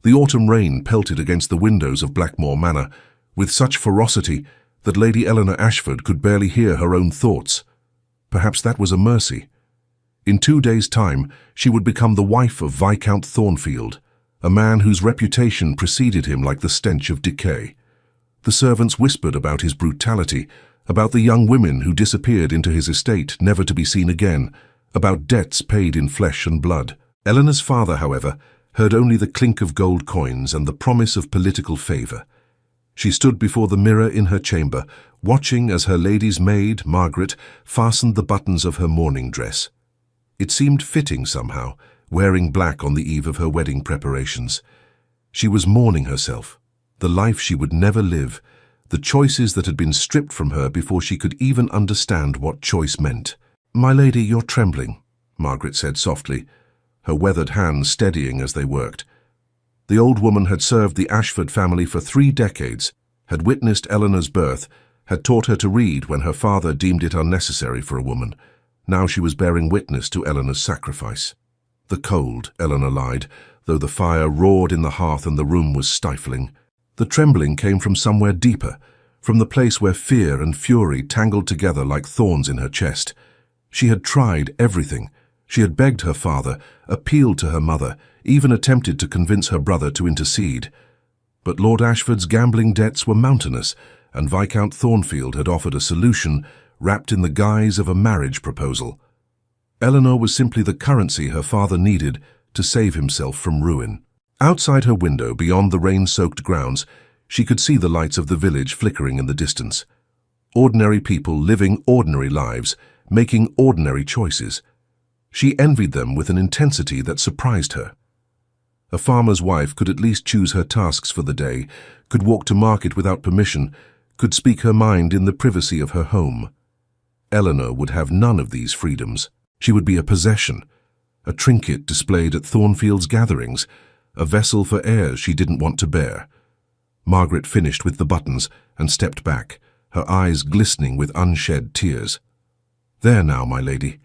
The autumn rain pelted against the windows of Blackmore Manor with such ferocity that Lady Eleanor Ashford could barely hear her own thoughts. Perhaps that was a mercy. In 2 days' time, she would become the wife of Viscount Thornfield, a man whose reputation preceded him like the stench of decay. The servants whispered about his brutality, about the young women who disappeared into his estate never to be seen again, about debts paid in flesh and blood. Eleanor's father, however, heard only the clink of gold coins and the promise of political favour. She stood before the mirror in her chamber, watching as her lady's maid, Margaret, fastened the buttons of her mourning dress. It seemed fitting somehow, wearing black on the eve of her wedding preparations. She was mourning herself, the life she would never live, the choices that had been stripped from her before she could even understand what choice meant. "My lady, you're trembling," Margaret said softly, her weathered hands steadying as they worked. The old woman had served the Ashford family for 3 decades, had witnessed Eleanor's birth, had taught her to read when her father deemed it unnecessary for a woman. Now she was bearing witness to Eleanor's sacrifice. The cold, Eleanor lied, though the fire roared in the hearth and the room was stifling. The trembling came from somewhere deeper, from the place where fear and fury tangled together like thorns in her chest. She had tried everything. She had begged her father, appealed to her mother, even attempted to convince her brother to intercede. But Lord Ashford's gambling debts were mountainous, and Viscount Thornfield had offered a solution wrapped in the guise of a marriage proposal. Eleanor was simply the currency her father needed to save himself from ruin. Outside her window, beyond the rain-soaked grounds, she could see the lights of the village flickering in the distance. Ordinary people living ordinary lives, making ordinary choices. She envied them with an intensity that surprised her. A farmer's wife could at least choose her tasks for the day, could walk to market without permission, could speak her mind in the privacy of her home. Eleanor would have none of these freedoms. She would be a possession, a trinket displayed at Thornfield's gatherings, a vessel for heirs she didn't want to bear. Margaret finished with the buttons and stepped back, her eyes glistening with unshed tears. "There now, my lady.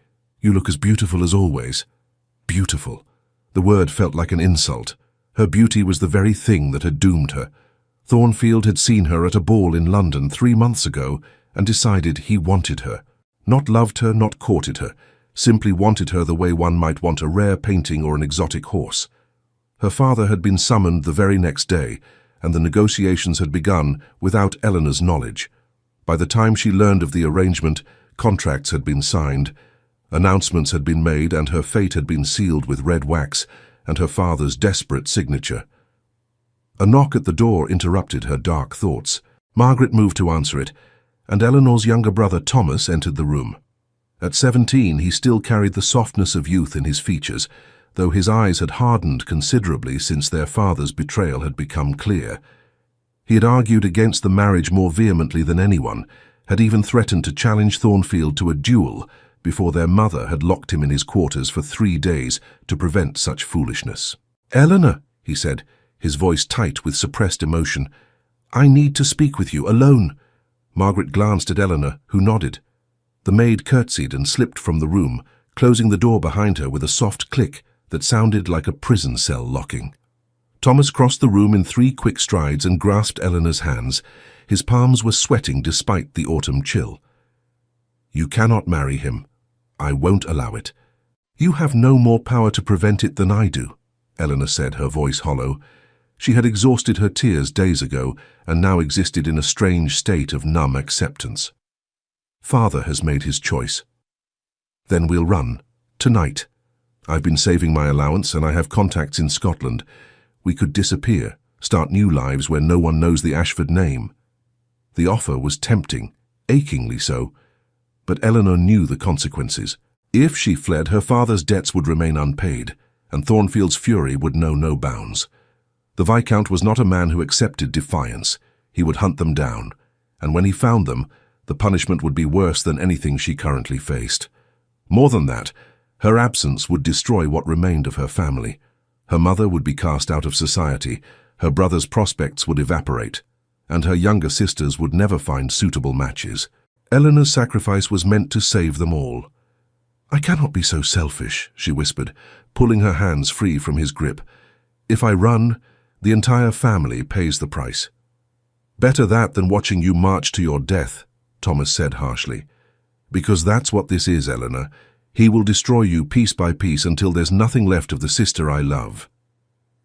You look as beautiful as always." Beautiful. The word felt like an insult. Her beauty was the very thing that had doomed her. Thornfield had seen her at a ball in London 3 months ago and decided he wanted her. Not loved her, not courted her, simply wanted her the way one might want a rare painting or an exotic horse. Her father had been summoned the very next day, and the negotiations had begun without Eleanor's knowledge. By the time she learned of the arrangement, contracts had been signed, announcements had been made, and her fate had been sealed with red wax and her father's desperate signature. A knock at the door interrupted her dark thoughts. Margaret moved to answer it, and Eleanor's younger brother Thomas entered the room. At 17, he still carried the softness of youth in his features, though his eyes had hardened considerably since their father's betrayal had become clear. He had argued against the marriage more vehemently than anyone, had even threatened to challenge Thornfield to a duel before their mother had locked him in his quarters for 3 days to prevent such foolishness. "Eleanor," he said, his voice tight with suppressed emotion, "I need to speak with you, alone." Margaret glanced at Eleanor, who nodded. The maid curtsied and slipped from the room, closing the door behind her with a soft click that sounded like a prison cell locking. Thomas crossed the room in 3 quick strides and grasped Eleanor's hands. His palms were sweating despite the autumn chill. "You cannot marry him. I won't allow it." "You have no more power to prevent it than I do," Eleanor said, her voice hollow. She had exhausted her tears days ago and now existed in a strange state of numb acceptance. "Father has made his choice. Then we'll run. Tonight. I've been saving my allowance and I have contacts in Scotland. We could disappear, start new lives where no one knows the Ashford name." The offer was tempting, achingly so, but Eleanor knew the consequences. If she fled, her father's debts would remain unpaid, and Thornfield's fury would know no bounds. The Viscount was not a man who accepted defiance. He would hunt them down, and when he found them, the punishment would be worse than anything she currently faced. More than that, her absence would destroy what remained of her family. Her mother would be cast out of society, her brother's prospects would evaporate, and her younger sisters would never find suitable matches. Eleanor's sacrifice was meant to save them all. "I cannot be so selfish," she whispered, pulling her hands free from his grip. "If I run, The entire family pays the price. Better that than watching you march to your death, Thomas said harshly. Because that's what this is, Eleanor. He will destroy you piece by piece until there's nothing left of the sister I love.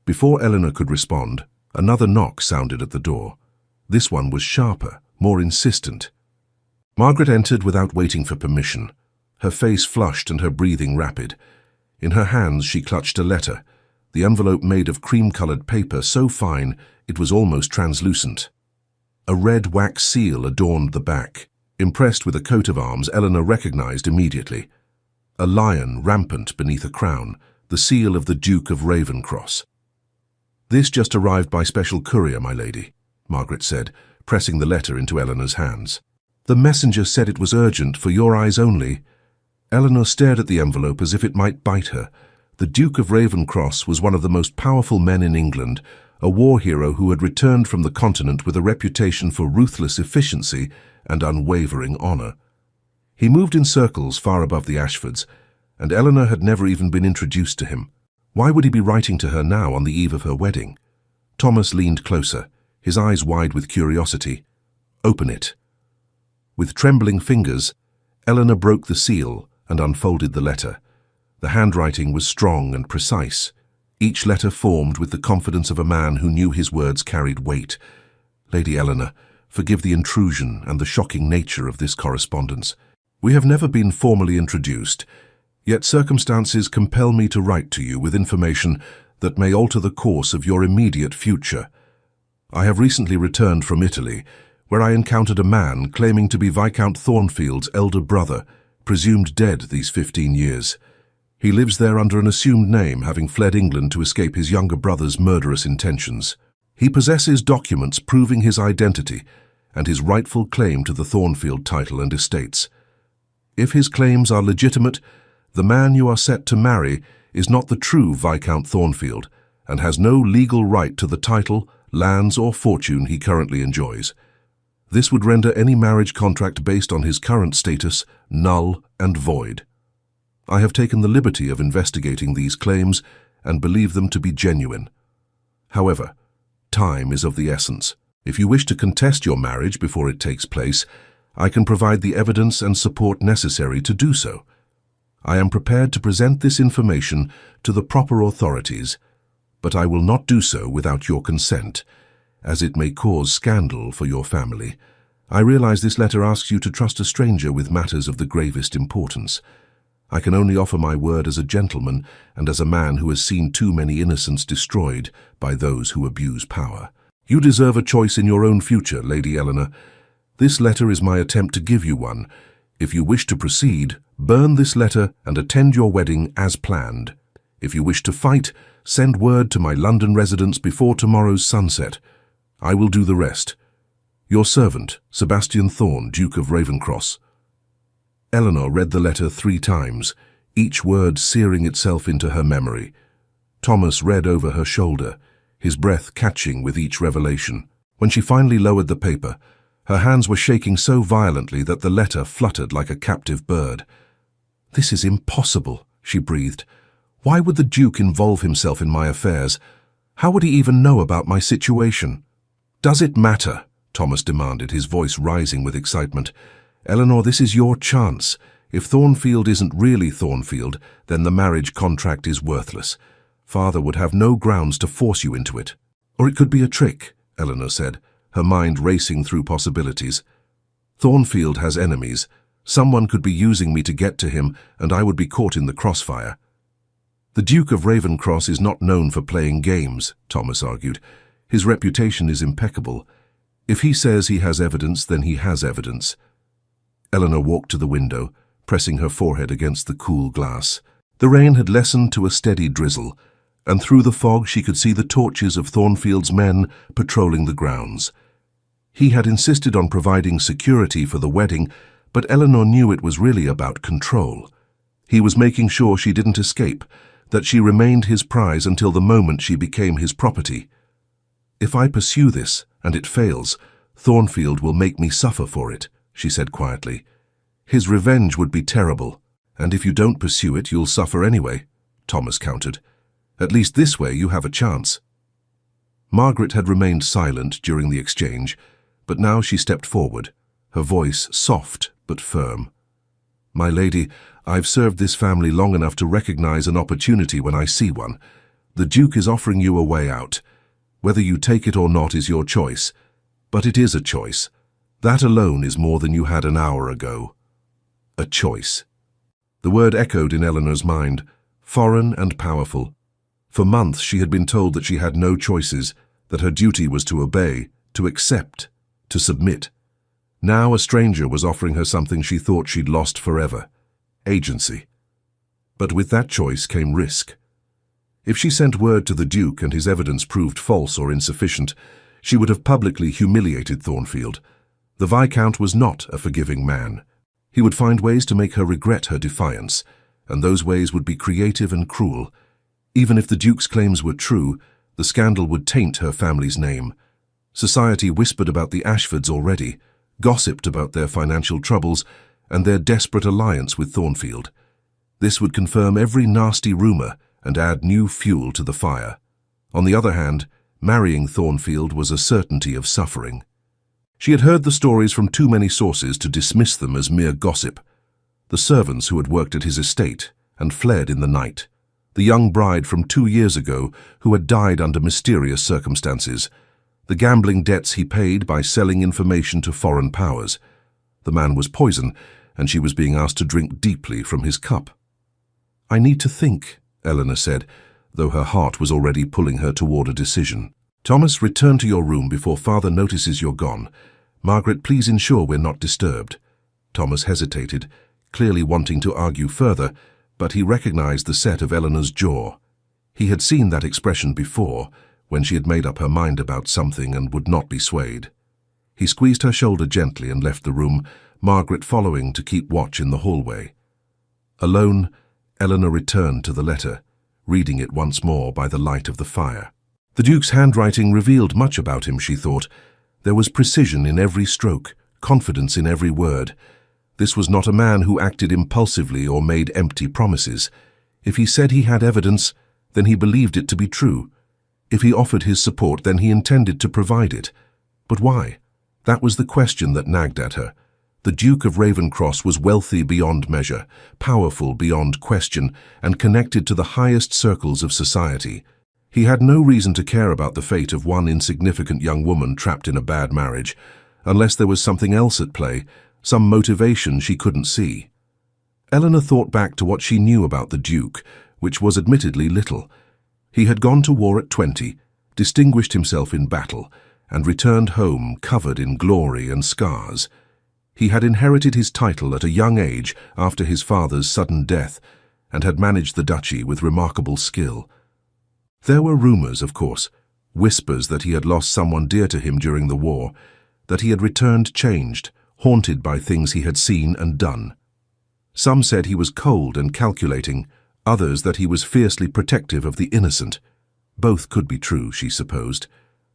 Before Eleanor could respond, another knock sounded at the door. This one was sharper, more insistent. Margaret entered without waiting for permission, her face flushed and her breathing rapid. In her hands she clutched a letter, the envelope made of cream-colored paper so fine it was almost translucent. A red wax seal adorned the back. Impressed with a coat of arms, Eleanor recognized immediately. A lion rampant beneath a crown, the seal of the Duke of Ravencross. "This just arrived by special courier, my lady," Margaret said, pressing the letter into Eleanor's hands. "The messenger said it was urgent, for your eyes only." Eleanor stared at the envelope as if it might bite her. The Duke of Ravencross was one of the most powerful men in England, a war hero who had returned from the continent with a reputation for ruthless efficiency and unwavering honor. He moved in circles far above the Ashfords, and Eleanor had never even been introduced to him. Why would he be writing to her now on the eve of her wedding? Thomas leaned closer, his eyes wide with curiosity. "Open it." With trembling fingers, Eleanor broke the seal and unfolded the letter. The handwriting was strong and precise, each letter formed with the confidence of a man who knew his words carried weight. "Lady Eleanor, forgive the intrusion and the shocking nature of this correspondence. We have never been formally introduced, yet circumstances compel me to write to you with information that may alter the course of your immediate future. I have recently returned from Italy, where I encountered a man claiming to be Viscount Thornfield's elder brother, presumed dead these 15 years. He lives there under an assumed name, having fled England to escape his younger brother's murderous intentions. He possesses documents proving his identity and his rightful claim to the Thornfield title and estates. If his claims are legitimate, the man you are set to marry is not the true Viscount Thornfield and has no legal right to the title, lands or fortune he currently enjoys. This would render any marriage contract based on his current status null and void. I have taken the liberty of investigating these claims and believe them to be genuine. However, time is of the essence. If you wish to contest your marriage before it takes place, I can provide the evidence and support necessary to do so. I am prepared to present this information to the proper authorities, but I will not do so without your consent, as it may cause scandal for your family. I realize this letter asks you to trust a stranger with matters of the gravest importance. I can only offer my word as a gentleman and as a man who has seen too many innocents destroyed by those who abuse power. You deserve a choice in your own future, Lady Eleanor. This letter is my attempt to give you one. If you wish to proceed, burn this letter and attend your wedding as planned. If you wish to fight, send word to my London residence before tomorrow's sunset. I will do the rest. Your servant, Sebastian Thorne, Duke of Ravencross. Eleanor read the letter 3 times, each word searing itself into her memory. Thomas read over her shoulder, his breath catching with each revelation. When she finally lowered the paper, her hands were shaking so violently that the letter fluttered like a captive bird. "This is impossible," she breathed. "Why would the Duke involve himself in my affairs? How would he even know about my situation?" "Does it matter?" Thomas demanded, his voice rising with excitement. "Eleanor, this is your chance. If Thornfield isn't really Thornfield, then the marriage contract is worthless. Father would have no grounds to force you into it." "Or it could be a trick," Eleanor said, her mind racing through possibilities. "Thornfield has enemies. Someone could be using me to get to him, and I would be caught in the crossfire." "The Duke of Ravencross is not known for playing games," Thomas argued. "His reputation is impeccable. If he says he has evidence, then he has evidence." Eleanor walked to the window, pressing her forehead against the cool glass. The rain had lessened to a steady drizzle, and through the fog she could see the torches of Thornfield's men patrolling the grounds. He had insisted on providing security for the wedding, but Eleanor knew it was really about control. He was making sure she didn't escape, that she remained his prize until the moment she became his property. "If I pursue this, and it fails, Thornfield will make me suffer for it," she said quietly. "His revenge would be terrible, and if you don't pursue it, you'll suffer anyway," Thomas countered. "At least this way you have a chance." Margaret had remained silent during the exchange, but now she stepped forward, her voice soft but firm. "My lady, I've served this family long enough to recognize an opportunity when I see one. The Duke is offering you a way out. Whether you take it or not is your choice, but it is a choice. That alone is more than you had an hour ago." A choice. The word echoed in Eleanor's mind, foreign and powerful. For months she had been told that she had no choices, that her duty was to obey, to accept, to submit. Now a stranger was offering her something she thought she'd lost forever: agency. But with that choice came risk. If she sent word to the Duke and his evidence proved false or insufficient, she would have publicly humiliated Thornfield. The Viscount was not a forgiving man. He would find ways to make her regret her defiance, and those ways would be creative and cruel. Even if the Duke's claims were true, the scandal would taint her family's name. Society whispered about the Ashfords already, gossiped about their financial troubles and their desperate alliance with Thornfield. This would confirm every nasty rumor and add new fuel to the fire. On the other hand, marrying Thornfield was a certainty of suffering. She had heard the stories from too many sources to dismiss them as mere gossip. The servants who had worked at his estate and fled in the night. The young bride from 2 years ago who had died under mysterious circumstances. The gambling debts he paid by selling information to foreign powers. The man was poison, and she was being asked to drink deeply from his cup. "I need to think," Eleanor said, though her heart was already pulling her toward a decision. "Thomas, return to your room before Father notices you're gone. Margaret, please ensure we're not disturbed." Thomas hesitated, clearly wanting to argue further, but he recognized the set of Eleanor's jaw. He had seen that expression before, when she had made up her mind about something and would not be swayed. He squeezed her shoulder gently and left the room, Margaret following to keep watch in the hallway. Alone, Eleanor returned to the letter, reading it once more by the light of the fire. The Duke's handwriting revealed much about him, she thought. There was precision in every stroke, confidence in every word. This was not a man who acted impulsively or made empty promises. If he said he had evidence, then he believed it to be true. If he offered his support, then he intended to provide it. But why? That was the question that nagged at her. The Duke of Ravencross was wealthy beyond measure, powerful beyond question, and connected to the highest circles of society. He had no reason to care about the fate of one insignificant young woman trapped in a bad marriage, unless there was something else at play, some motivation she couldn't see. Eleanor thought back to what she knew about the Duke, which was admittedly little. He had gone to war at 20, distinguished himself in battle, and returned home covered in glory and scars. He had inherited his title at a young age after his father's sudden death, and had managed the duchy with remarkable skill. There were rumors, of course, whispers that he had lost someone dear to him during the war, that he had returned changed, haunted by things he had seen and done. Some said he was cold and calculating, others that he was fiercely protective of the innocent. Both could be true, she supposed.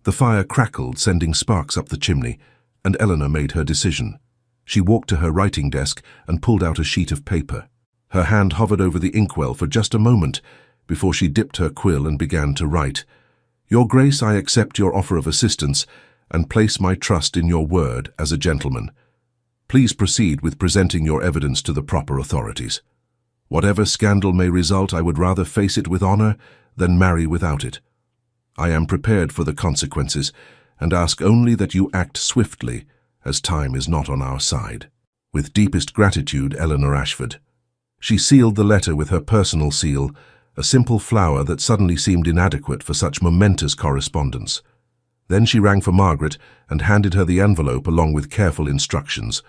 The fire crackled, sending sparks up the chimney, and Eleanor made her decision. She walked to her writing desk and pulled out a sheet of paper. Her hand hovered over the inkwell for just a moment before she dipped her quill and began to write. "Your Grace, I accept your offer of assistance and place my trust in your word as a gentleman. Please proceed with presenting your evidence to the proper authorities. Whatever scandal may result, I would rather face it with honor than marry without it. I am prepared for the consequences and ask only that you act swiftly, as time is not on our side. With deepest gratitude, Eleanor Ashford." She sealed the letter with her personal seal, a simple flower that suddenly seemed inadequate for such momentous correspondence. Then she rang for Margaret and handed her the envelope along with careful instructions.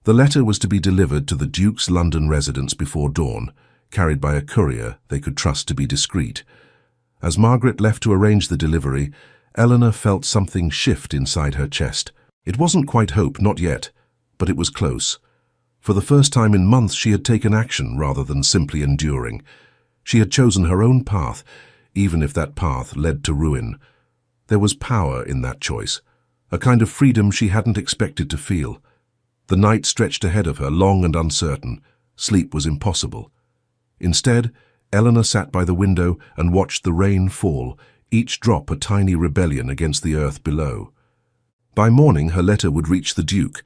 The letter was to be delivered to the Duke's London residence before dawn, carried by a courier they could trust to be discreet. As Margaret left to arrange the delivery, Eleanor felt something shift inside her chest. It wasn't quite hope, not yet, but it was close. For the first time in months she had taken action rather than simply enduring. She had chosen her own path, even if that path led to ruin. There was power in that choice, a kind of freedom she hadn't expected to feel. The night stretched ahead of her, long and uncertain. Sleep was impossible. Instead, Eleanor sat by the window and watched the rain fall, each drop a tiny rebellion against the earth below. By morning her letter would reach the Duke,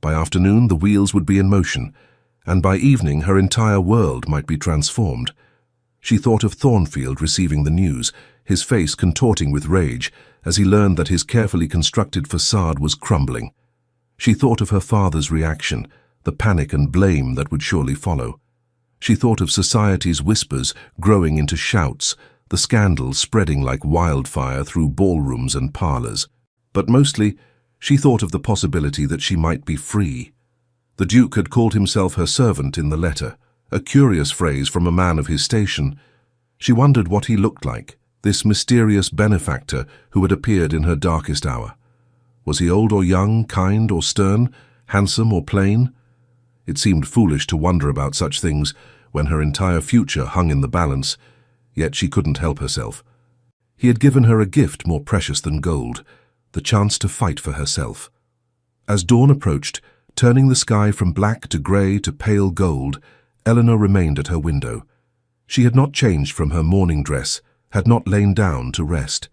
by afternoon the wheels would be in motion, and by evening her entire world might be transformed. She thought of Thornfield receiving the news, his face contorting with rage as he learned that his carefully constructed facade was crumbling. She thought of her father's reaction, the panic and blame that would surely follow. She thought of society's whispers growing into shouts, the scandals spreading like wildfire through ballrooms and parlors. But mostly, she thought of the possibility that she might be free. The Duke had called himself her servant in the letter, a curious phrase from a man of his station. She wondered what he looked like, this mysterious benefactor who had appeared in her darkest hour. Was he old or young, kind or stern, handsome or plain? It seemed foolish to wonder about such things when her entire future hung in the balance, yet she couldn't help herself. He had given her a gift more precious than gold, the chance to fight for herself. As dawn approached, turning the sky from black to grey to pale gold, Eleanor remained at her window. She had not changed from her morning dress, had not lain down to rest.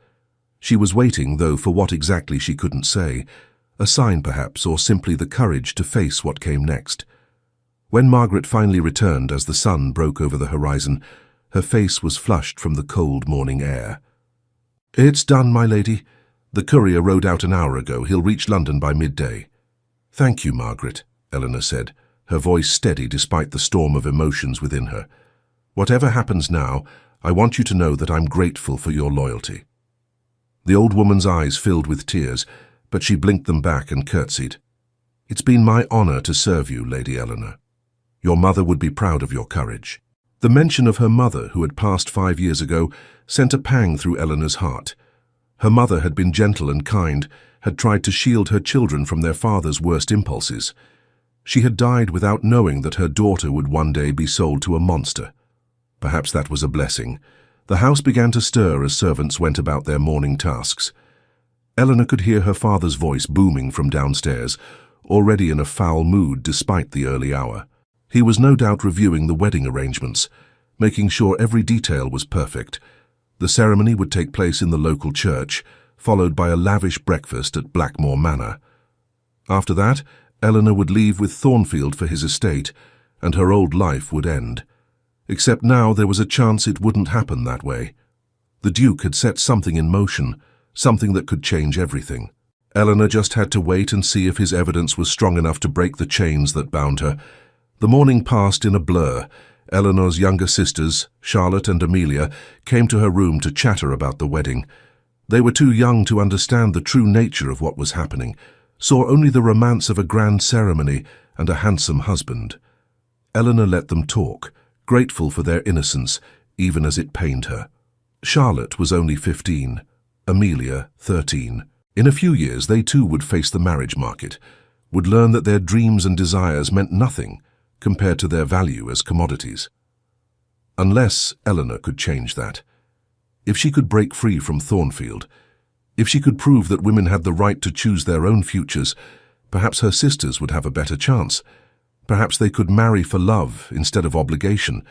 She was waiting, though for what exactly she couldn't say, a sign perhaps, or simply the courage to face what came next. When Margaret finally returned as the sun broke over the horizon, her face was flushed from the cold morning air. "It's done, my lady. The courier rode out an hour ago. He'll reach London by midday." "Thank you, Margaret," Eleanor said, her voice steady despite the storm of emotions within her. "Whatever happens now, I want you to know that I'm grateful for your loyalty." The old woman's eyes filled with tears, but she blinked them back and curtsied. "It's been my honor to serve you, Lady Eleanor. Your mother would be proud of your courage." The mention of her mother, who had passed 5 years ago, sent a pang through Eleanor's heart. Her mother had been gentle and kind, had tried to shield her children from their father's worst impulses. She had died without knowing that her daughter would one day be sold to a monster. Perhaps that was a blessing. The house began to stir as servants went about their morning tasks. Eleanor could hear her father's voice booming from downstairs, already in a foul mood despite the early hour. He was no doubt reviewing the wedding arrangements, making sure every detail was perfect. The ceremony would take place in the local church, followed by a lavish breakfast at Blackmore Manor. After that, Eleanor would leave with Thornfield for his estate, and her old life would end. Except now there was a chance it wouldn't happen that way. The Duke had set something in motion, something that could change everything. Eleanor just had to wait and see if his evidence was strong enough to break the chains that bound her. The morning passed in a blur. Eleanor's younger sisters, Charlotte and Amelia, came to her room to chatter about the wedding. They were too young to understand the true nature of what was happening, saw only the romance of a grand ceremony and a handsome husband. Eleanor let them talk, grateful for their innocence, even as it pained her. Charlotte was only 15, Amelia 13. In a few years they too would face the marriage market, would learn that their dreams and desires meant nothing compared to their value as commodities. Unless Eleanor could change that. If she could break free from Thornfield, if she could prove that women had the right to choose their own futures, perhaps her sisters would have a better chance. Perhaps they could marry for love instead of obligation,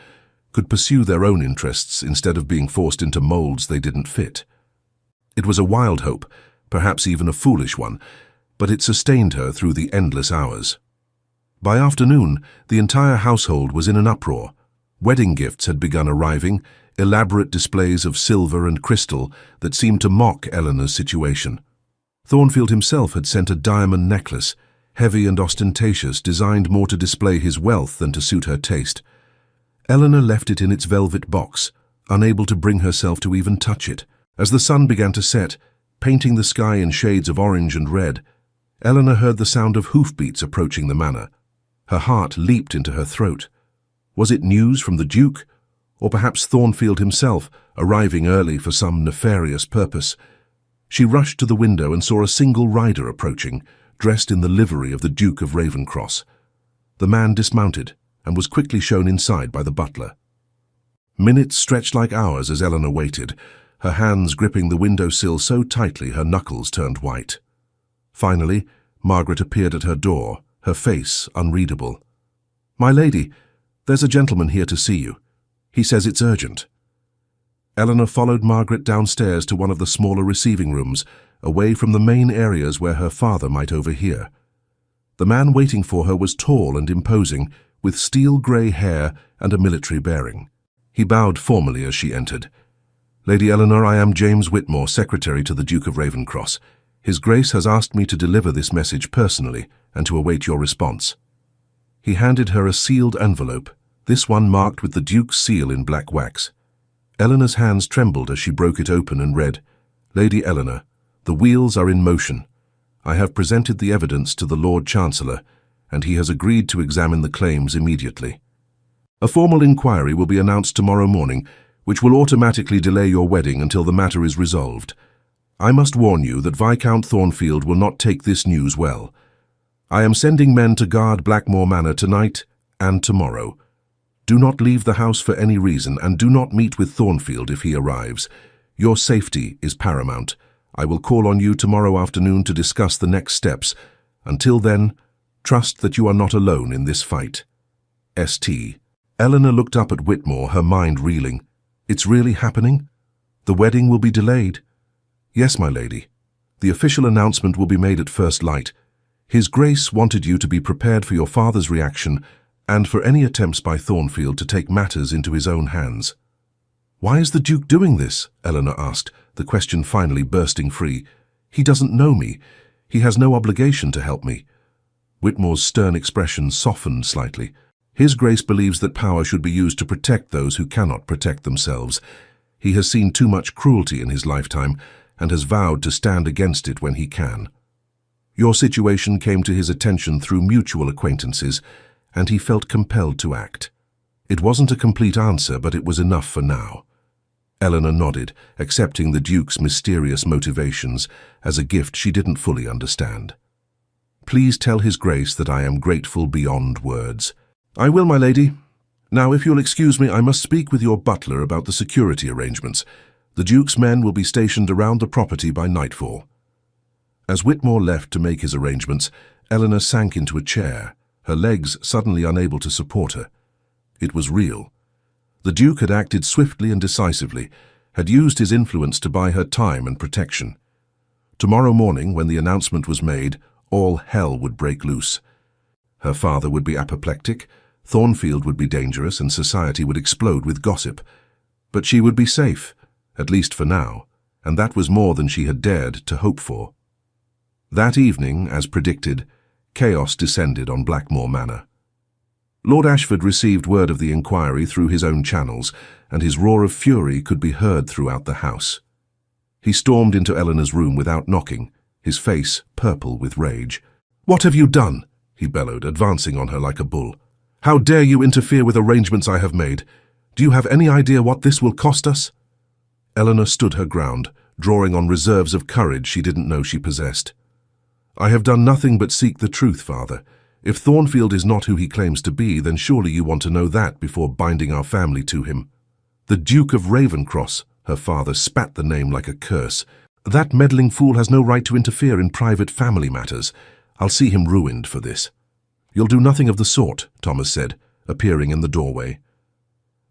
could pursue their own interests instead of being forced into molds they didn't fit. It was a wild hope, perhaps even a foolish one, but it sustained her through the endless hours. By afternoon, the entire household was in an uproar. Wedding gifts had begun arriving, elaborate displays of silver and crystal that seemed to mock Eleanor's situation. Thornfield himself had sent a diamond necklace, heavy and ostentatious, designed more to display his wealth than to suit her taste. Eleanor left it in its velvet box, unable to bring herself to even touch it. As the sun began to set, painting the sky in shades of orange and red, Eleanor heard the sound of hoofbeats approaching the manor. Her heart leaped into her throat. Was it news from the Duke? Or perhaps Thornfield himself, arriving early for some nefarious purpose? She rushed to the window and saw a single rider approaching, dressed in the livery of the Duke of Ravencross. The man dismounted and was quickly shown inside by the butler. Minutes stretched like hours as Eleanor waited, her hands gripping the windowsill so tightly her knuckles turned white. Finally, Margaret appeared at her door, her face unreadable. "My lady, there's a gentleman here to see you. He says it's urgent." Eleanor followed Margaret downstairs to one of the smaller receiving rooms, away from the main areas where her father might overhear. The man waiting for her was tall and imposing, with steel-grey hair and a military bearing. He bowed formally as she entered. "Lady Eleanor, I am James Whitmore, Secretary to the Duke of Ravencross. His Grace has asked me to deliver this message personally and to await your response." He handed her a sealed envelope, this one marked with the Duke's seal in black wax. Eleanor's hands trembled as she broke it open and read, "Lady Eleanor, the wheels are in motion. I have presented the evidence to the Lord Chancellor, and he has agreed to examine the claims immediately. A formal inquiry will be announced tomorrow morning, which will automatically delay your wedding until the matter is resolved. I must warn you that Viscount Thornfield will not take this news well. I am sending men to guard Blackmore Manor tonight and tomorrow. Do not leave the house for any reason, and do not meet with Thornfield if he arrives. Your safety is paramount. I will call on you tomorrow afternoon to discuss the next steps. Until then, trust that you are not alone in this fight. St." Eleanor looked up at Whitmore, her mind reeling. "It's really happening? The wedding will be delayed?" "Yes, my lady. The official announcement will be made at first light. His Grace wanted you to be prepared for your father's reaction and for any attempts by Thornfield to take matters into his own hands." "Why is the Duke doing this?" Eleanor asked, the question finally bursting free. "He doesn't know me. He has no obligation to help me." Whitmore's stern expression softened slightly. "His Grace believes that power should be used to protect those who cannot protect themselves. He has seen too much cruelty in his lifetime and has vowed to stand against it when he can. Your situation came to his attention through mutual acquaintances, and he felt compelled to act. It wasn't a complete answer, but it was enough for now." Eleanor nodded, accepting the Duke's mysterious motivations as a gift she didn't fully understand. "Please tell His Grace that I am grateful beyond words." "I will, my lady. Now, if you'll excuse me, I must speak with your butler about the security arrangements. The Duke's men will be stationed around the property by nightfall." As Whitmore left to make his arrangements, Eleanor sank into a chair, her legs suddenly unable to support her. It was real. The Duke had acted swiftly and decisively, had used his influence to buy her time and protection. Tomorrow morning, when the announcement was made, all hell would break loose. Her father would be apoplectic, Thornfield would be dangerous, and society would explode with gossip. But she would be safe, at least for now, and that was more than she had dared to hope for. That evening, as predicted, chaos descended on Blackmore Manor. Lord Ashford received word of the inquiry through his own channels, and his roar of fury could be heard throughout the house. He stormed into Eleanor's room without knocking, his face purple with rage. "What have you done?" he bellowed, advancing on her like a bull. "How dare you interfere with arrangements I have made? Do you have any idea what this will cost us?" Eleanor stood her ground, drawing on reserves of courage she didn't know she possessed. "I have done nothing but seek the truth, Father. If Thornfield is not who he claims to be, then surely you want to know that before binding our family to him." "The Duke of Ravencross," her father spat the name like a curse. "That meddling fool has no right to interfere in private family matters. I'll see him ruined for this." "You'll do nothing of the sort," Thomas said, appearing in the doorway.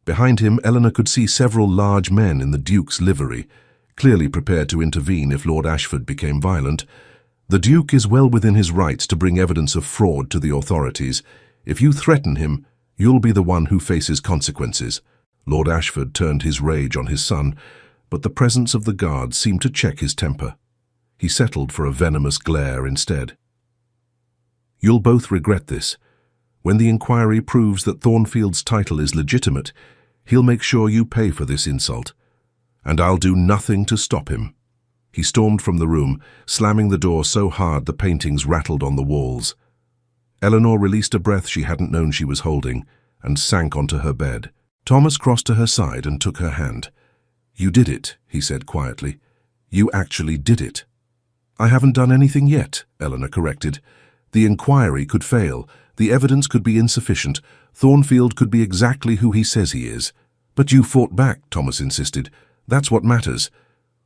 Behind him, Eleanor could see several large men in the Duke's livery, clearly prepared to intervene if Lord Ashford became violent. "The Duke is well within his rights to bring evidence of fraud to the authorities. If you threaten him, you'll be the one who faces consequences." Lord Ashford turned his rage on his son, but the presence of the guards seemed to check his temper. He settled for a venomous glare instead. "You'll both regret this. When the inquiry proves that Thornfield's title is legitimate, he'll make sure you pay for this insult. And I'll do nothing to stop him." He stormed from the room, slamming the door so hard the paintings rattled on the walls. Eleanor released a breath she hadn't known she was holding and sank onto her bed. Thomas crossed to her side and took her hand. "You did it," he said quietly. "You actually did it." "I haven't done anything yet," Eleanor corrected. "The inquiry could fail. The evidence could be insufficient. Thornfield could be exactly who he says he is." "But you fought back," Thomas insisted. "That's what matters.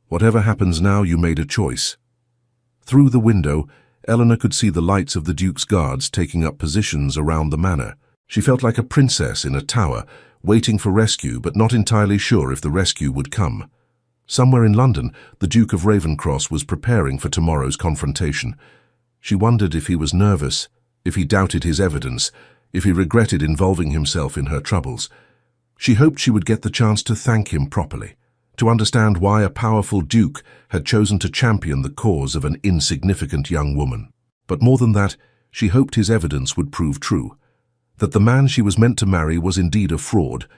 Whatever happens now, you made a choice." Through the window, Eleanor could see the lights of the Duke's guards taking up positions around the manor. She felt like a princess in a tower, waiting for rescue but not entirely sure if the rescue would come. Somewhere in London, the Duke of Ravenscross was preparing for tomorrow's confrontation. She wondered if he was nervous, if he doubted his evidence, if he regretted involving himself in her troubles. She hoped she would get the chance to thank him properly, to understand why a powerful duke had chosen to champion the cause of an insignificant young woman. But more than that, she hoped his evidence would prove true, that the man she was meant to marry was indeed a fraud,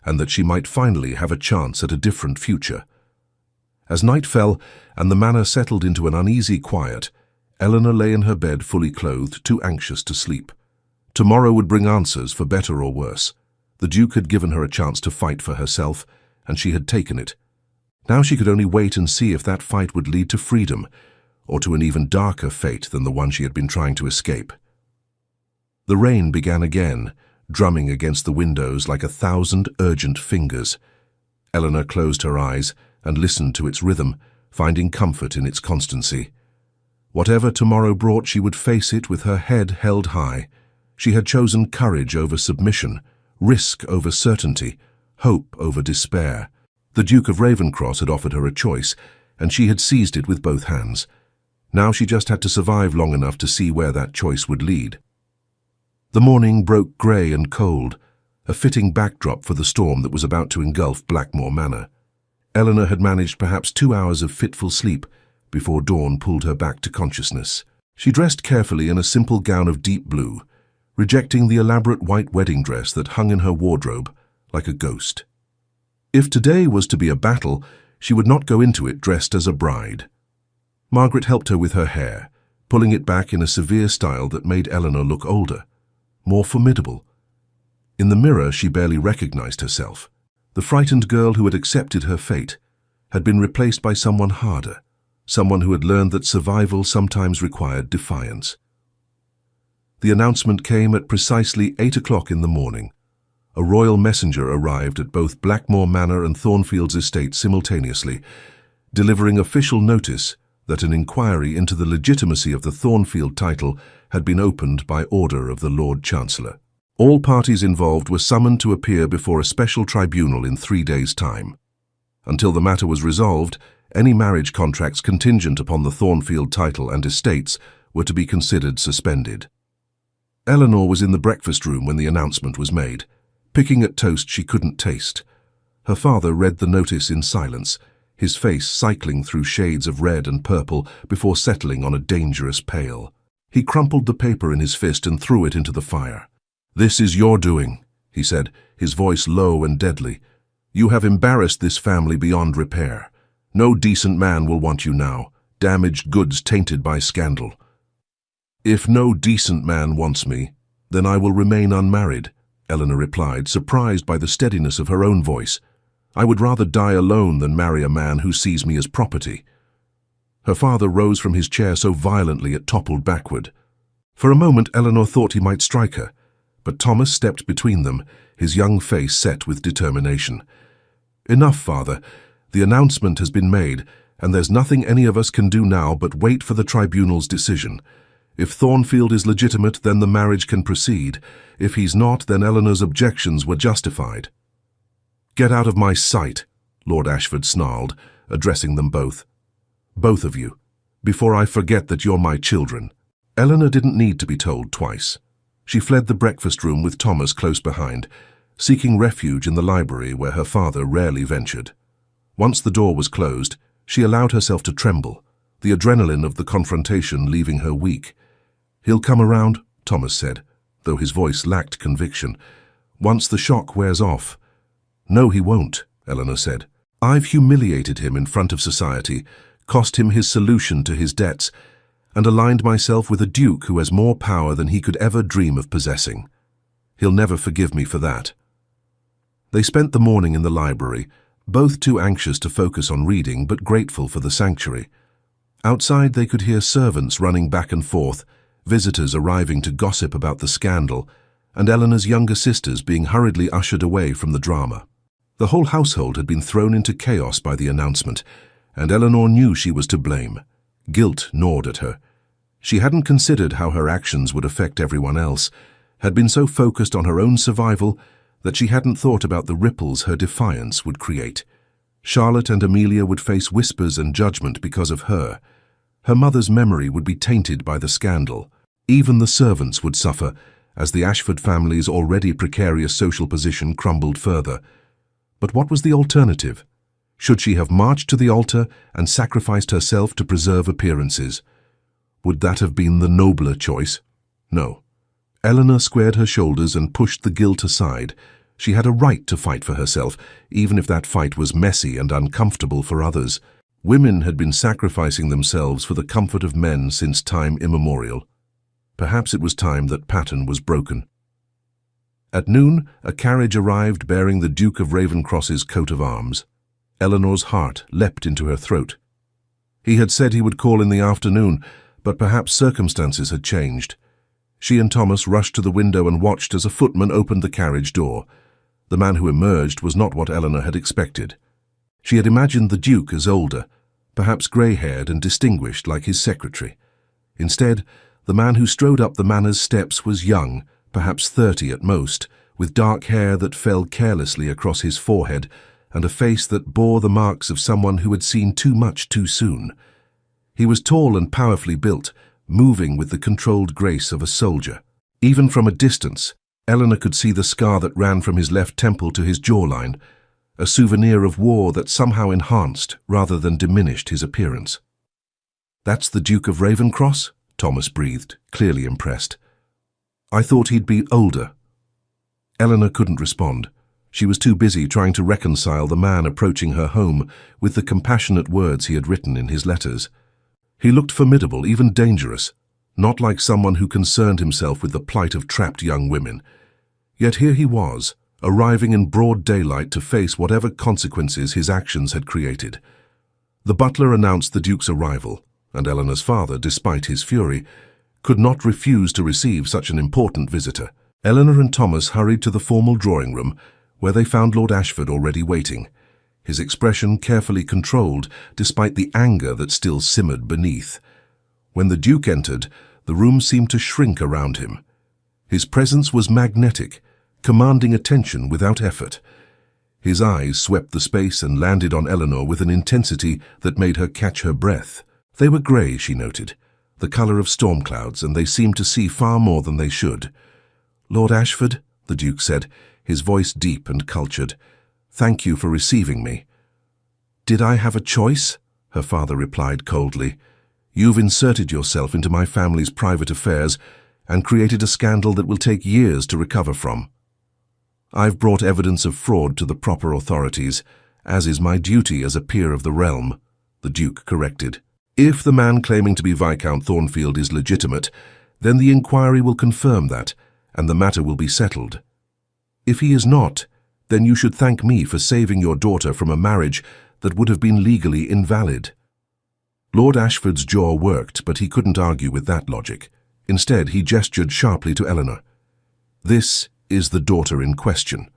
and that she might finally have a chance at a different future. As night fell and the manor settled into an uneasy quiet, Eleanor lay in her bed fully clothed, too anxious to sleep. Tomorrow would bring answers, for better or worse. The Duke had given her a chance to fight for herself, and she had taken it. Now she could only wait and see if that fight would lead to freedom, or to an even darker fate than the one she had been trying to escape. The rain began again, drumming against the windows like 1,000 urgent fingers. Eleanor closed her eyes and listened to its rhythm, finding comfort in its constancy. Whatever tomorrow brought, she would face it with her head held high. She had chosen courage over submission, risk over certainty, hope over despair. The Duke of Ravenscross had offered her a choice, and she had seized it with both hands. Now she just had to survive long enough to see where that choice would lead. The morning broke grey and cold, a fitting backdrop for the storm that was about to engulf Blackmore Manor. Eleanor had managed perhaps 2 hours of fitful sleep before dawn pulled her back to consciousness. She dressed carefully in a simple gown of deep blue, rejecting the elaborate white wedding dress that hung in her wardrobe like a ghost. If today was to be a battle, she would not go into it dressed as a bride. Margaret helped her with her hair, pulling it back in a severe style that made Eleanor look older, more formidable. In the mirror, she barely recognized herself. The frightened girl who had accepted her fate had been replaced by someone harder, someone who had learned that survival sometimes required defiance. The announcement came at precisely 8 o'clock in the morning. A royal messenger arrived at both Blackmore Manor and Thornfields Estate simultaneously, delivering official notice that an inquiry into the legitimacy of the Thornfield title had been opened by order of the Lord Chancellor. All parties involved were summoned to appear before a special tribunal in 3 days' time. Until the matter was resolved, any marriage contracts contingent upon the Thornfield title and estates were to be considered suspended. Eleanor was in the breakfast room when the announcement was made, picking at toast she couldn't taste. Her father read the notice in silence, his face cycling through shades of red and purple before settling on a dangerous pale. He crumpled the paper in his fist and threw it into the fire. "This is your doing," he said, his voice low and deadly. "You have embarrassed this family beyond repair. No decent man will want you now, damaged goods tainted by scandal." "If no decent man wants me, then I will remain unmarried," Eleanor replied, surprised by the steadiness of her own voice. "I would rather die alone than marry a man who sees me as property." Her father rose from his chair so violently it toppled backward. For a moment Eleanor thought he might strike her, but Thomas stepped between them, his young face set with determination. "Enough, father. The announcement has been made, and there's nothing any of us can do now but wait for the tribunal's decision. If Thornfield is legitimate, then the marriage can proceed. If he's not, then Eleanor's objections were justified." "Get out of my sight," Lord Ashford snarled, addressing them both. "Both of you, before I forget that you're my children." Eleanor didn't need to be told twice. She fled the breakfast room with Thomas close behind, seeking refuge in the library where her father rarely ventured. Once the door was closed, she allowed herself to tremble, the adrenaline of the confrontation leaving her weak. "He'll come around," Thomas said, though his voice lacked conviction, "once the shock wears off." "No, he won't," Eleanor said. "I've humiliated him in front of society, cost him his solution to his debts, and aligned myself with a duke who has more power than he could ever dream of possessing. He'll never forgive me for that." They spent the morning in the library, both too anxious to focus on reading but grateful for the sanctuary. Outside they could hear servants running back and forth, visitors arriving to gossip about the scandal, and Eleanor's younger sisters being hurriedly ushered away from the drama. The whole household had been thrown into chaos by the announcement, and Eleanor knew she was to blame. Guilt gnawed at her. She hadn't considered how her actions would affect everyone else, had been so focused on her own survival that she hadn't thought about the ripples her defiance would create. Charlotte and Amelia would face whispers and judgment because of her. Her mother's memory would be tainted by the scandal. Even the servants would suffer, as the Ashford family's already precarious social position crumbled further. But what was the alternative? Should she have marched to the altar and sacrificed herself to preserve appearances? Would that have been the nobler choice? No. Eleanor squared her shoulders and pushed the guilt aside. She had a right to fight for herself, even if that fight was messy and uncomfortable for others. Women had been sacrificing themselves for the comfort of men since time immemorial. Perhaps it was time that pattern was broken. At noon, a carriage arrived bearing the Duke of Ravencross's coat of arms. Eleanor's heart leapt into her throat. He had said he would call in the afternoon, but perhaps circumstances had changed. She and Thomas rushed to the window and watched as a footman opened the carriage door. The man who emerged was not what Eleanor had expected. She had imagined the Duke as older, perhaps grey-haired and distinguished like his secretary. Instead, the man who strode up the manor's steps was young, perhaps 30 at most, with dark hair that fell carelessly across his forehead and a face that bore the marks of someone who had seen too much too soon. He was tall and powerfully built, moving with the controlled grace of a soldier. Even from a distance, Eleanor could see the scar that ran from his left temple to his jawline, a souvenir of war that somehow enhanced rather than diminished his appearance. "That's the Duke of Ravencross?" Thomas breathed, clearly impressed. "I thought he'd be older." Eleanor couldn't respond. She was too busy trying to reconcile the man approaching her home with the compassionate words he had written in his letters. He looked formidable, even dangerous, not like someone who concerned himself with the plight of trapped young women. Yet here he was, arriving in broad daylight to face whatever consequences his actions had created. The butler announced the Duke's arrival, and Eleanor's father, despite his fury, could not refuse to receive such an important visitor. Eleanor and Thomas hurried to the formal drawing room, where they found Lord Ashford already waiting, his expression carefully controlled despite the anger that still simmered beneath. When the Duke entered, the room seemed to shrink around him. His presence was magnetic, commanding attention without effort. His eyes swept the space and landed on Eleanor with an intensity that made her catch her breath. They were grey, she noted, the colour of storm clouds, and they seemed to see far more than they should. "Lord Ashford," the Duke said, his voice deep and cultured, "thank you for receiving me." "Did I have a choice?" her father replied coldly. "You've inserted yourself into my family's private affairs and created a scandal that will take years to recover from." "I've brought evidence of fraud to the proper authorities, as is my duty as a peer of the realm," the Duke corrected. "If the man claiming to be Viscount Thornfield is legitimate, then the inquiry will confirm that, and the matter will be settled. If he is not, then you should thank me for saving your daughter from a marriage that would have been legally invalid." Lord Ashford's jaw worked, but he couldn't argue with that logic. Instead, he gestured sharply to Eleanor. "This is the daughter in question.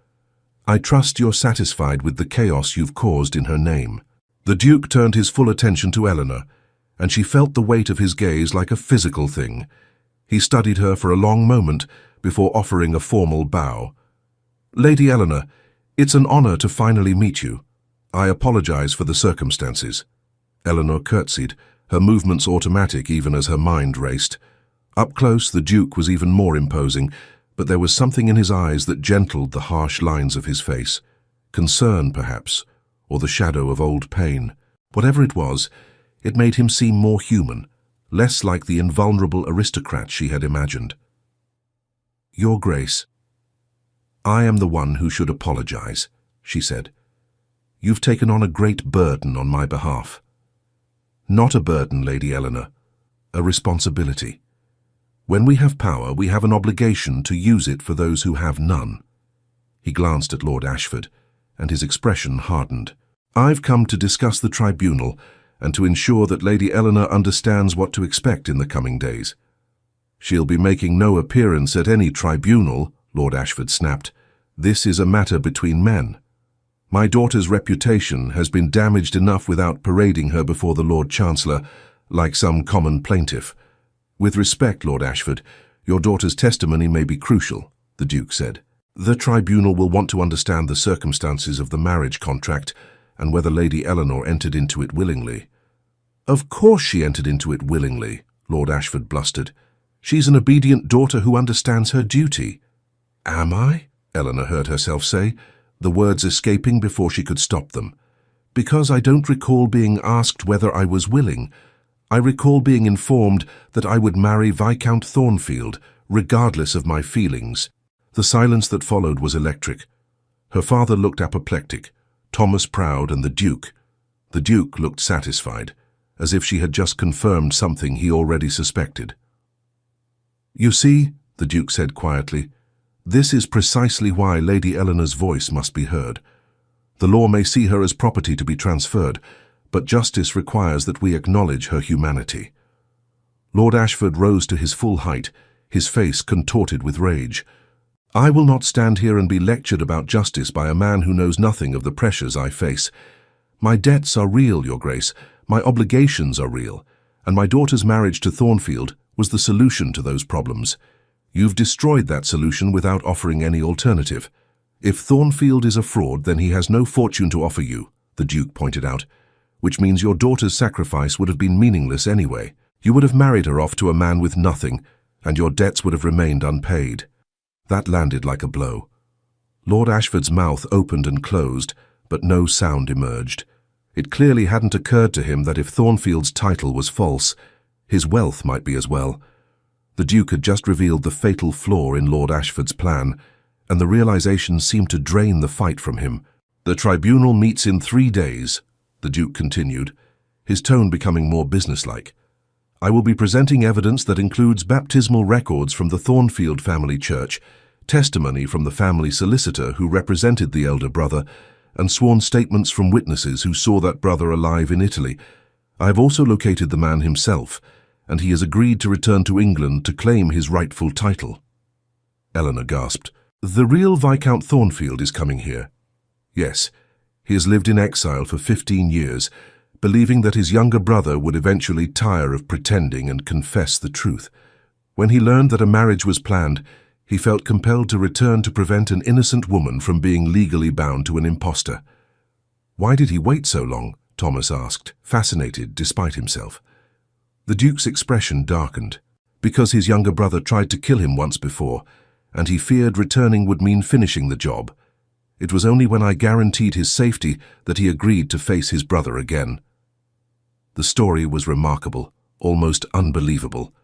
I trust you're satisfied with the chaos you've caused in her name." The Duke turned his full attention to Eleanor, and she felt the weight of his gaze like a physical thing. He studied her for a long moment before offering a formal bow. "Lady Eleanor, it's an honor to finally meet you. I apologize for the circumstances." Eleanor curtsied, her movements automatic even as her mind raced. Up close, the Duke was even more imposing, but there was something in his eyes that gentled the harsh lines of his face. Concern, perhaps, or the shadow of old pain. Whatever it was, it made him seem more human, less like the invulnerable aristocrat she had imagined. "Your Grace, I am the one who should apologize," she said. "You've taken on a great burden on my behalf." "Not a burden, Lady Eleanor. A responsibility. When we have power, we have an obligation to use it for those who have none." He glanced at Lord Ashford, and his expression hardened. "I've come to discuss the tribunal and to ensure that Lady Eleanor understands what to expect in the coming days." "She'll be making no appearance at any tribunal," Lord Ashford snapped. "This is a matter between men. My daughter's reputation has been damaged enough without parading her before the Lord Chancellor like some common plaintiff. With respect, Lord Ashford, Your daughter's testimony may be crucial, the Duke said. The tribunal will want to understand the circumstances of the marriage contract and whether Lady Eleanor entered into it willingly. Of course she entered into it willingly, Lord Ashford blustered. She's an obedient daughter who understands her duty. Am I? Eleanor heard herself say, the words escaping before she could stop them. Because I don't recall being asked whether I was willing. I recall being informed that I would marry Viscount Thornfield, regardless of my feelings. The silence that followed was electric. Her father looked apoplectic, Thomas proud, and the Duke. The Duke looked satisfied, as if she had just confirmed something he already suspected. You see, the Duke said quietly, this is precisely why Lady Eleanor's voice must be heard. The law may see her as property to be transferred, but justice requires that we acknowledge her humanity. Lord Ashford rose to his full height, his face contorted with rage. I will not stand here and be lectured about justice by a man who knows nothing of the pressures I face. My debts are real, Your Grace, my obligations are real, and my daughter's marriage to Thornfield was the solution to those problems. You've destroyed that solution without offering any alternative. If Thornfield is a fraud, then he has no fortune to offer you, the Duke pointed out, which means your daughter's sacrifice would have been meaningless anyway. You would have married her off to a man with nothing, and your debts would have remained unpaid. That landed like a blow. Lord Ashford's mouth opened and closed, but no sound emerged. It clearly hadn't occurred to him that if Thornfield's title was false, his wealth might be as well. The Duke had just revealed the fatal flaw in Lord Ashford's plan, and the realization seemed to drain the fight from him. The tribunal meets in 3 days, the Duke continued, his tone becoming more businesslike. I will be presenting evidence that includes baptismal records from the Thornfield family church, testimony from the family solicitor who represented the elder brother, and sworn statements from witnesses who saw that brother alive in Italy. I have also located the man himself, and he has agreed to return to England to claim his rightful title. Eleanor gasped. The real Viscount Thornfield is coming here. Yes, he has lived in exile for 15 years, believing that his younger brother would eventually tire of pretending and confess the truth. When he learned that a marriage was planned, he felt compelled to return to prevent an innocent woman from being legally bound to an impostor. Why did he wait so long? Thomas asked, fascinated despite himself. The Duke's expression darkened. Because his younger brother tried to kill him once before, and he feared returning would mean finishing the job. It was only when I guaranteed his safety that he agreed to face his brother again. The story was remarkable, almost unbelievable.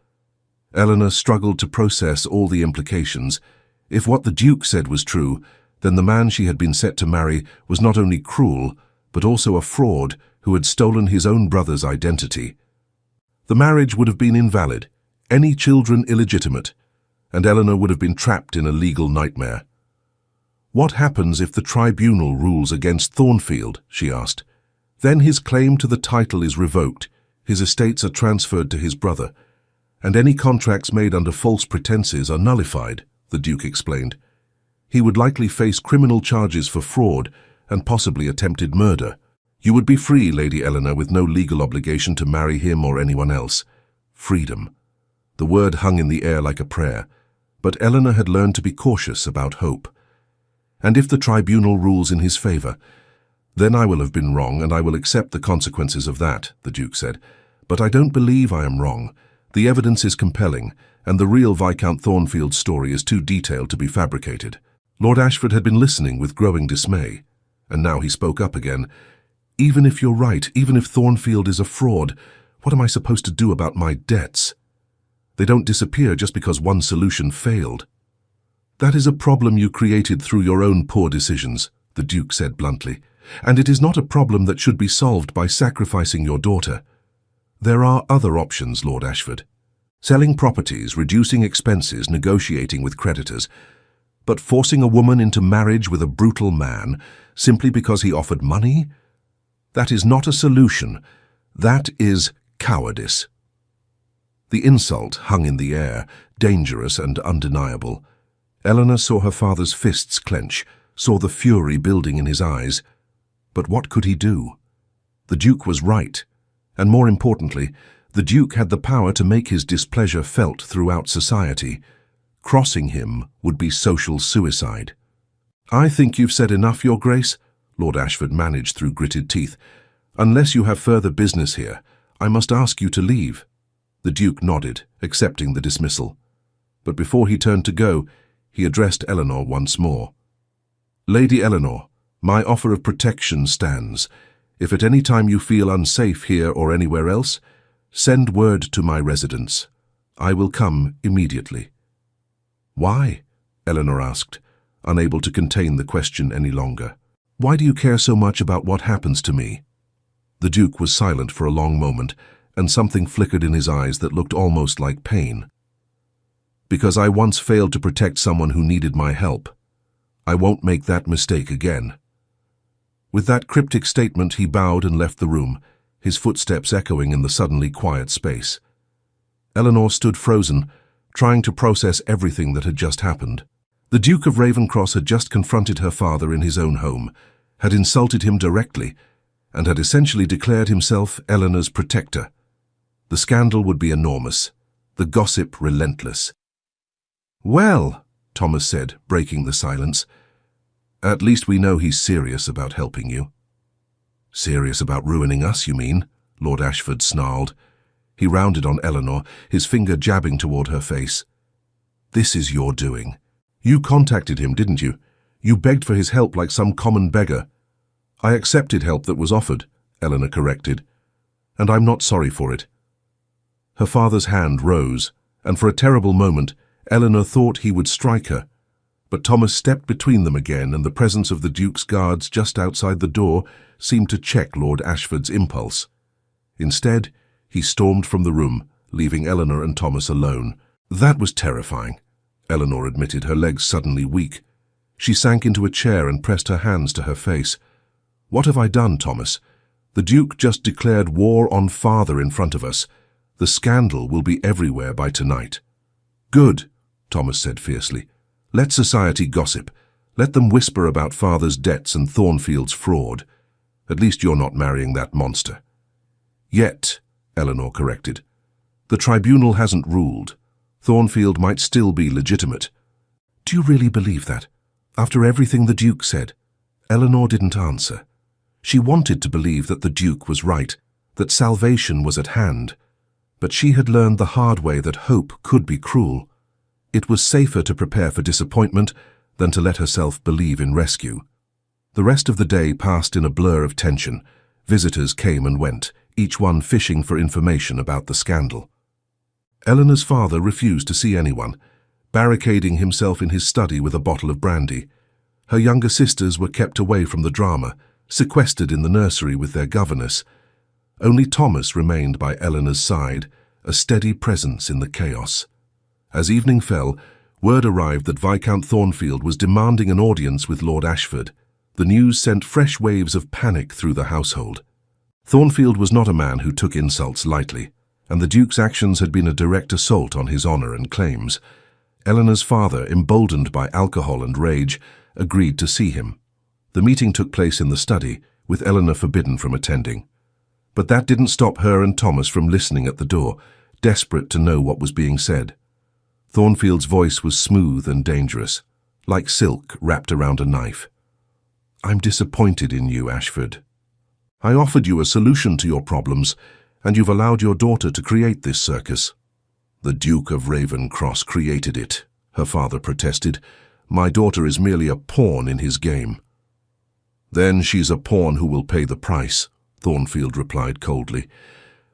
Eleanor struggled to process all the implications. If what the Duke said was true, then the man she had been set to marry was not only cruel, but also a fraud who had stolen his own brother's identity. The marriage would have been invalid, any children illegitimate, and Eleanor would have been trapped in a legal nightmare. What happens if the tribunal rules against Thornfield? She asked. Then his claim to the title is revoked, his estates are transferred to his brother, and any contracts made under false pretenses are nullified, the Duke explained. He would likely face criminal charges for fraud and possibly attempted murder. You would be free, Lady Eleanor, with no legal obligation to marry him or anyone else. Freedom. The word hung in the air like a prayer, but Eleanor had learned to be cautious about hope. And if the tribunal rules in his favor, then I will have been wrong and I will accept the consequences of that, the Duke said. But I don't believe I am wrong. The evidence is compelling, and the real Viscount Thornfield's story is too detailed to be fabricated. Lord Ashford had been listening with growing dismay, and now he spoke up again. Even if you're right, even if Thornfield is a fraud, what am I supposed to do about my debts? They don't disappear just because one solution failed. That is a problem you created through your own poor decisions, the Duke said bluntly, and it is not a problem that should be solved by sacrificing your daughter. There are other options, Lord Ashford. Selling properties, reducing expenses, negotiating with creditors. But forcing a woman into marriage with a brutal man simply because he offered money? That is not a solution. That is cowardice. The insult hung in the air, dangerous and undeniable. Eleanor saw her father's fists clench, saw the fury building in his eyes. But what could he do? The Duke was right, and more importantly, The Duke had the power to make his displeasure felt throughout society. Crossing him would be social suicide. "I think you've said enough, Your Grace," Lord Ashford managed through gritted teeth. "Unless you have further business here, I must ask you to leave." The Duke nodded, accepting the dismissal. But before he turned to go, he addressed Eleanor once more. "Lady Eleanor, my offer of protection stands. If at any time you feel unsafe here or anywhere else, send word to my residence. I will come immediately." "Why?" Eleanor asked, unable to contain the question any longer. "Why do you care so much about what happens to me?" The Duke was silent for a long moment, and something flickered in his eyes that looked almost like pain. "Because I once failed to protect someone who needed my help. I won't make that mistake again." With that cryptic statement, he bowed and left the room, his footsteps echoing in the suddenly quiet space. Eleanor stood frozen, trying to process everything that had just happened. The Duke of Ravencross had just confronted her father in his own home, had insulted him directly, and had essentially declared himself Eleanor's protector. The scandal would be enormous, the gossip relentless. "Well," Thomas said, breaking the silence, "at least we know he's serious about helping you." "Serious about ruining us, you mean?" Lord Ashford snarled. He rounded on Eleanor, his finger jabbing toward her face. "This is your doing. You contacted him, didn't you? You begged for his help like some common beggar." "I accepted help that was offered," Eleanor corrected, "and I'm not sorry for it." Her father's hand rose, and for a terrible moment, Eleanor thought he would strike her. But Thomas stepped between them again, and the presence of the Duke's guards just outside the door seemed to check Lord Ashford's impulse. Instead, he stormed from the room, leaving Eleanor and Thomas alone. "That was terrifying," Eleanor admitted, her legs suddenly weak. She sank into a chair and pressed her hands to her face. "What have I done, Thomas? The Duke just declared war on Father in front of us. The scandal will be everywhere by tonight." "Good," Thomas said fiercely. "Let society gossip. Let them whisper about Father's debts and Thornfield's fraud. At least you're not marrying that monster." "Yet," Eleanor corrected. "The tribunal hasn't ruled. Thornfield might still be legitimate." "Do you really believe that? After everything the Duke said?" Eleanor didn't answer. She wanted to believe that the Duke was right, that salvation was at hand. But she had learned the hard way that hope could be cruel. It was safer to prepare for disappointment than to let herself believe in rescue. The rest of the day passed in a blur of tension. Visitors came and went, each one fishing for information about the scandal. Eleanor's father refused to see anyone, barricading himself in his study with a bottle of brandy. Her younger sisters were kept away from the drama, sequestered in the nursery with their governess. Only Thomas remained by Eleanor's side, a steady presence in the chaos. As evening fell, word arrived that Viscount Thornfield was demanding an audience with Lord Ashford. The news sent fresh waves of panic through the household. Thornfield was not a man who took insults lightly, and the Duke's actions had been a direct assault on his honor and claims. Eleanor's father, emboldened by alcohol and rage, agreed to see him. The meeting took place in the study, with Eleanor forbidden from attending. But that didn't stop her and Thomas from listening at the door, desperate to know what was being said. Thornfield's voice was smooth and dangerous, like silk wrapped around a knife. "I'm disappointed in you, Ashford. I offered you a solution to your problems, and you've allowed your daughter to create this circus." "The Duke of Ravencross created it," her father protested. "My daughter is merely a pawn in his game." "Then she's a pawn who will pay the price," Thornfield replied coldly.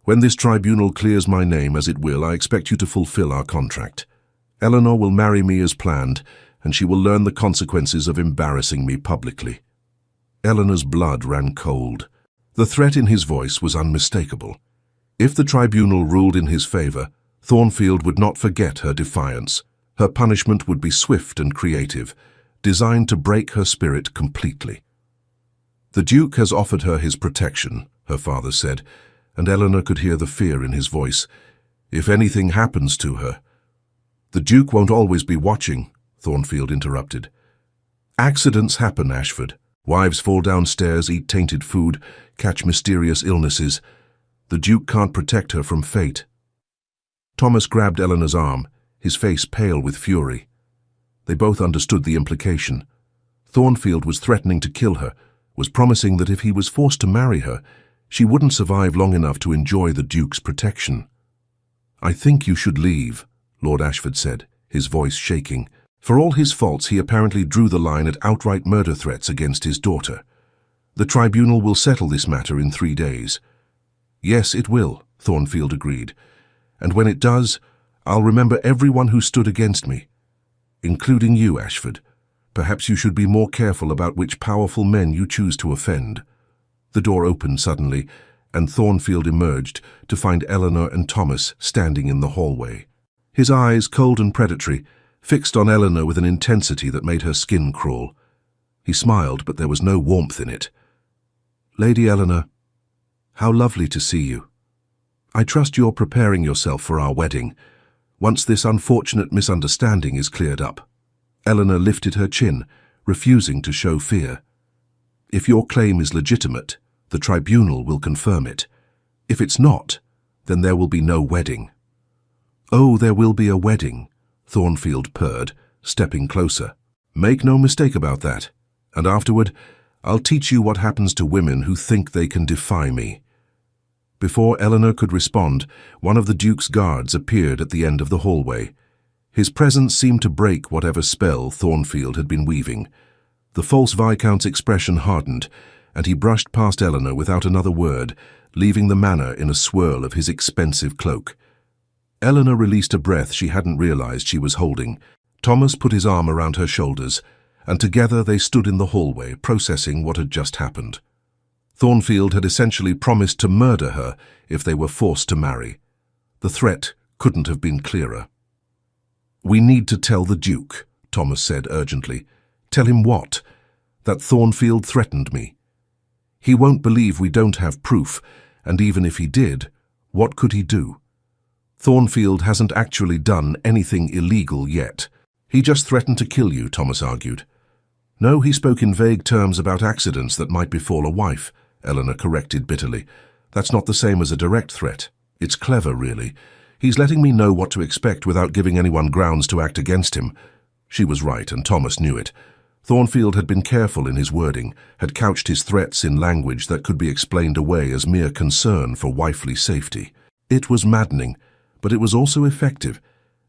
"When this tribunal clears my name, as it will, I expect you to fulfill our contract. Eleanor will marry me as planned, and she will learn the consequences of embarrassing me publicly." Eleanor's blood ran cold. The threat in his voice was unmistakable. If the tribunal ruled in his favor, Thornfield would not forget her defiance. Her punishment would be swift and creative, designed to break her spirit completely. "The Duke has offered her his protection," her father said, and Eleanor could hear the fear in his voice. "If anything happens to her—" "The Duke won't always be watching," Thornfield interrupted. "Accidents happen, Ashford. Wives fall downstairs, eat tainted food, catch mysterious illnesses. The Duke can't protect her from fate. Thomas grabbed Eleanor's arm, his face pale with fury. They both understood the implication. Thornfield was threatening to kill her, was promising that if he was forced to marry her, she wouldn't survive long enough to enjoy the Duke's protection. "I think you should leave," Lord Ashford said, his voice shaking. For all his faults, he apparently drew the line at outright murder threats against his daughter. "The tribunal will settle this matter in 3 days." "Yes, it will," Thornfield agreed. "And when it does, I'll remember everyone who stood against me, including you, Ashford. Perhaps you should be more careful about which powerful men you choose to offend." The door opened suddenly, and Thornfield emerged to find Eleanor and Thomas standing in the hallway. His eyes, cold and predatory, fixed on Eleanor with an intensity that made her skin crawl. He smiled, but there was no warmth in it. "Lady Eleanor, how lovely to see you. I trust you're preparing yourself for our wedding, once this unfortunate misunderstanding is cleared up." Eleanor lifted her chin, refusing to show fear. "If your claim is legitimate, the tribunal will confirm it. If it's not, then there will be no wedding." "Oh, there will be a wedding," Thornfield purred, stepping closer. "Make no mistake about that. And afterward, I'll teach you what happens to women who think they can defy me." Before Eleanor could respond, one of the Duke's guards appeared at the end of the hallway. His presence seemed to break whatever spell Thornfield had been weaving. The false Viscount's expression hardened, and he brushed past Eleanor without another word, leaving the manor in a swirl of his expensive cloak. Eleanor released a breath she hadn't realized she was holding. Thomas put his arm around her shoulders, and together they stood in the hallway, processing what had just happened. Thornfield had essentially promised to murder her if they were forced to marry. The threat couldn't have been clearer. "We need to tell the Duke," Thomas said urgently. "Tell him what? That Thornfield threatened me. He won't believe we don't have proof, and even if he did, what could he do? Thornfield hasn't actually done anything illegal yet. He just threatened to kill you," Thomas argued. "No, he spoke in vague terms about accidents that might befall a wife," Eleanor corrected bitterly. "That's not the same as a direct threat. It's clever, really. He's letting me know what to expect without giving anyone grounds to act against him." She was right, and Thomas knew it. Thornfield had been careful in his wording, had couched his threats in language that could be explained away as mere concern for wifely safety. It was maddening, but it was also effective.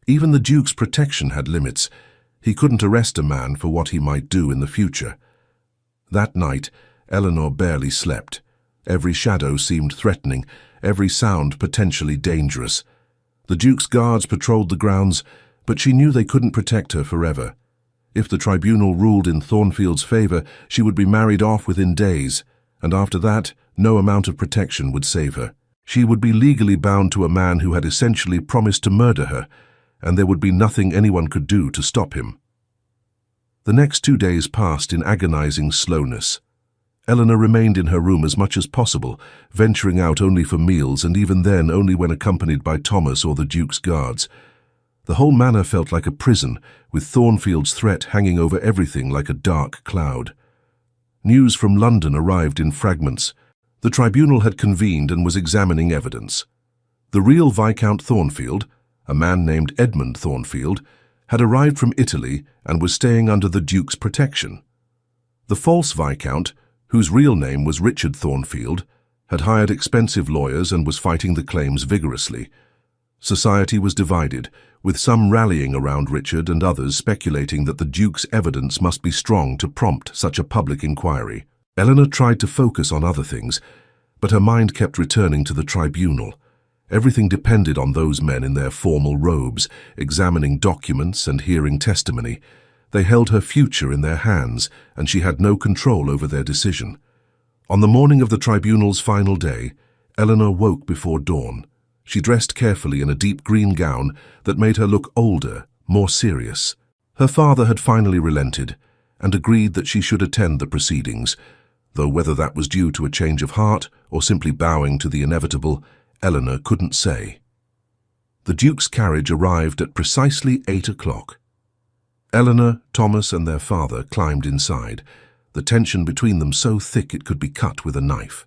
Even the Duke's protection had limits. He couldn't arrest a man for what he might do in the future. That night, Eleanor barely slept. Every shadow seemed threatening, every sound potentially dangerous. The Duke's guards patrolled the grounds, but she knew they couldn't protect her forever. If the tribunal ruled in Thornfield's favor, she would be married off within days, and after that, no amount of protection would save her. She would be legally bound to a man who had essentially promised to murder her, and there would be nothing anyone could do to stop him. The next 2 days passed in agonizing slowness. Eleanor remained in her room as much as possible, venturing out only for meals, and even then only when accompanied by Thomas or the Duke's guards. The whole manor felt like a prison, with Thornfield's threat hanging over everything like a dark cloud. News from London arrived in fragments. The tribunal had convened and was examining evidence. The real Viscount Thornfield, a man named Edmund Thornfield, had arrived from Italy and was staying under the Duke's protection. The false Viscount, whose real name was Richard Thornfield, had hired expensive lawyers and was fighting the claims vigorously. Society was divided, with some rallying around Richard and others speculating that the Duke's evidence must be strong to prompt such a public inquiry. Eleanor tried to focus on other things, but her mind kept returning to the tribunal. Everything depended on those men in their formal robes, examining documents and hearing testimony. They held her future in their hands, and she had no control over their decision. On the morning of the tribunal's final day, Eleanor woke before dawn. She dressed carefully in a deep green gown that made her look older, more serious. Her father had finally relented and agreed that she should attend the proceedings, though whether that was due to a change of heart or simply bowing to the inevitable, Eleanor couldn't say. The Duke's carriage arrived at precisely 8 o'clock. Eleanor, Thomas, and their father climbed inside, the tension between them so thick it could be cut with a knife.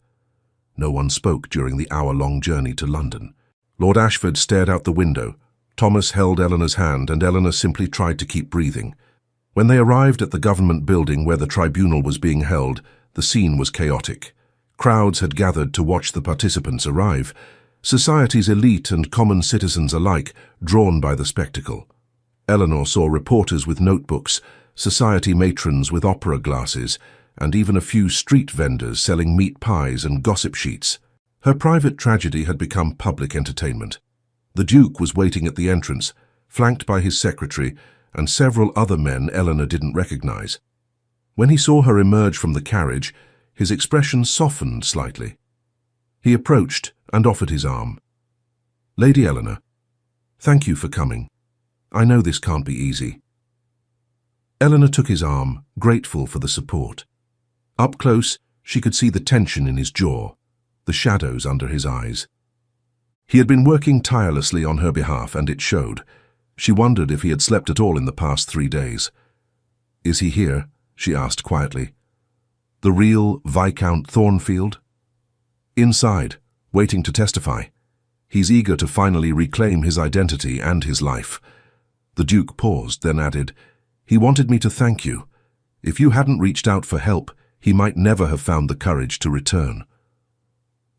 No one spoke during the hour-long journey to London. Lord Ashford stared out the window. Thomas held Eleanor's hand, and Eleanor simply tried to keep breathing. When they arrived at the government building where the tribunal was being held, the scene was chaotic. Crowds had gathered to watch the participants arrive, society's elite and common citizens alike drawn by the spectacle. Eleanor saw reporters with notebooks, society matrons with opera glasses, and even a few street vendors selling meat pies and gossip sheets. Her private tragedy had become public entertainment. The Duke was waiting at the entrance, flanked by his secretary and several other men Eleanor didn't recognize. When he saw her emerge from the carriage, his expression softened slightly. He approached and offered his arm. "Lady Eleanor, thank you for coming. I know this can't be easy." Eleanor took his arm, grateful for the support. Up close, she could see the tension in his jaw, the shadows under his eyes. He had been working tirelessly on her behalf, and it showed. She wondered if he had slept at all in the past 3 days. "Is he here?" she asked quietly. "The real Viscount Thornfield?" "Inside, waiting to testify. He's eager to finally reclaim his identity and his life." The Duke paused, then added, "He wanted me to thank you. If you hadn't reached out for help, he might never have found the courage to return."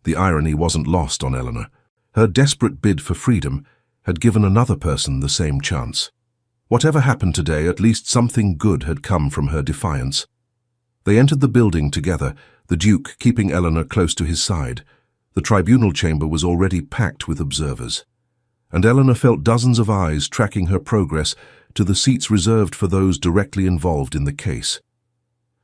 The irony wasn't lost on Eleanor. Her desperate bid for freedom had given another person the same chance. Whatever happened today, at least something good had come from her defiance. They entered the building together, the Duke keeping Eleanor close to his side. The tribunal chamber was already packed with observers, and Eleanor felt dozens of eyes tracking her progress to the seats reserved for those directly involved in the case.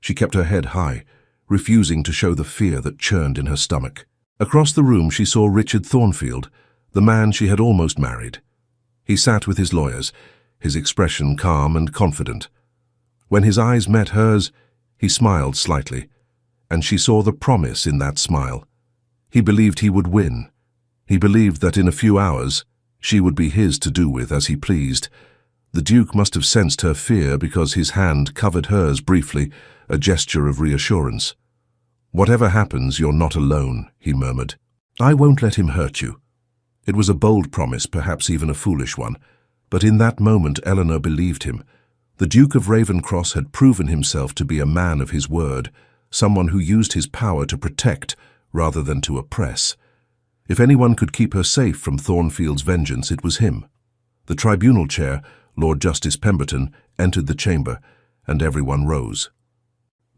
She kept her head high, refusing to show the fear that churned in her stomach. Across the room she saw Richard Thornfield, the man she had almost married. He sat with his lawyers, his expression calm and confident. When his eyes met hers, he smiled slightly, and she saw the promise in that smile. He believed he would win. He believed that in a few hours, she would be his to do with as he pleased. The Duke must have sensed her fear because his hand covered hers briefly, a gesture of reassurance. "Whatever happens, you're not alone," he murmured. "I won't let him hurt you." It was a bold promise, perhaps even a foolish one, but in that moment Eleanor believed him. The Duke of Ravenscross had proven himself to be a man of his word, someone who used his power to protect rather than to oppress. If anyone could keep her safe from Thornfield's vengeance, it was him. The tribunal chair, Lord Justice Pemberton, entered the chamber, and everyone rose.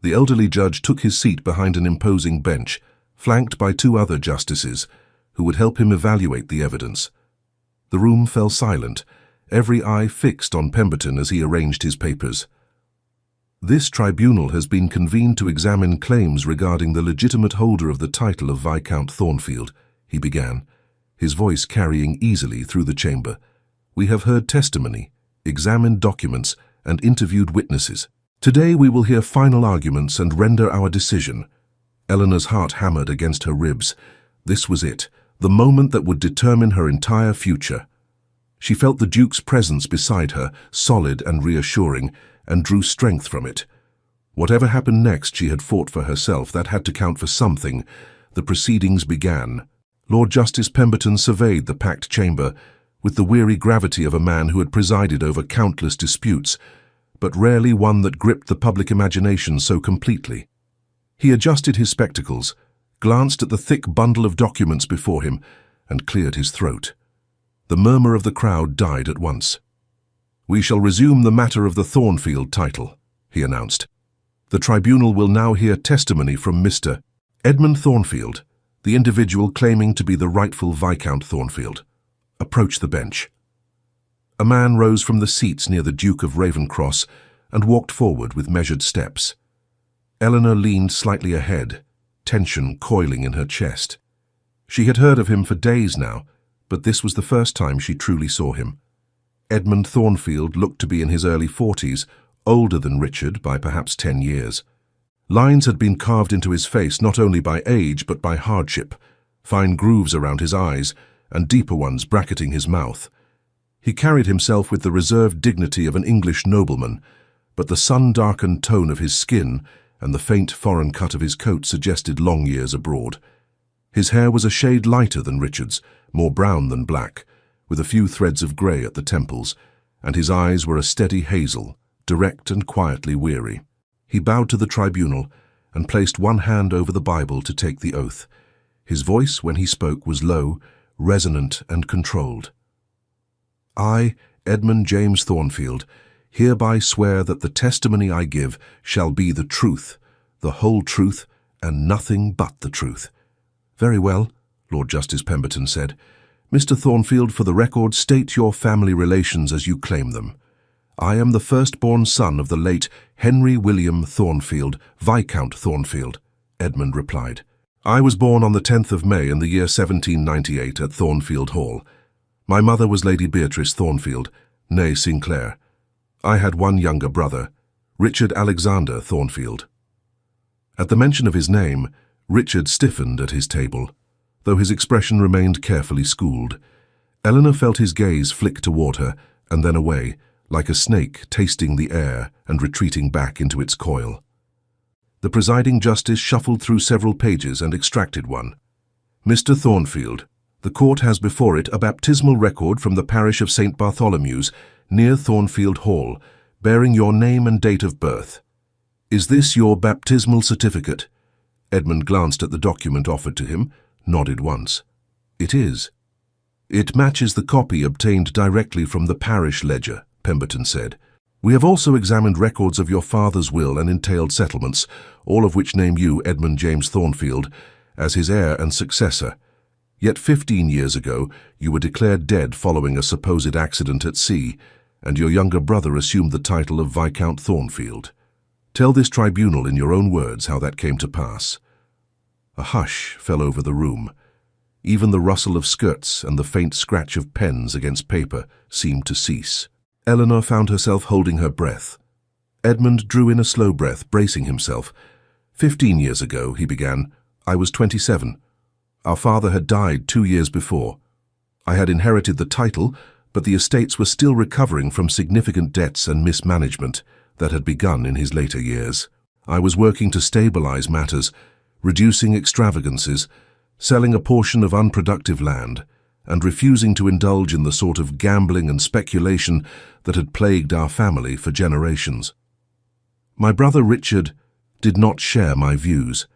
The elderly judge took his seat behind an imposing bench, flanked by 2 other justices, who would help him evaluate the evidence. The room fell silent, every eye fixed on Pemberton as he arranged his papers. "This tribunal has been convened to examine claims regarding the legitimate holder of the title of Viscount Thornfield," he began, his voice carrying easily through the chamber. "We have heard testimony, examined documents, and interviewed witnesses. Today we will hear final arguments and render our decision." Eleanor's heart hammered against her ribs. This was it, the moment that would determine her entire future. She felt the Duke's presence beside her, solid and reassuring, and drew strength from it. Whatever happened next, she had fought for herself. That had to count for something. The proceedings began. Lord Justice Pemberton surveyed the packed chamber with the weary gravity of a man who had presided over countless disputes, but rarely one that gripped the public imagination so completely. He adjusted his spectacles, glanced at the thick bundle of documents before him, and cleared his throat. The murmur of the crowd died at once. "We shall resume the matter of the Thornfield title," he announced. "The tribunal will now hear testimony from Mr. Edmund Thornfield, the individual claiming to be the rightful Viscount Thornfield. Approach the bench." A man rose from the seats near the Duke of Ravenscross and walked forward with measured steps. Eleanor leaned slightly ahead, tension coiling in her chest. She had heard of him for days now, but this was the first time she truly saw him. Edmund Thornfield looked to be in his early 40s, older than Richard by perhaps 10 years. Lines had been carved into his face not only by age but by hardship, fine grooves around his eyes and deeper ones bracketing his mouth. He carried himself with the reserved dignity of an English nobleman, but the sun-darkened tone of his skin and the faint foreign cut of his coat suggested long years abroad. His hair was a shade lighter than Richard's, more brown than black, with a few threads of grey at the temples, and his eyes were a steady hazel, direct and quietly weary. He bowed to the tribunal and placed one hand over the Bible to take the oath. His voice, when he spoke, was low, resonant and controlled. I, Edmund James Thornfield, hereby swear that the testimony I give shall be the truth, the whole truth, and nothing but the truth. Very well, Lord Justice Pemberton said. Mr. Thornfield, for the record, state your family relations as you claim them. I am the firstborn son of the late Henry William Thornfield, Viscount Thornfield, Edmund replied. I was born on the 10th of May in the year 1798 at Thornfield Hall. My mother was Lady Beatrice Thornfield, née Sinclair. I had one younger brother, Richard Alexander Thornfield. At the mention of his name, Richard stiffened at his table, though his expression remained carefully schooled. Eleanor felt his gaze flick toward her and then away, like a snake tasting the air and retreating back into its coil. The presiding justice shuffled through several pages and extracted one. Mr. Thornfield, the court has before it a baptismal record from the parish of St. Bartholomew's, near Thornfield Hall, bearing your name and date of birth. Is this your baptismal certificate? Edmund glanced at the document offered to him, nodded once. It is. It matches the copy obtained directly from the parish ledger, Pemberton said. We have also examined records of your father's will and entailed settlements, all of which name you, Edmund James Thornfield, as his heir and successor. Yet 15 years ago, you were declared dead following a supposed accident at sea, and your younger brother assumed the title of Viscount Thornfield. Tell this tribunal in your own words how that came to pass. A hush fell over the room. Even the rustle of skirts and the faint scratch of pens against paper seemed to cease. Eleanor found herself holding her breath. Edmund drew in a slow breath, bracing himself. 15 years ago, he began, I was 27. Our father had died 2 years before. I had inherited the title, but the estates were still recovering from significant debts and mismanagement that had begun in his later years. I was working to stabilize matters, reducing extravagances, selling a portion of unproductive land, and refusing to indulge in the sort of gambling and speculation that had plagued our family for generations. My brother Richard did not share my views.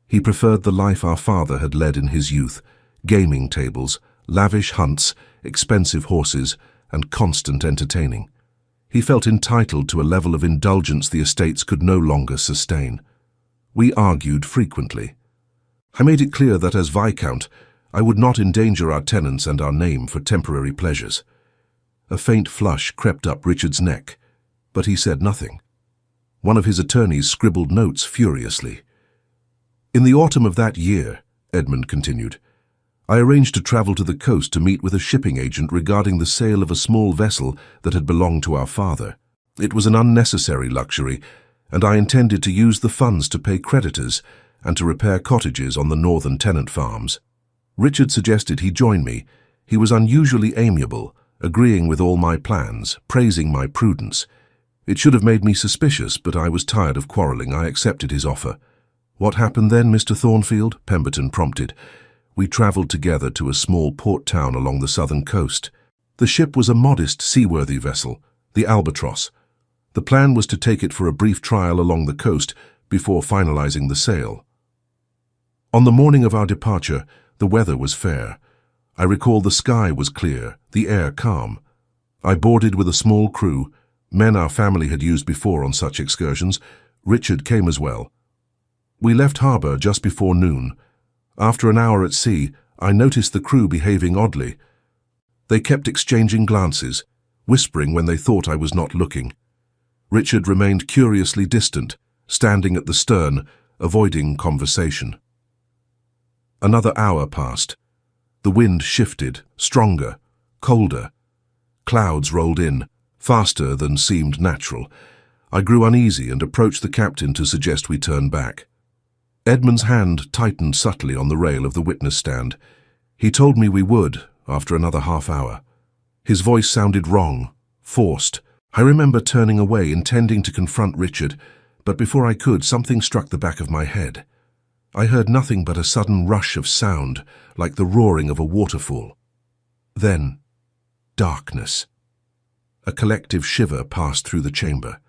He preferred the life our father had led in his youth, gaming tables, lavish hunts, expensive horses, and constant entertaining. He felt entitled to a level of indulgence the estates could no longer sustain. We argued frequently. I made it clear that as Viscount, I would not endanger our tenants and our name for temporary pleasures. A faint flush crept up Richard's neck, but he said nothing. One of his attorneys scribbled notes furiously. In the autumn of that year, Edmund continued, I arranged to travel to the coast to meet with a shipping agent regarding the sale of a small vessel that had belonged to our father. It was an unnecessary luxury, and I intended to use the funds to pay creditors and to repair cottages on the northern tenant farms. Richard suggested he join me. He was unusually amiable, agreeing with all my plans, praising my prudence. It should have made me suspicious, but I was tired of quarrelling. I accepted his offer. What happened then, Mr. Thornfield? Pemberton prompted. We travelled together to a small port town along the southern coast. The ship was a modest, seaworthy vessel, the Albatross. The plan was to take it for a brief trial along the coast before finalizing the sale. On the morning of our departure, the weather was fair. I recall the sky was clear, the air calm. I boarded with a small crew, men our family had used before on such excursions. Richard came as well. We left harbour just before noon. After an hour at sea, I noticed the crew behaving oddly. They kept exchanging glances, whispering when they thought I was not looking. Richard remained curiously distant, standing at the stern, avoiding conversation. Another hour passed. The wind shifted, stronger, colder. Clouds rolled in, faster than seemed natural. I grew uneasy and approached the captain to suggest we turn back. Edmund's hand tightened subtly on the rail of the witness stand. He told me we would, after another half hour. His voice sounded wrong, forced. I remember turning away, intending to confront Richard, but before I could, something struck the back of my head. I heard nothing but a sudden rush of sound, like the roaring of a waterfall. Then, darkness. A collective shiver passed through the chamber.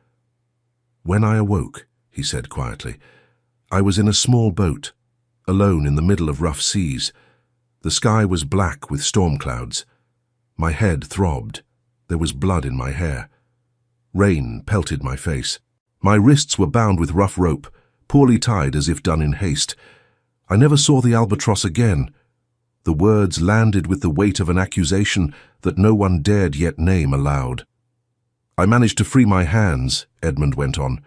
"When I awoke," he said quietly, "I was in a small boat, alone in the middle of rough seas. The sky was black with storm clouds. My head throbbed. There was blood in my hair. Rain pelted my face. My wrists were bound with rough rope, poorly tied as if done in haste. I never saw the albatross again." The words landed with the weight of an accusation that no one dared yet name aloud. "I managed to free my hands," Edmund went on.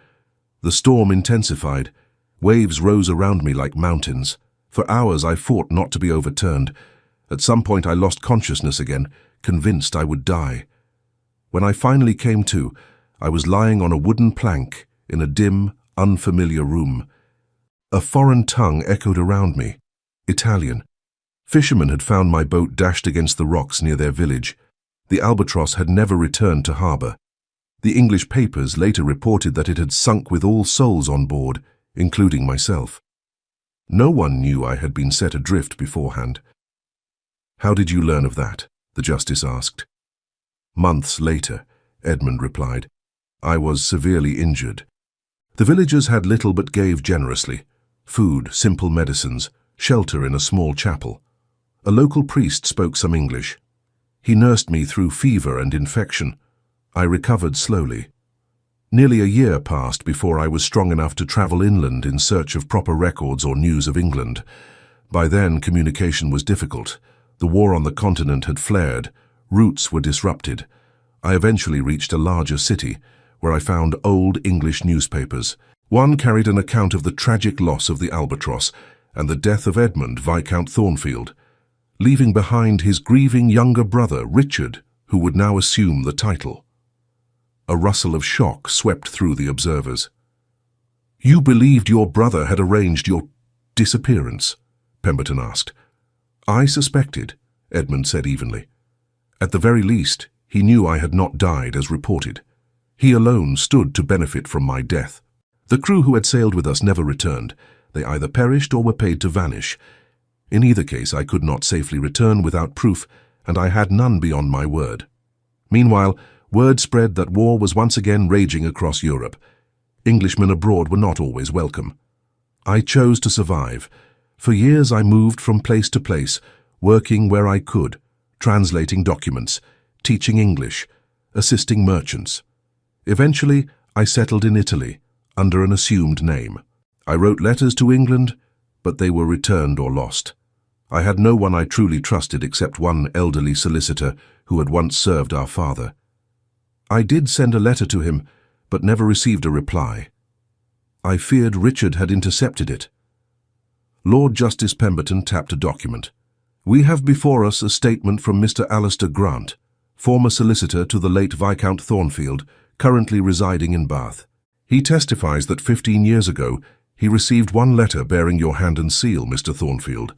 "The storm intensified. Waves rose around me like mountains. For hours I fought not to be overturned. At some point I lost consciousness again, convinced I would die. When I finally came to, I was lying on a wooden plank in a dim, unfamiliar room. A foreign tongue echoed around me. Italian. Fishermen had found my boat dashed against the rocks near their village. The albatross had never returned to harbour. The English papers later reported that it had sunk with all souls on board, including myself. No one knew I had been set adrift beforehand. "How did you learn of that?" the justice asked. "Months later," Edmund replied. "I was severely injured. The villagers had little but gave generously. Food, simple medicines, shelter in a small chapel. A local priest spoke some English. He nursed me through fever and infection. I recovered slowly. Nearly a year passed before I was strong enough to travel inland in search of proper records or news of England. By then, communication was difficult. The war on the continent had flared. Routes were disrupted. I eventually reached a larger city, where I found old English newspapers. One carried an account of the tragic loss of the albatross and the death of Edmund, Viscount Thornfield, leaving behind his grieving younger brother, Richard, who would now assume the title. A rustle of shock swept through the observers. "You believed your brother had arranged your disappearance?" Pemberton asked. "I suspected," Edmund said evenly. "At the very least, he knew I had not died as reported. He alone stood to benefit from my death. The crew who had sailed with us never returned. They either perished or were paid to vanish. In either case, I could not safely return without proof, and I had none beyond my word. Meanwhile, word spread that war was once again raging across Europe. Englishmen abroad were not always welcome. I chose to survive. For years I moved from place to place, working where I could, translating documents, teaching English, assisting merchants. Eventually, I settled in Italy, under an assumed name. I wrote letters to England, but they were returned or lost. I had no one I truly trusted except one elderly solicitor who had once served our father. I did send a letter to him, but never received a reply. I feared Richard had intercepted it. Lord Justice Pemberton tapped a document. "We have before us a statement from Mr. Alistair Grant, former solicitor to the late Viscount Thornfield, currently residing in Bath. He testifies that 15 years ago he received one letter bearing your hand and seal, Mr. Thornfield,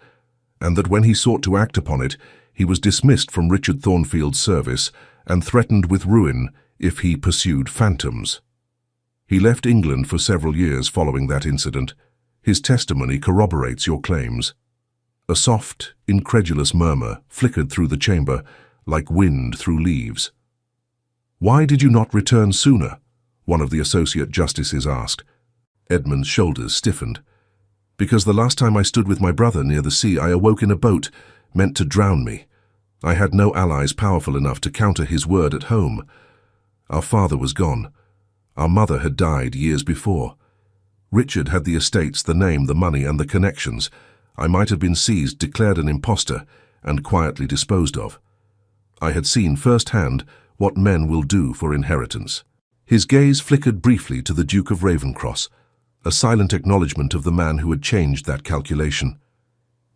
and that when he sought to act upon it, he was dismissed from Richard Thornfield's service and threatened with ruin if he pursued phantoms. He left England for several years following that incident. His testimony corroborates your claims." A soft, incredulous murmur flickered through the chamber, like wind through leaves. "Why did you not return sooner?" one of the associate justices asked. Edmund's shoulders stiffened. "Because the last time I stood with my brother near the sea, I awoke in a boat, meant to drown me. I had no allies powerful enough to counter his word at home. Our father was gone. Our mother had died years before. Richard had the estates, the name, the money, and the connections. I might have been seized, declared an impostor, and quietly disposed of. I had seen firsthand what men will do for inheritance." His gaze flickered briefly to the Duke of Ravencross, a silent acknowledgement of the man who had changed that calculation.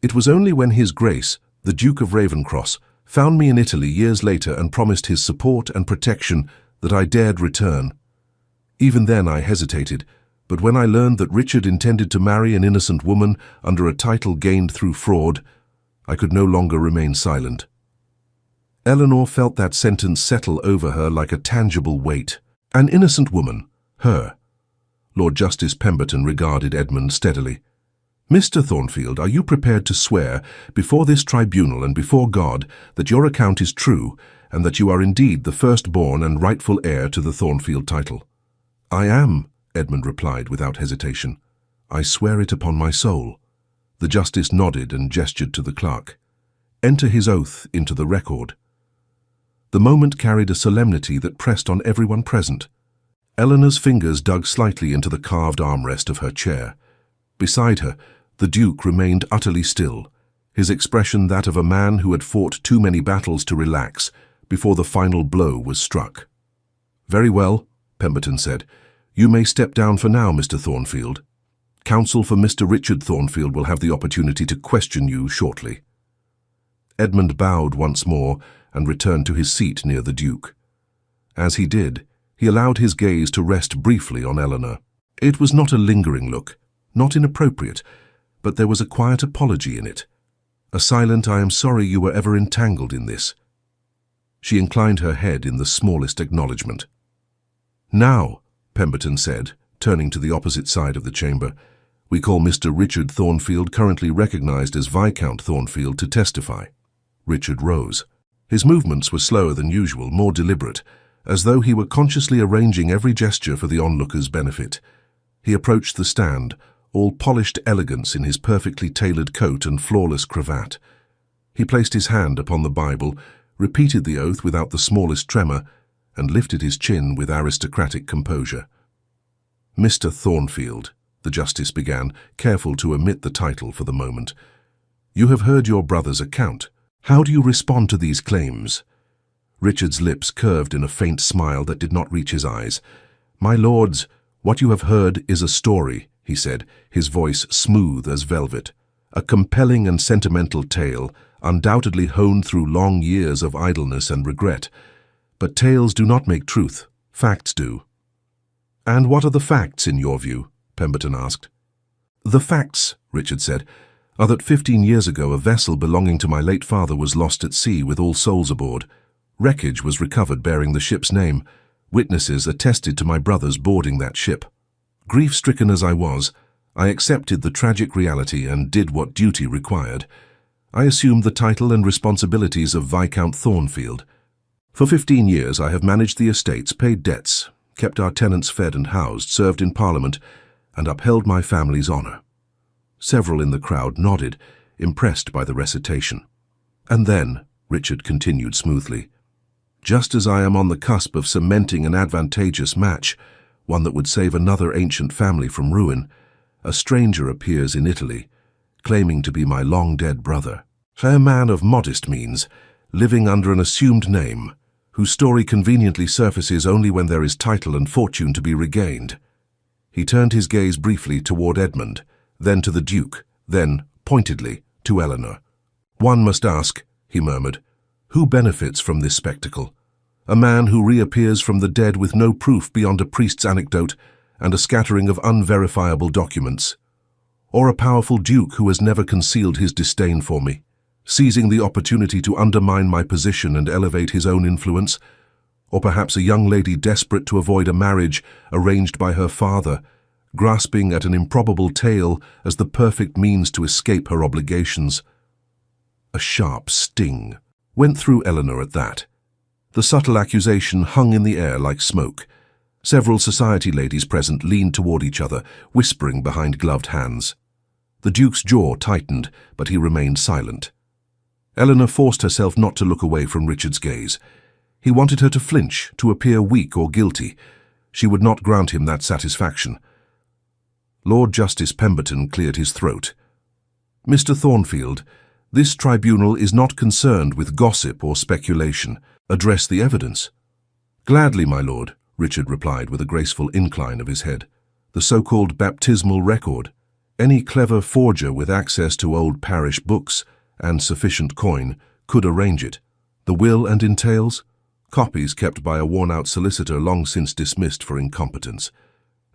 "It was only when His Grace, the Duke of Ravencross, found me in Italy years later and promised his support and protection that I dared return. Even then I hesitated, but when I learned that Richard intended to marry an innocent woman under a title gained through fraud, I could no longer remain silent." Eleanor felt that sentence settle over her like a tangible weight. An innocent woman, her. Lord Justice Pemberton regarded Edmund steadily. Mr. Thornfield, are you prepared to swear before this tribunal and before God that your account is true and that you are indeed the firstborn and rightful heir to the Thornfield title? I am, Edmund replied without hesitation. I swear it upon my soul. The justice nodded and gestured to the clerk. Enter his oath into the record. The moment carried a solemnity that pressed on everyone present. Eleanor's fingers dug slightly into the carved armrest of her chair. Beside her, the Duke remained utterly still, his expression that of a man who had fought too many battles to relax before the final blow was struck. Very well, Pemberton said. You may step down for now, Mr. Thornfield. Counsel for Mr. Richard Thornfield will have the opportunity to question you shortly. Edmund bowed once more and returned to his seat near the Duke. As he did, he allowed his gaze to rest briefly on Eleanor. It was not a lingering look, not inappropriate, but there was a quiet apology in it. A silent, I am sorry you were ever entangled in this. She inclined her head in the smallest acknowledgement. Now, Pemberton said, turning to the opposite side of the chamber, we call Mr. Richard Thornfield, currently recognized as Viscount Thornfield, to testify. Richard rose. His movements were slower than usual, more deliberate, as though he were consciously arranging every gesture for the onlookers' benefit. He approached the stand, all polished elegance in his perfectly tailored coat and flawless cravat. He placed his hand upon the Bible, repeated the oath without the smallest tremor, and lifted his chin with aristocratic composure. Mr. Thornfield, the justice began, careful to omit the title for the moment. You have heard your brother's account. How do you respond to these claims? Richard's lips curved in a faint smile that did not reach his eyes. My lords, what you have heard is a story, he said, his voice smooth as velvet. A compelling and sentimental tale, undoubtedly honed through long years of idleness and regret. But tales do not make truth, facts do. And what are the facts, in your view? Pemberton asked. The facts, Richard said, are that 15 years ago a vessel belonging to my late father was lost at sea with all souls aboard. Wreckage was recovered bearing the ship's name. Witnesses attested to my brother's boarding that ship. Grief-stricken as I was, I accepted the tragic reality and did what duty required. I assumed the title and responsibilities of Viscount Thornfield. For 15 years I have managed the estates, paid debts, kept our tenants fed and housed, served in Parliament, and upheld my family's honour. Several in the crowd nodded, impressed by the recitation. And then, Richard continued smoothly, just as I am on the cusp of cementing an advantageous match, one that would save another ancient family from ruin, a stranger appears in Italy, claiming to be my long-dead brother. A man of modest means, living under an assumed name, whose story conveniently surfaces only when there is title and fortune to be regained. He turned his gaze briefly toward Edmund, then to the Duke, then, pointedly, to Eleanor. One must ask, he murmured, who benefits from this spectacle? A man who reappears from the dead with no proof beyond a priest's anecdote and a scattering of unverifiable documents? Or a powerful Duke who has never concealed his disdain for me, seizing the opportunity to undermine my position and elevate his own influence? Or perhaps a young lady desperate to avoid a marriage arranged by her father, grasping at an improbable tale as the perfect means to escape her obligations. A sharp sting went through Eleanor at that. The subtle accusation hung in the air like smoke. Several society ladies present leaned toward each other, whispering behind gloved hands. The Duke's jaw tightened, but he remained silent. Eleanor forced herself not to look away from Richard's gaze. He wanted her to flinch, to appear weak or guilty. She would not grant him that satisfaction. Lord Justice Pemberton cleared his throat. Mr. Thornfield, this tribunal is not concerned with gossip or speculation. Address the evidence. Gladly, my lord, Richard replied with a graceful incline of his head. The so-called baptismal record. Any clever forger with access to old parish books and sufficient coin could arrange it. The will and entails? Copies kept by a worn-out solicitor long since dismissed for incompetence.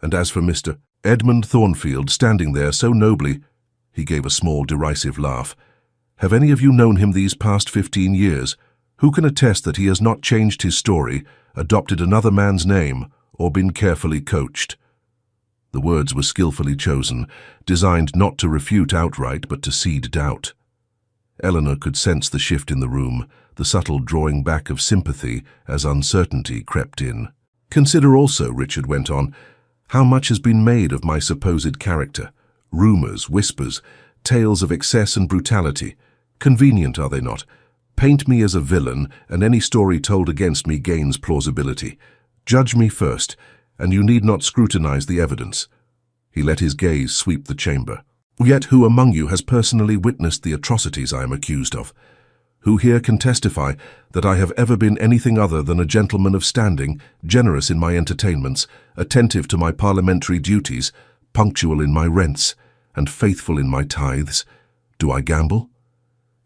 And as for Mr. Edmund Thornfield standing there so nobly, he gave a small derisive laugh. Have any of you known him these past 15 years? Who can attest that he has not changed his story, adopted another man's name, or been carefully coached? The words were skillfully chosen, designed not to refute outright but to seed doubt. Eleanor could sense the shift in the room, the subtle drawing back of sympathy as uncertainty crept in. "Consider also," Richard went on, "how much has been made of my supposed character. Rumors, whispers, tales of excess and brutality. Convenient, are they not? Paint me as a villain, and any story told against me gains plausibility. Judge me first, and you need not scrutinize the evidence." He let his gaze sweep the chamber. "Yet who among you has personally witnessed the atrocities I am accused of? Who here can testify that I have ever been anything other than a gentleman of standing, generous in my entertainments, attentive to my parliamentary duties, punctual in my rents, and faithful in my tithes? Do I gamble?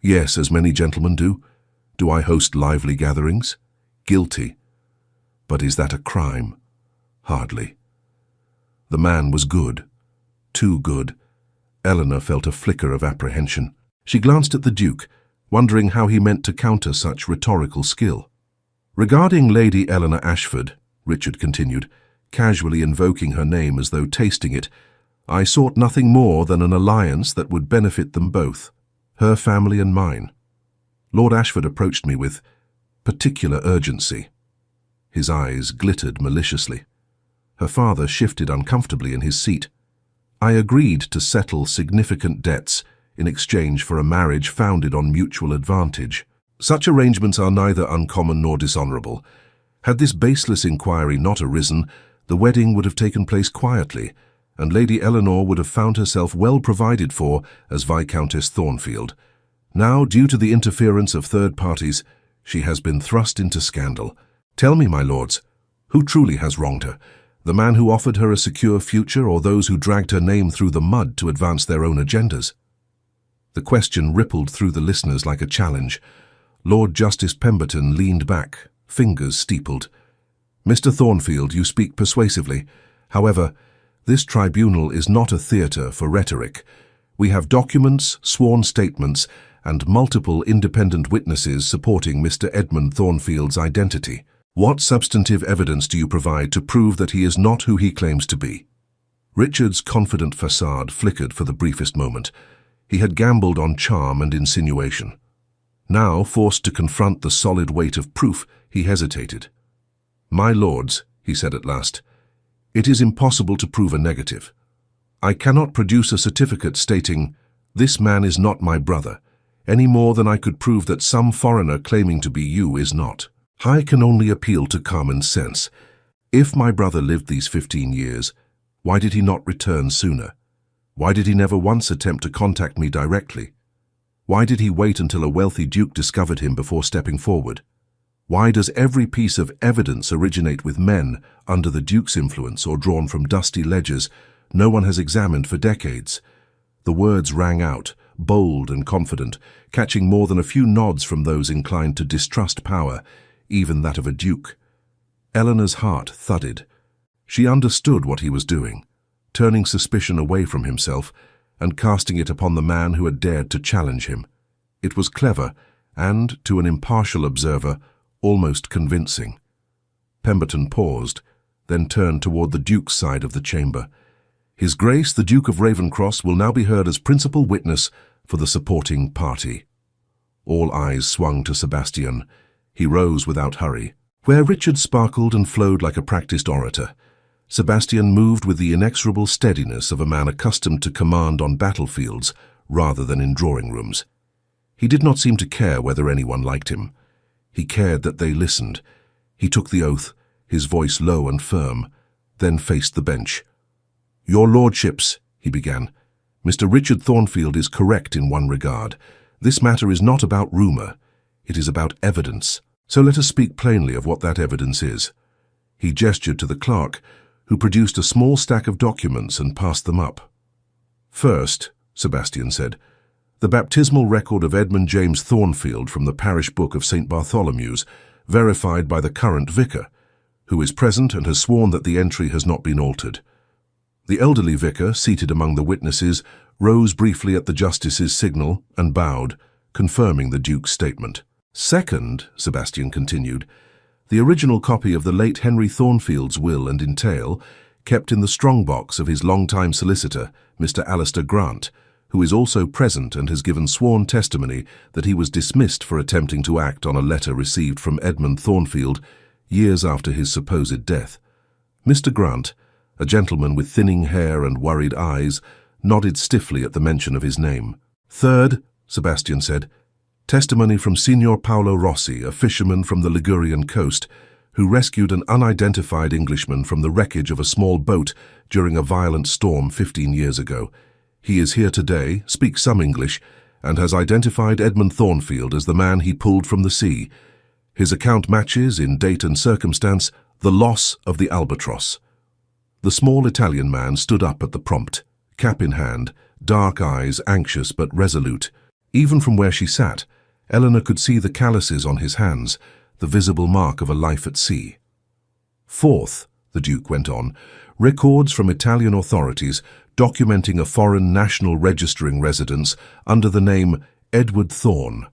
Yes, as many gentlemen do. Do I host lively gatherings? Guilty. But is that a crime? Hardly. The man was good. Too good. Eleanor felt a flicker of apprehension. She glanced at the Duke, wondering how he meant to counter such rhetorical skill. "Regarding Lady Eleanor Ashford," Richard continued, casually invoking her name as though tasting it, "I sought nothing more than an alliance that would benefit them both, her family and mine. Lord Ashford approached me with particular urgency." His eyes glittered maliciously. Her father shifted uncomfortably in his seat. "I agreed to settle significant debts in exchange for a marriage founded on mutual advantage. Such arrangements are neither uncommon nor dishonorable. Had this baseless inquiry not arisen, the wedding would have taken place quietly, and Lady Eleanor would have found herself well provided for as Viscountess Thornfield. Now, due to the interference of third parties, she has been thrust into scandal. Tell me, my lords, who truly has wronged her? The man who offered her a secure future, or those who dragged her name through the mud to advance their own agendas?" The question rippled through the listeners like a challenge. Lord Justice Pemberton leaned back, fingers steepled. "Mr. Thornfield, you speak persuasively. However, this tribunal is not a theatre for rhetoric. We have documents, sworn statements, and multiple independent witnesses supporting Mr. Edmund Thornfield's identity. What substantive evidence do you provide to prove that he is not who he claims to be?" Richard's confident facade flickered for the briefest moment. He had gambled on charm and insinuation. Now, forced to confront the solid weight of proof, he hesitated. "My lords," he said at last, "it is impossible to prove a negative. I cannot produce a certificate stating, 'This man is not my brother,' any more than I could prove that some foreigner claiming to be you is not. I can only appeal to common sense. If my brother lived these 15 years, why did he not return sooner? Why did he never once attempt to contact me directly? Why did he wait until a wealthy duke discovered him before stepping forward? Why does every piece of evidence originate with men under the duke's influence or drawn from dusty ledgers no one has examined for decades?" The words rang out, bold and confident, catching more than a few nods from those inclined to distrust power, even that of a duke. Eleanor's heart thudded. She understood what he was doing, turning suspicion away from himself and casting it upon the man who had dared to challenge him. It was clever and, to an impartial observer, almost convincing. Pemberton paused, then turned toward the Duke's side of the chamber. "His Grace, the Duke of Ravencross, will now be heard as principal witness for the supporting party." All eyes swung to Sebastian. He rose without hurry. Where Richard sparkled and flowed like a practiced orator, Sebastian moved with the inexorable steadiness of a man accustomed to command on battlefields rather than in drawing rooms. He did not seem to care whether anyone liked him. He cared that they listened. He took the oath, his voice low and firm, then faced the bench. "Your lordships," he began, "Mr. Richard Thornfield is correct in one regard. This matter is not about rumor. It is about evidence. So let us speak plainly of what that evidence is." He gestured to the clerk, who produced a small stack of documents and passed them up. "First," Sebastian said, "the baptismal record of Edmund James Thornfield from the parish book of St. Bartholomew's, verified by the current vicar, who is present and has sworn that the entry has not been altered." The elderly vicar, seated among the witnesses, rose briefly at the justice's signal and bowed, confirming the Duke's statement. "Second," Sebastian continued, "the original copy of the late Henry Thornfield's will and entail, kept in the strongbox of his longtime solicitor, Mr. Alistair Grant, who is also present and has given sworn testimony that he was dismissed for attempting to act on a letter received from Edmund Thornfield years after his supposed death. Mr. Grant, a gentleman with thinning hair and worried eyes, nodded stiffly at the mention of his name. Third, Sebastian said, testimony from Signor Paolo Rossi, a fisherman from the Ligurian coast, who rescued an unidentified Englishman from the wreckage of a small boat during a violent storm 15 years ago. He is here today, speaks some English, and has identified Edmund Thornfield as the man he pulled from the sea. His account matches, in date and circumstance, the loss of the Albatross. The small Italian man stood up at the prompt, cap in hand, dark eyes, anxious but resolute. Even from where she sat, Eleanor could see the calluses on his hands, the visible mark of a life at sea. Fourth, the Duke went on, records from Italian authorities documenting a foreign national registering residence under the name Edward Thorne,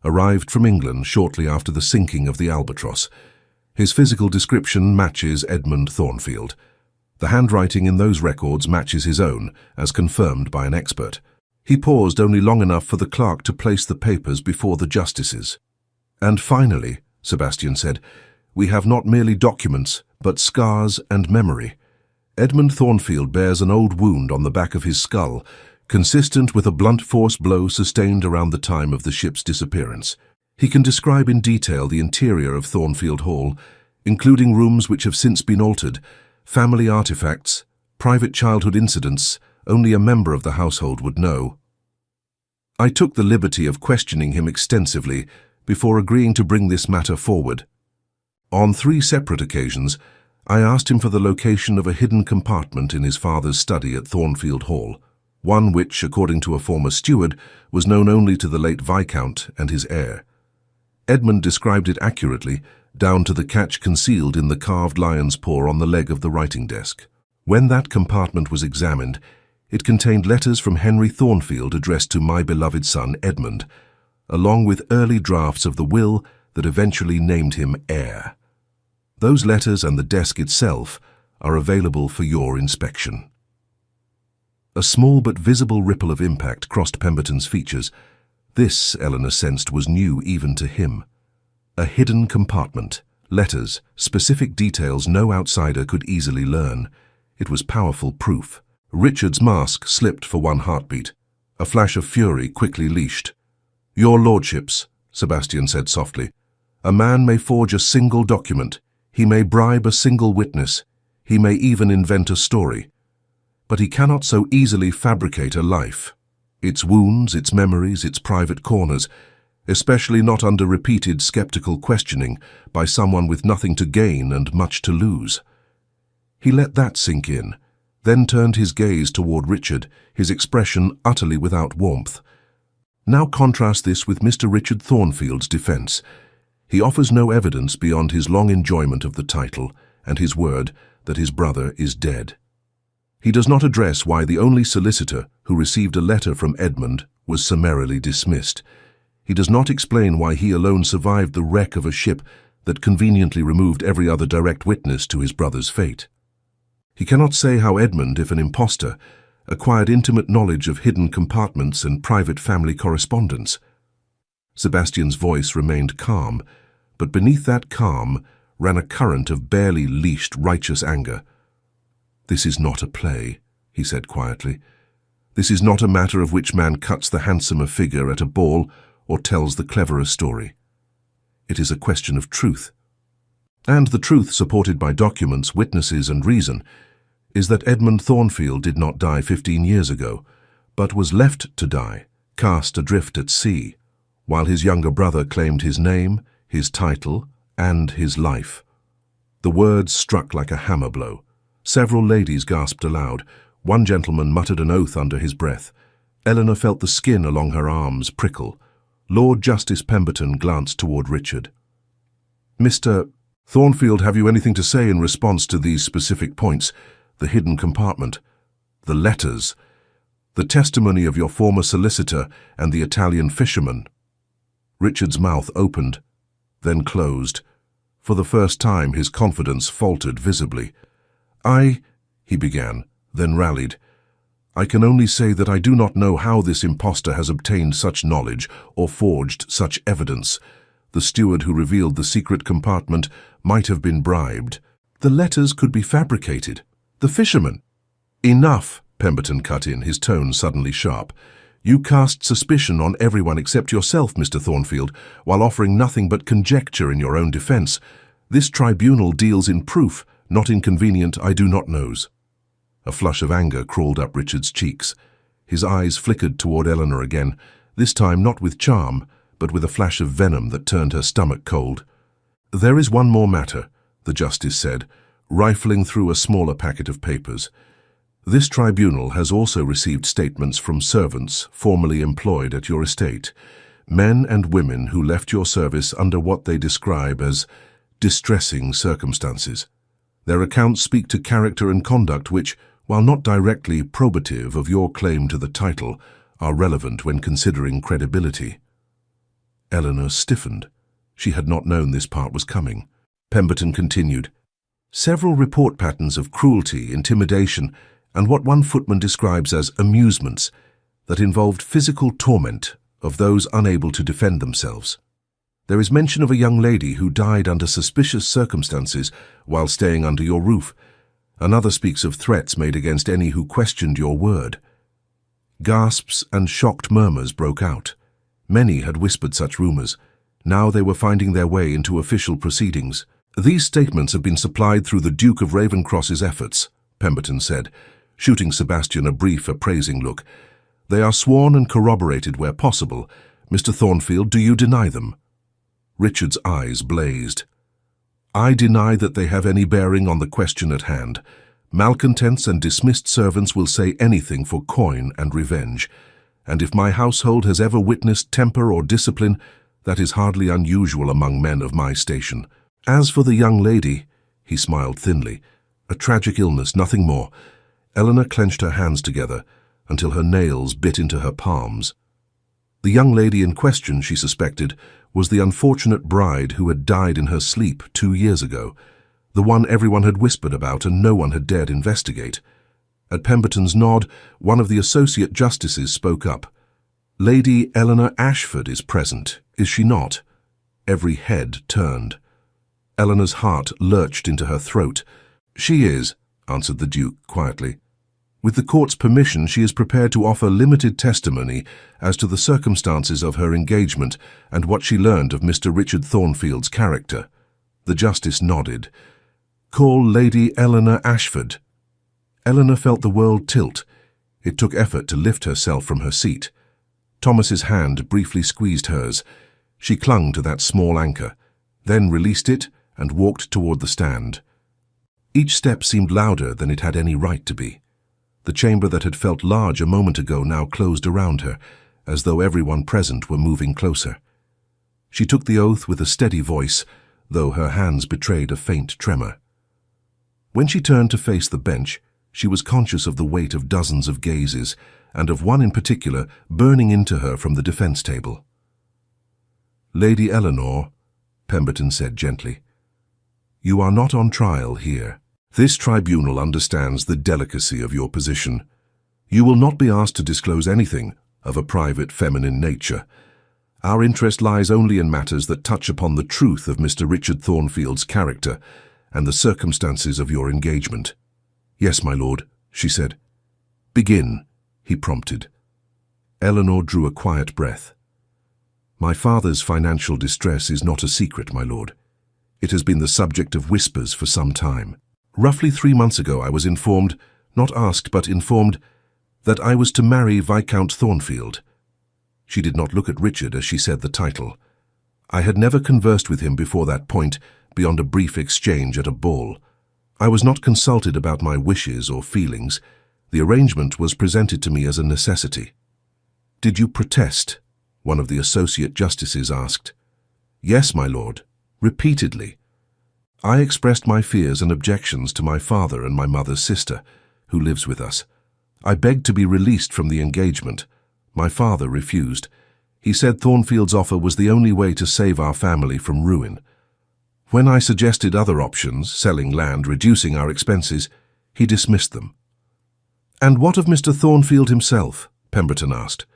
arrived from England shortly after the sinking of the Albatross. His physical description matches Edmund Thornfield. The handwriting in those records matches his own, as confirmed by an expert. He paused only long enough for the clerk to place the papers before the justices. And finally, Sebastian said, we have not merely documents, but scars and memory. Edmund Thornfield bears an old wound on the back of his skull, consistent with a blunt force blow sustained around the time of the ship's disappearance. He can describe in detail the interior of Thornfield Hall, including rooms which have since been altered, family artifacts, private childhood incidents only a member of the household would know. I took the liberty of questioning him extensively before agreeing to bring this matter forward. On 3 separate occasions, I asked him for the location of a hidden compartment in his father's study at Thornfield Hall, one which, according to a former steward, was known only to the late Viscount and his heir. Edmund described it accurately, down to the catch concealed in the carved lion's paw on the leg of the writing desk. When that compartment was examined, it contained letters from Henry Thornfield addressed to my beloved son Edmund, along with early drafts of the will that eventually named him heir. Those letters and the desk itself are available for your inspection. A small but visible ripple of impact crossed Pemberton's features. This, Eleanor sensed, was new even to him. A hidden compartment, letters, specific details no outsider could easily learn. It was powerful proof. Richard's mask slipped for one heartbeat. A flash of fury quickly leashed. Your lordships, Sebastian said softly, a man may forge a single document. He may bribe a single witness. He may even invent a story. But he cannot so easily fabricate a life. Its wounds, its memories, its private corners, especially not under repeated skeptical questioning by someone with nothing to gain and much to lose. He let that sink in, then turned his gaze toward Richard, his expression utterly without warmth. Now contrast this with Mr. Richard Thornfield's defense. He offers no evidence beyond his long enjoyment of the title and his word that his brother is dead. He does not address why the only solicitor who received a letter from Edmund was summarily dismissed. He does not explain why he alone survived the wreck of a ship that conveniently removed every other direct witness to his brother's fate. He cannot say how Edmund, if an impostor, acquired intimate knowledge of hidden compartments and private family correspondence. Sebastian's voice remained calm, but beneath that calm ran a current of barely leashed righteous anger. This is not a play, he said quietly. This is not a matter of which man cuts the handsomer figure at a ball or tells the cleverer story. It is a question of truth. And the truth, supported by documents, witnesses, and reason, is that Edmund Thornfield did not die 15 years ago, but was left to die, cast adrift at sea, while his younger brother claimed his name, his title, and his life. The words struck like a hammer blow. Several ladies gasped aloud. One gentleman muttered an oath under his breath. Eleanor felt the skin along her arms prickle. Lord Justice Pemberton glanced toward Richard. Mr. Thornfield, have you anything to say in response to these specific points? The hidden compartment, the letters, the testimony of your former solicitor and the Italian fisherman. Richard's mouth opened, then closed. For the first time, his confidence faltered visibly. he began, then rallied. "I can only say that I do not know how this impostor has obtained such knowledge or forged such evidence. The steward who revealed the secret compartment might have been bribed. The letters could be fabricated. The fisherman—" "Enough," Pemberton cut in, his tone suddenly sharp. "You cast suspicion on everyone except yourself, Mr. Thornfield, while offering nothing but conjecture in your own defense. This tribunal deals in proof, not in convenient I do not knows." A flush of anger crawled up Richard's cheeks. His eyes flickered toward Eleanor again, this time not with charm, but with a flash of venom that turned her stomach cold. "There is one more matter," the justice said, rifling through a smaller packet of papers. "This tribunal has also received statements from servants formerly employed at your estate, men and women who left your service under what they describe as distressing circumstances. Their accounts speak to character and conduct which, while not directly probative of your claim to the title, are relevant when considering credibility." Eleanor stiffened. She had not known this part was coming. Pemberton continued. "Several report patterns of cruelty, intimidation, and what one footman describes as amusements that involved physical torment of those unable to defend themselves. There is mention of a young lady who died under suspicious circumstances while staying under your roof. Another speaks of threats made against any who questioned your word." Gasps and shocked murmurs broke out. Many had whispered such rumors. Now they were finding their way into official proceedings. "These statements have been supplied through the Duke of Ravencross's efforts," Pemberton said, shooting Sebastian a brief, appraising look. "They are sworn and corroborated where possible. Mr. Thornfield, do you deny them?" Richard's eyes blazed. "I deny that they have any bearing on the question at hand. Malcontents and dismissed servants will say anything for coin and revenge. And if my household has ever witnessed temper or discipline, that is hardly unusual among men of my station. As for the young lady," he smiled thinly, "a tragic illness, nothing more." Eleanor clenched her hands together until her nails bit into her palms. The young lady in question, she suspected, was the unfortunate bride who had died in her sleep 2 years ago, the one everyone had whispered about and no one had dared investigate. At Pemberton's nod, one of the associate justices spoke up. "Lady Eleanor Ashford is present, is she not?" Every head turned. Eleanor's heart lurched into her throat. "She is," answered the Duke quietly. "With the court's permission, she is prepared to offer limited testimony as to the circumstances of her engagement and what she learned of Mr. Richard Thornfield's character." The justice nodded. "Call Lady Eleanor Ashford." Eleanor felt the world tilt. It took effort to lift herself from her seat. Thomas's hand briefly squeezed hers. She clung to that small anchor, then released it and walked toward the stand. Each step seemed louder than it had any right to be. The chamber that had felt large a moment ago now closed around her, as though everyone present were moving closer. She took the oath with a steady voice, though her hands betrayed a faint tremor. When she turned to face the bench, she was conscious of the weight of dozens of gazes, and of one in particular burning into her from the defense table. "Lady Eleanor," Pemberton said gently, "you are not on trial here. This tribunal understands the delicacy of your position. You will not be asked to disclose anything of a private feminine nature. Our interest lies only in matters that touch upon the truth of Mr. Richard Thornfield's character and the circumstances of your engagement." "Yes, my lord," she said. "Begin," he prompted. Eleanor drew a quiet breath. "My father's financial distress is not a secret, my lord. It has been the subject of whispers for some time. Roughly 3 months ago I was informed, not asked but informed, that I was to marry Viscount Thornfield." She did not look at Richard as she said the title. "I had never conversed with him before that point, beyond a brief exchange at a ball. I was not consulted about my wishes or feelings. The arrangement was presented to me as a necessity." "Did you protest?" one of the associate justices asked. "Yes, my lord, repeatedly. I expressed my fears and objections to my father and my mother's sister, who lives with us. I begged to be released from the engagement. My father refused. He said Thornfield's offer was the only way to save our family from ruin. When I suggested other options, selling land, reducing our expenses, He dismissed them. "And what of Mr. Thornfield himself?" Pemberton asked.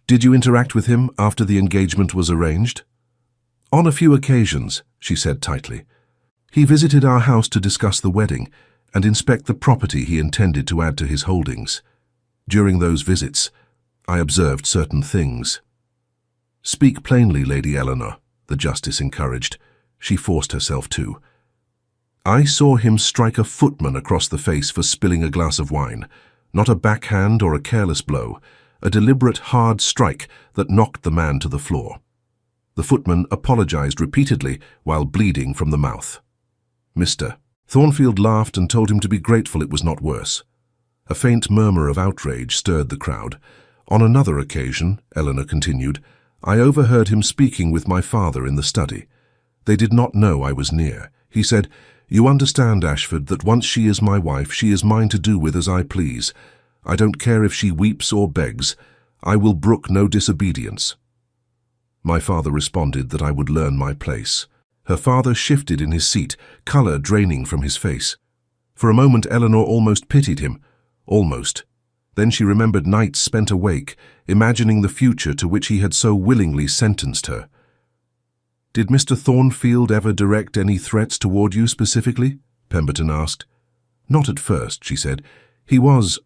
"Did you interact with him after the engagement was arranged?" "On a few occasions," she said tightly. "He visited our house to discuss the wedding and inspect the property he intended to add to his holdings. During those visits, I observed certain things." "Speak plainly, Lady Eleanor," the justice encouraged. She forced herself to. "I saw him strike a footman across the face for spilling a glass of wine, not a backhand or a careless blow, a deliberate hard strike that knocked the man to the floor. The footman apologized repeatedly while bleeding from the mouth. Mr. Thornfield laughed and told him to be grateful it was not worse. A faint murmur of outrage stirred the crowd. "On another occasion," Eleanor continued, "I overheard him speaking with my father in the study. They did not know I was near. He said, 'You understand, Ashford, that once she is my wife, she is mine to do with as I please. I don't care if she weeps or begs. I will brook no disobedience.' My father responded that I would learn my place." Her father shifted in his seat, color draining from his face. For a moment Eleanor almost pitied him. Almost. Then she remembered nights spent awake, imagining the future to which he had so willingly sentenced her. "Did Mr. Thornfield ever direct any threats toward you specifically?" Pemberton asked. "Not at first," she said. "He was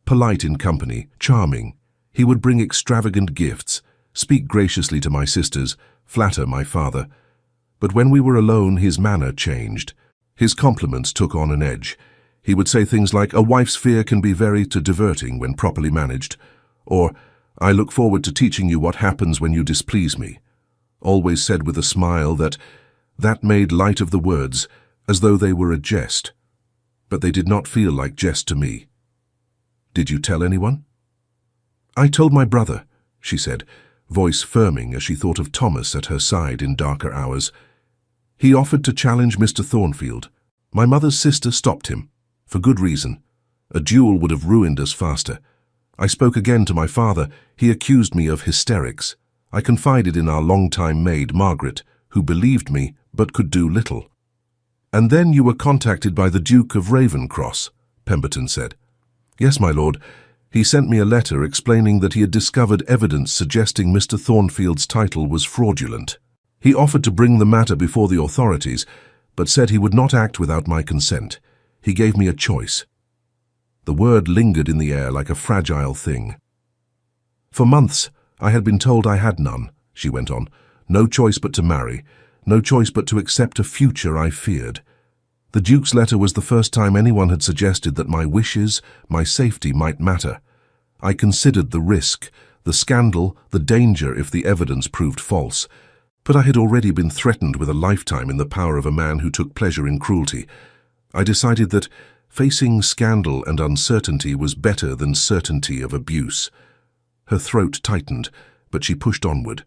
polite in company, charming. He would bring extravagant gifts, speak graciously to my sisters, flatter my father. But when we were alone, his manner changed. His compliments took on an edge. He would say things like, 'A wife's fear can be very diverting when properly managed,' or 'I look forward to teaching you what happens when you displease me,' always said with a smile that made light of the words, as though they were a jest. But they did not feel like jest to me." "Did you tell anyone?" "I told my brother," she said, voice firming as she thought of Thomas at her side in darker hours. "He offered to challenge Mr. Thornfield. My mother's sister stopped him, for good reason. A duel would have ruined us faster. I spoke again to my father. He accused me of hysterics. I confided in our long-time maid, Margaret, who believed me but could do little." "And then you were contacted by the Duke of Ravencross," Pemberton said. "Yes, my lord. He sent me a letter explaining that he had discovered evidence suggesting Mr. Thornfield's title was fraudulent. He offered to bring the matter before the authorities, but said he would not act without my consent. He gave me a choice." The word lingered in the air like a fragile thing. "For months, I had been told I had none," she went on. "No choice but to marry, no choice but to accept a future I feared. The Duke's letter was the first time anyone had suggested that my wishes, my safety might matter. I considered the risk, the scandal, the danger if the evidence proved false. But I had already been threatened with a lifetime in the power of a man who took pleasure in cruelty. I decided that facing scandal and uncertainty was better than certainty of abuse." Her throat tightened, but she pushed onward.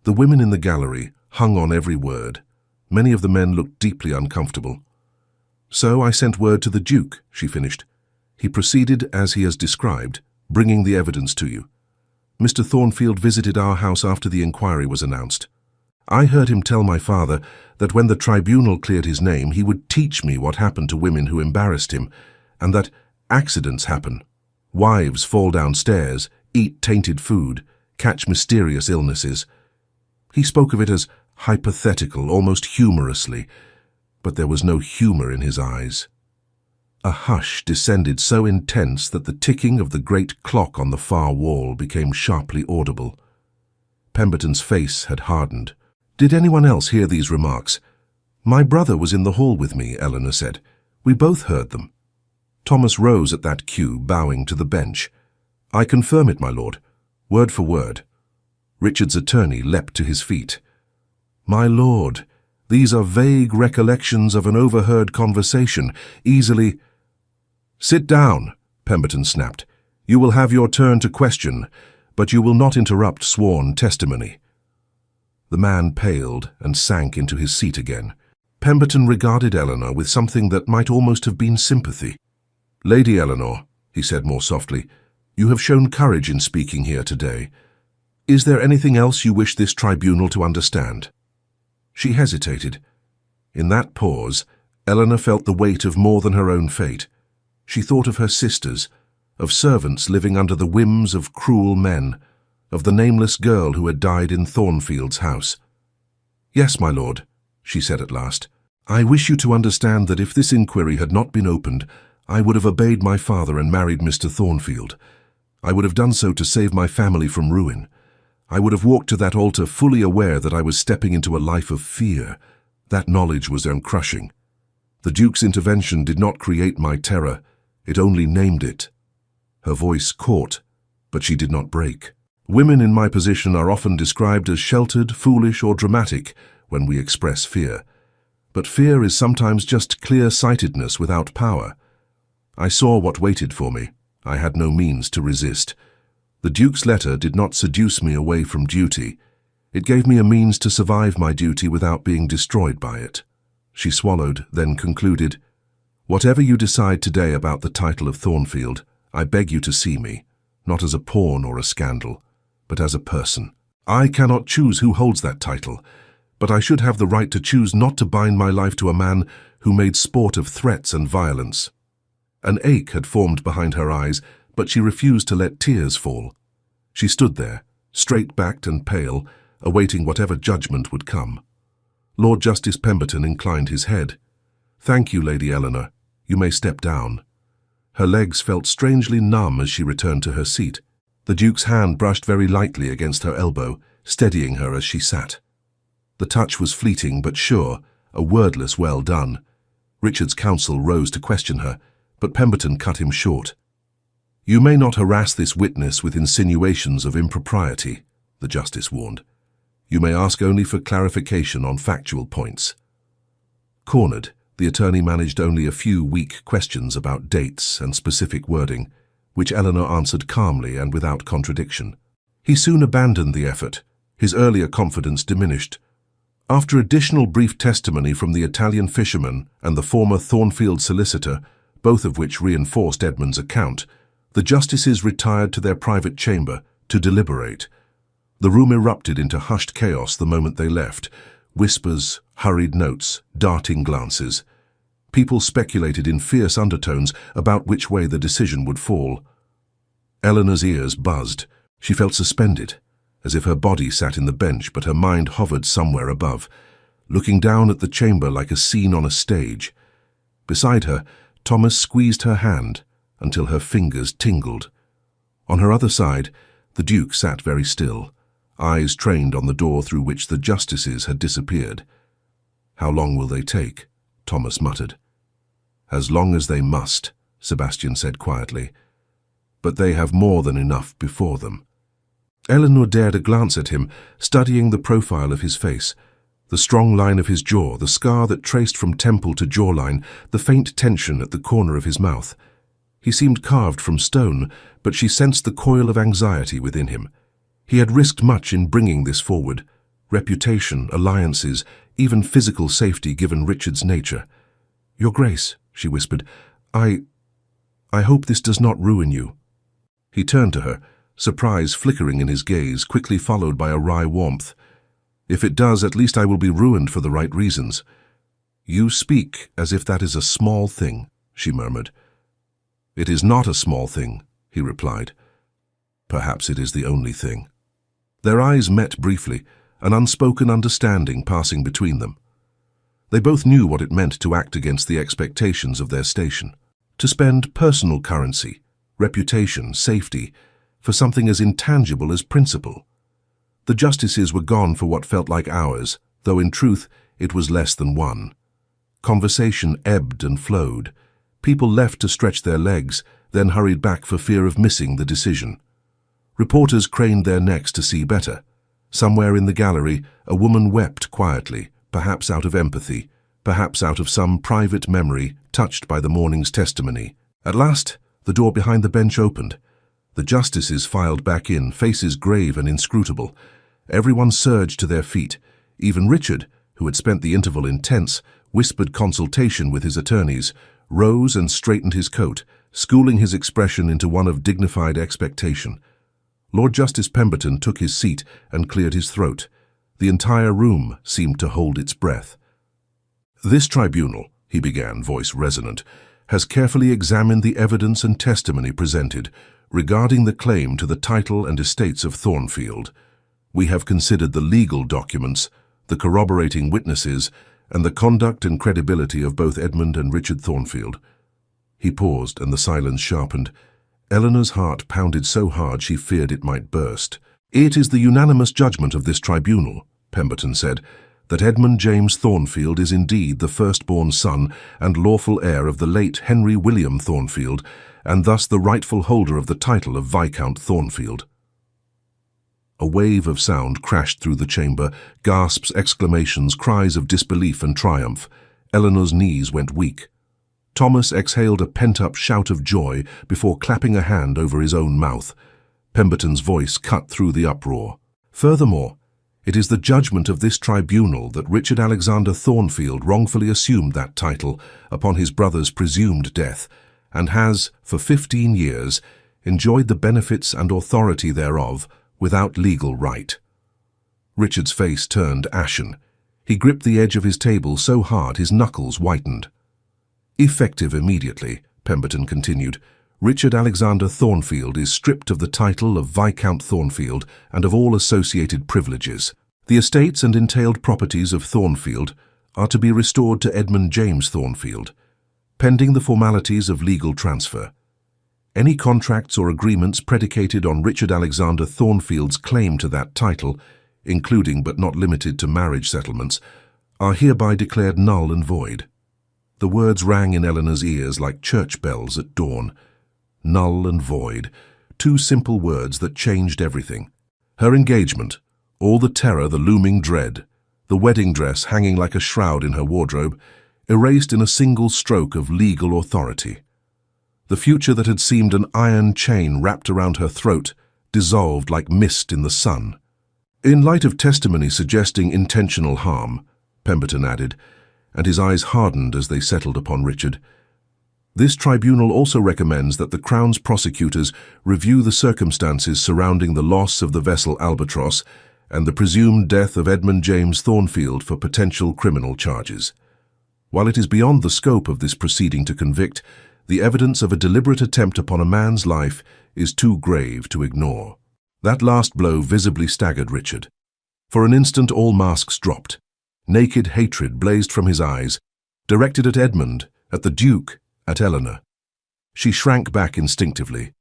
The women in the gallery hung on every word. Many of the men looked deeply uncomfortable. "So I sent word to the Duke," she finished. "He proceeded as he has described, bringing the evidence to you. Mr. Thornfield visited our house after the inquiry was announced. I heard him tell my father that when the tribunal cleared his name, he would teach me what happened to women who embarrassed him, and that accidents happen. Wives fall downstairs, eat tainted food, catch mysterious illnesses. He spoke of it as hypothetical, almost humorously, but there was no humor in his eyes. A hush descended so intense that the ticking of the great clock on the far wall became sharply audible. Pemberton's face had hardened. "Did anyone else hear these remarks?" "My brother was in the hall with me," Eleanor said. "We both heard them." Thomas rose at that cue, bowing to the bench. "I confirm it, my lord, word for word." Richard's attorney leapt to his feet. "My lord, these are vague recollections of an overheard conversation, easily—" "Sit down," Pemberton snapped. "You will have your turn to question, but you will not interrupt sworn testimony." The man paled and sank into his seat again. Pemberton regarded Eleanor with something that might almost have been sympathy. "Lady Eleanor," he said more softly, "you have shown courage in speaking here today. Is there anything else you wish this tribunal to understand?" She hesitated. In that pause, Eleanor felt the weight of more than her own fate. She thought of her sisters, of servants living under the whims of cruel men, of the nameless girl who had died in Thornfield's house. "Yes, my lord," she said at last. "I wish you to understand that if this inquiry had not been opened, I would have obeyed my father and married Mr. Thornfield. I would have done so to save my family from ruin. I would have walked to that altar fully aware that I was stepping into a life of fear. That knowledge was crushing. The Duke's intervention did not create my terror, it only named it." Her voice caught, but she did not break. Women in my position are often described as sheltered, foolish, or dramatic when we express fear. But fear is sometimes just clear-sightedness without power. I saw what waited for me. I had no means to resist. The Duke's letter did not seduce me away from duty. It gave me a means to survive my duty without being destroyed by it. She swallowed, then concluded, "Whatever you decide today about the title of Thornfield, I beg you to see me, not as a pawn or a scandal, but as a person. I cannot choose who holds that title, but I should have the right to choose not to bind my life to a man who made sport of threats and violence." An ache had formed behind her eyes, but she refused to let tears fall. She stood there, straight-backed and pale, awaiting whatever judgment would come. Lord Justice Pemberton inclined his head. "Thank you, Lady Eleanor. You may step down." Her legs felt strangely numb as she returned to her seat. The Duke's hand brushed very lightly against her elbow, steadying her as she sat. The touch was fleeting but sure, a wordless well done. Richard's counsel rose to question her, but Pemberton cut him short. "You may not harass this witness with insinuations of impropriety," the Justice warned. "You may ask only for clarification on factual points." Cornered, the attorney managed only a few weak questions about dates and specific wording, which Eleanor answered calmly and without contradiction. He soon abandoned the effort. His earlier confidence diminished. After additional brief testimony from the Italian fisherman and the former Thornfield solicitor, both of which reinforced Edmund's account, the justices retired to their private chamber to deliberate. The room erupted into hushed chaos the moment they left. Whispers, hurried notes, darting glances. People speculated in fierce undertones about which way the decision would fall. Eleanor's ears buzzed. She felt suspended, as if her body sat in the bench but her mind hovered somewhere above, looking down at the chamber like a scene on a stage. Beside her, Thomas squeezed her hand until her fingers tingled. On her other side, the Duke sat very still, eyes trained on the door through which the justices had disappeared. "How long will they take?" Thomas muttered. "As long as they must," Sebastian said quietly. "But they have more than enough before them." Eleanor dared a glance at him, studying the profile of his face. The strong line of his jaw, the scar that traced from temple to jawline, the faint tension at the corner of his mouth. He seemed carved from stone, but she sensed the coil of anxiety within him. He had risked much in bringing this forward. Reputation, alliances, even physical safety given Richard's nature. "Your Grace," she whispered, I hope this does not ruin you." He turned to her, surprise flickering in his gaze, quickly followed by a wry warmth. "If it does, at least I will be ruined for the right reasons." "You speak as if that is a small thing," she murmured. "It is not a small thing," he replied. "Perhaps it is the only thing." Their eyes met briefly, an unspoken understanding passing between them. They both knew what it meant to act against the expectations of their station, to spend personal currency, reputation, safety, for something as intangible as principle. The justices were gone for what felt like hours, though in truth it was less than one. Conversation ebbed and flowed. People left to stretch their legs, then hurried back for fear of missing the decision. Reporters craned their necks to see better. Somewhere in the gallery, a woman wept quietly, perhaps out of empathy, perhaps out of some private memory touched by the morning's testimony. At last, the door behind the bench opened. The justices filed back in, faces grave and inscrutable. Everyone surged to their feet. Even Richard, who had spent the interval in tense, whispered consultation with his attorneys, rose and straightened his coat, schooling his expression into one of dignified expectation. Lord Justice Pemberton took his seat and cleared his throat. The entire room seemed to hold its breath. "This tribunal," he began, voice resonant, has carefully examined the evidence and testimony presented regarding the claim to the title and estates of Thornfield. We have considered the legal documents, the corroborating witnesses, and the conduct and credibility of both Edmund and Richard Thornfield." He paused, and the silence sharpened. Eleanor's heart pounded so hard she feared it might burst. "It is the unanimous judgment of this tribunal," Pemberton said, "that Edmund James Thornfield is indeed the firstborn son and lawful heir of the late Henry William Thornfield, and thus the rightful holder of the title of Viscount Thornfield." A wave of sound crashed through the chamber, gasps, exclamations, cries of disbelief and triumph. Eleanor's knees went weak. Thomas exhaled a pent-up shout of joy before clapping a hand over his own mouth. Pemberton's voice cut through the uproar. "Furthermore, it is the judgment of this tribunal that Richard Alexander Thornfield wrongfully assumed that title upon his brother's presumed death, and has, for 15 years, enjoyed the benefits and authority thereof without legal right." Richard's face turned ashen. He gripped the edge of his table so hard his knuckles whitened. "Effective immediately," Pemberton continued, "Richard Alexander Thornfield is stripped of the title of Viscount Thornfield and of all associated privileges. The estates and entailed properties of Thornfield are to be restored to Edmund James Thornfield, pending the formalities of legal transfer. Any contracts or agreements predicated on Richard Alexander Thornfield's claim to that title, including but not limited to marriage settlements, are hereby declared null and void." The words rang in Eleanor's ears like church bells at dawn. Null and void, two simple words that changed everything. Her engagement, all the terror, the looming dread, the wedding dress hanging like a shroud in her wardrobe, erased in a single stroke of legal authority. The future that had seemed an iron chain wrapped around her throat dissolved like mist in the sun. "In light of testimony suggesting intentional harm," Pemberton added, and his eyes hardened as they settled upon Richard, "this tribunal also recommends that the Crown's prosecutors review the circumstances surrounding the loss of the vessel Albatross and the presumed death of Edmund James Thornfield for potential criminal charges. While it is beyond the scope of this proceeding to convict, the evidence of a deliberate attempt upon a man's life is too grave to ignore." That last blow visibly staggered Richard. For an instant all masks dropped. Naked hatred blazed from his eyes, directed at Edmund, at the Duke, at Eleanor. She shrank back instinctively.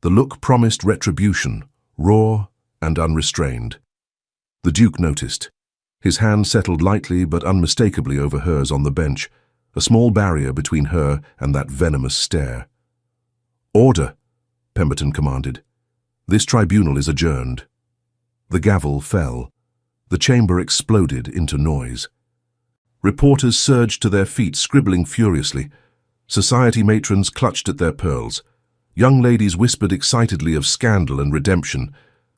The look promised retribution, raw and unrestrained. The Duke noticed. His hand settled lightly but unmistakably over hers on the bench, a small barrier between her and that venomous stare. "Order," Pemberton commanded. "This tribunal is adjourned." The gavel fell. The chamber exploded into noise. Reporters surged to their feet, scribbling furiously. Society matrons clutched at their pearls. Young ladies whispered excitedly of scandal and redemption.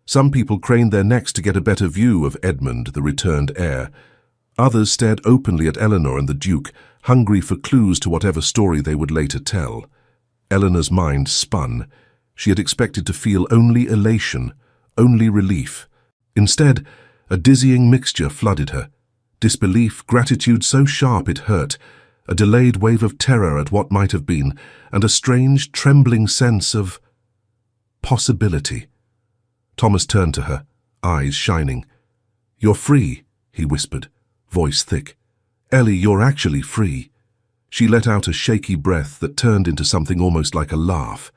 Some people craned their necks to get a better view of Edmund, the returned heir. Others stared openly at Eleanor and the Duke, hungry for clues to whatever story they would later tell. Eleanor's mind spun. She had expected to feel only elation, only relief. Instead, a dizzying mixture flooded her. Disbelief, gratitude so sharp it hurt, a delayed wave of terror at what might have been, and a strange, trembling sense of possibility. Thomas turned to her, eyes shining. "You're free," he whispered, voice thick. "Ellie, you're actually free." She let out a shaky breath that turned into something almost like a laugh.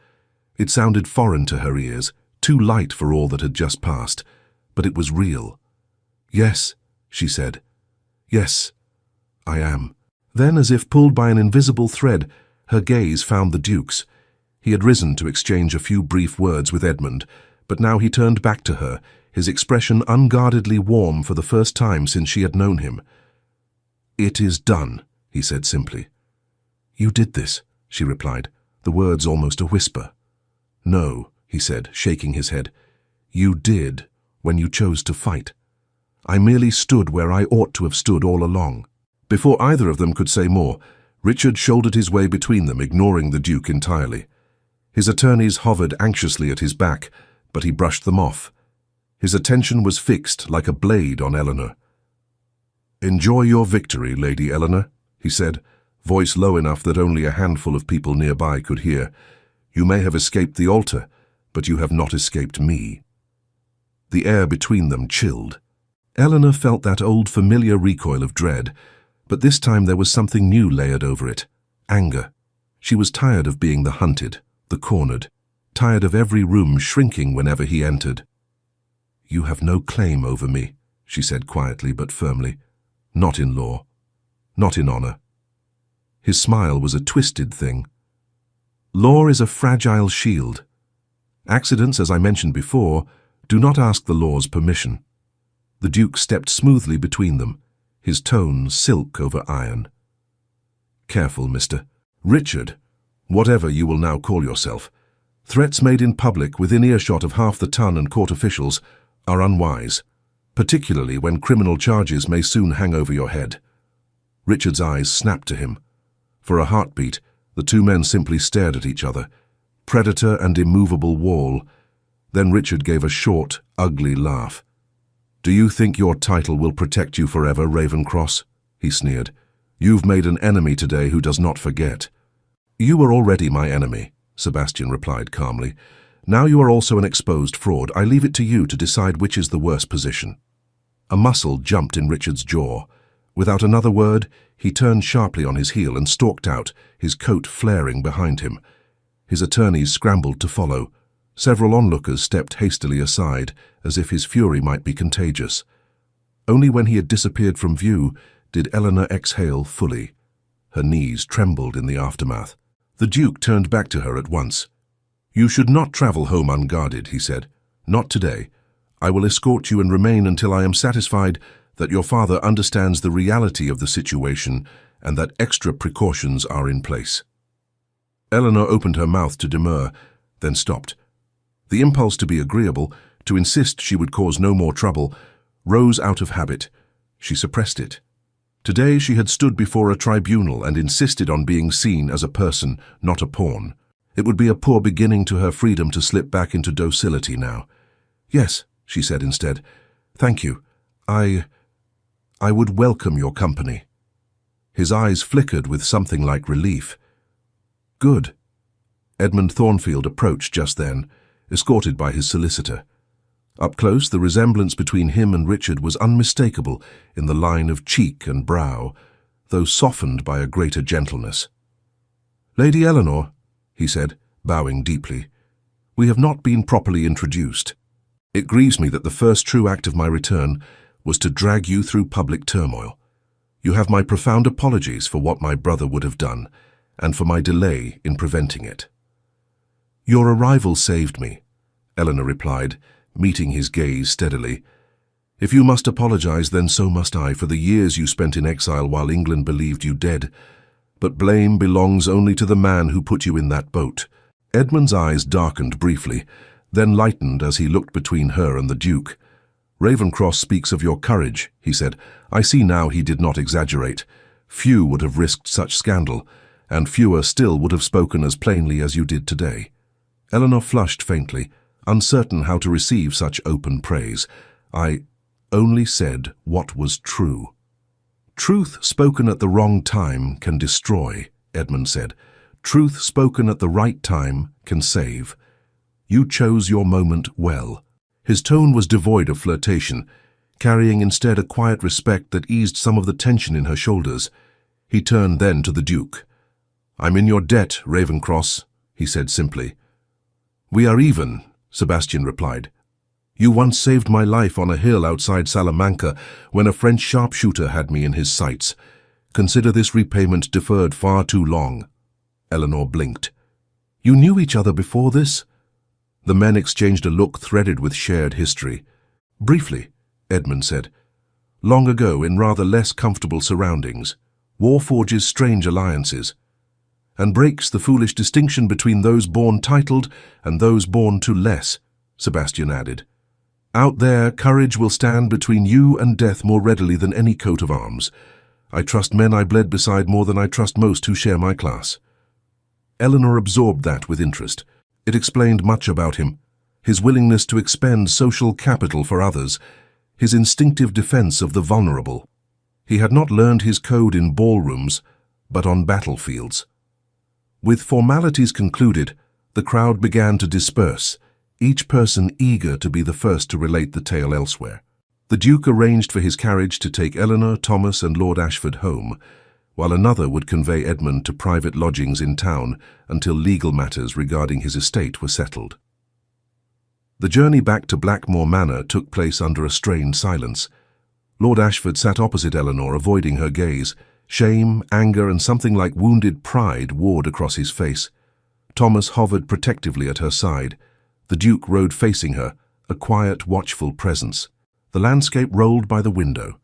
It sounded foreign to her ears, too light for all that had just passed, but it was real. "Yes," she said. "Yes, I am." Then, as if pulled by an invisible thread, her gaze found the Duke's. He had risen to exchange a few brief words with Edmund, but now he turned back to her, his expression unguardedly warm for the first time since she had known him. "It is done," he said simply. "You did this," she replied, the words almost a whisper. "No," he said, shaking his head. "You did when you chose to fight. I merely stood where I ought to have stood all along." Before either of them could say more, Richard shouldered his way between them, ignoring the Duke entirely. His attorneys hovered anxiously at his back, but he brushed them off. His attention was fixed like a blade on Eleanor. "Enjoy your victory, Lady Eleanor," he said, voice low enough that only a handful of people nearby could hear. "You may have escaped the altar, but you have not escaped me." The air between them chilled. Eleanor felt that old familiar recoil of dread, but this time there was something new layered over it. Anger. She was tired of being the hunted, the cornered, tired of every room shrinking whenever he entered. "You have no claim over me," she said quietly but firmly. "Not in law. Not in honor." His smile was a twisted thing. "Law is a fragile shield. Accidents, as I mentioned before, do not ask the law's permission." The Duke stepped smoothly between them, his tone silk over iron. "Careful, Mr. Richard, whatever you will now call yourself. Threats made in public within earshot of half the ton and court officials are unwise, particularly when criminal charges may soon hang over your head." Richard's eyes snapped to him. For a heartbeat, the two men simply stared at each other, predator and immovable wall. Then Richard gave a short, ugly laugh. "Do you think your title will protect you forever, Ravencross?" he sneered. "You've made an enemy today who does not forget." "You were already my enemy," Sebastian replied calmly. "Now you are also an exposed fraud. I leave it to you to decide which is the worse position." A muscle jumped in Richard's jaw. Without another word, he turned sharply on his heel and stalked out, his coat flaring behind him. His attorneys scrambled to follow. Several onlookers stepped hastily aside, as if his fury might be contagious. Only when he had disappeared from view did Eleanor exhale fully. Her knees trembled in the aftermath. The Duke turned back to her at once. "You should not travel home unguarded," he said. "Not today. I will escort you and remain until I am satisfied that your father understands the reality of the situation and that extra precautions are in place." Eleanor opened her mouth to demur, then stopped. The impulse to be agreeable, to insist she would cause no more trouble, rose out of habit. She suppressed it. Today she had stood before a tribunal and insisted on being seen as a person, not a pawn. It would be a poor beginning to her freedom to slip back into docility now. "Yes," she said instead. "Thank you. I would welcome your company." His eyes flickered with something like relief. "Good." Edmund Thornfield approached just then, escorted by his solicitor. Up close, the resemblance between him and Richard was unmistakable in the line of cheek and brow, though softened by a greater gentleness. "Lady Eleanor," he said, bowing deeply, "we have not been properly introduced. It grieves me that the first true act of my return was to drag you through public turmoil. You have my profound apologies for what my brother would have done, and for my delay in preventing it." "Your arrival saved me," Eleanor replied, meeting his gaze steadily. "If you must apologize, then so must I for the years you spent in exile while England believed you dead. But blame belongs only to the man who put you in that boat." Edmund's eyes darkened briefly, then lightened as he looked between her and the Duke. "Ravencross speaks of your courage," he said. "I see now he did not exaggerate. Few would have risked such scandal, and fewer still would have spoken as plainly as you did today." Eleanor flushed faintly, uncertain how to receive such open praise. "I only said what was true." "Truth spoken at the wrong time can destroy," Edmund said. "Truth spoken at the right time can save. You chose your moment well." His tone was devoid of flirtation, carrying instead a quiet respect that eased some of the tension in her shoulders. He turned then to the Duke. "I'm in your debt, Ravencross," he said simply. "We are even," Sebastian replied. "You once saved my life on a hill outside Salamanca when a French sharpshooter had me in his sights. Consider this repayment deferred far too long." Eleanor blinked. "You knew each other before this?" The men exchanged a look threaded with shared history. "Briefly," Edmund said. "Long ago, in rather less comfortable surroundings. War forges strange alliances, and breaks the foolish distinction between those born titled and those born to less," Sebastian added. "Out there, courage will stand between you and death more readily than any coat of arms. I trust men I bled beside more than I trust most who share my class." Eleanor absorbed that with interest. It explained much about him: his willingness to expend social capital for others, his instinctive defense of the vulnerable. He had not learned his code in ballrooms, but on battlefields. With formalities concluded, the crowd began to disperse, each person eager to be the first to relate the tale elsewhere. The Duke arranged for his carriage to take Eleanor, Thomas, and Lord Ashford home, while another would convey Edmund to private lodgings in town until legal matters regarding his estate were settled. The journey back to Blackmore Manor took place under a strained silence. Lord Ashford sat opposite Eleanor, avoiding her gaze. Shame, anger, and something like wounded pride warred across his face. Thomas hovered protectively at her side. The Duke rode facing her, a quiet, watchful presence. The landscape rolled by the window.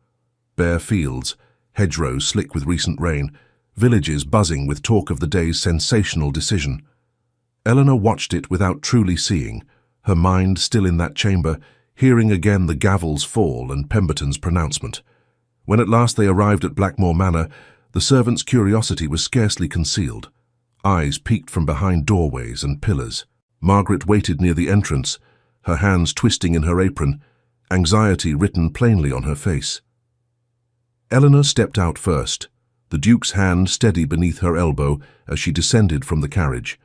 Bare fields, hedgerows slick with recent rain, villages buzzing with talk of the day's sensational decision. Eleanor watched it without truly seeing, her mind still in that chamber, hearing again the gavel's fall and Pemberton's pronouncement. When at last they arrived at Blackmore Manor, the servant's curiosity was scarcely concealed. Eyes peeked from behind doorways and pillars. Margaret waited near the entrance, her hands twisting in her apron, anxiety written plainly on her face. Eleanor stepped out first, the Duke's hand steady beneath her elbow as she descended from the carriage.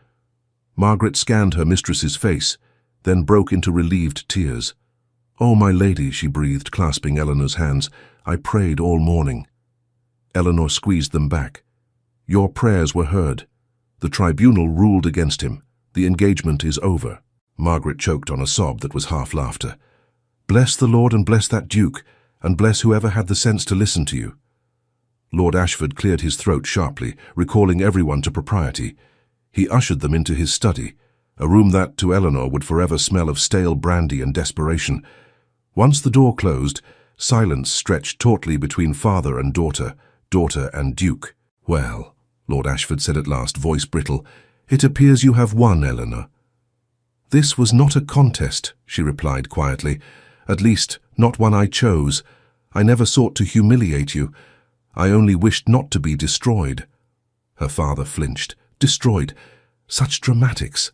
Margaret scanned her mistress's face, then broke into relieved tears. "Oh, my lady," she breathed, clasping Eleanor's hands, "I prayed all morning." Eleanor squeezed them back. "Your prayers were heard. The tribunal ruled against him. The engagement is over." Margaret choked on a sob that was half laughter. "Bless the Lord and bless that Duke, and bless whoever had the sense to listen to you." Lord Ashford cleared his throat sharply, recalling everyone to propriety. He ushered them into his study, a room that, to Eleanor, would forever smell of stale brandy and desperation. Once the door closed, silence stretched tautly between father and daughter, daughter and Duke. "Well," Lord Ashford said at last, voice brittle, "it appears you have won, Eleanor." "This was not a contest," she replied quietly. "At least, not one I chose. I never sought to humiliate you. I only wished not to be destroyed." Her father flinched. "Destroyed? Such dramatics."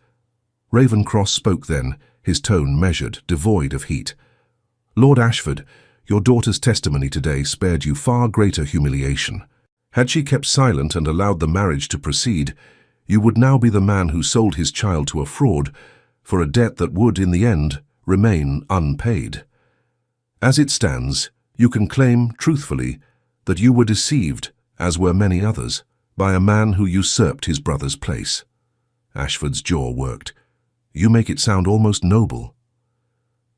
Ravenscroft spoke then, his tone measured, devoid of heat. "Lord Ashford, your daughter's testimony today spared you far greater humiliation. Had she kept silent and allowed the marriage to proceed, you would now be the man who sold his child to a fraud, for a debt that would, in the end, remain unpaid. As it stands, you can claim, truthfully, that you were deceived, as were many others, by a man who usurped his brother's place." Ashford's jaw worked. "You make it sound almost noble."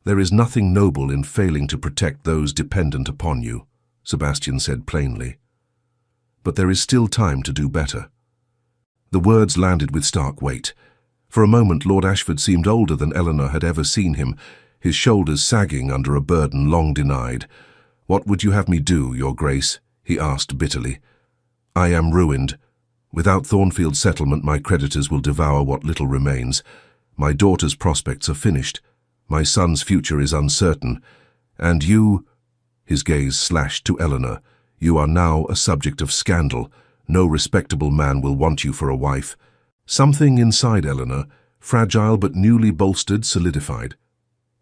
"There is nothing noble in failing to protect those dependent upon you," Sebastian said plainly. "But there is still time to do better." The words landed with stark weight. For a moment Lord Ashford seemed older than Eleanor had ever seen him, his shoulders sagging under a burden long denied. "What would you have me do, Your Grace?" he asked bitterly. "I am ruined. Without Thornfield's settlement, my creditors will devour what little remains. My daughter's prospects are finished. My son's future is uncertain. And you," his gaze slashed to Eleanor, "you are now a subject of scandal. No respectable man will want you for a wife." Something inside Eleanor, fragile but newly bolstered, solidified.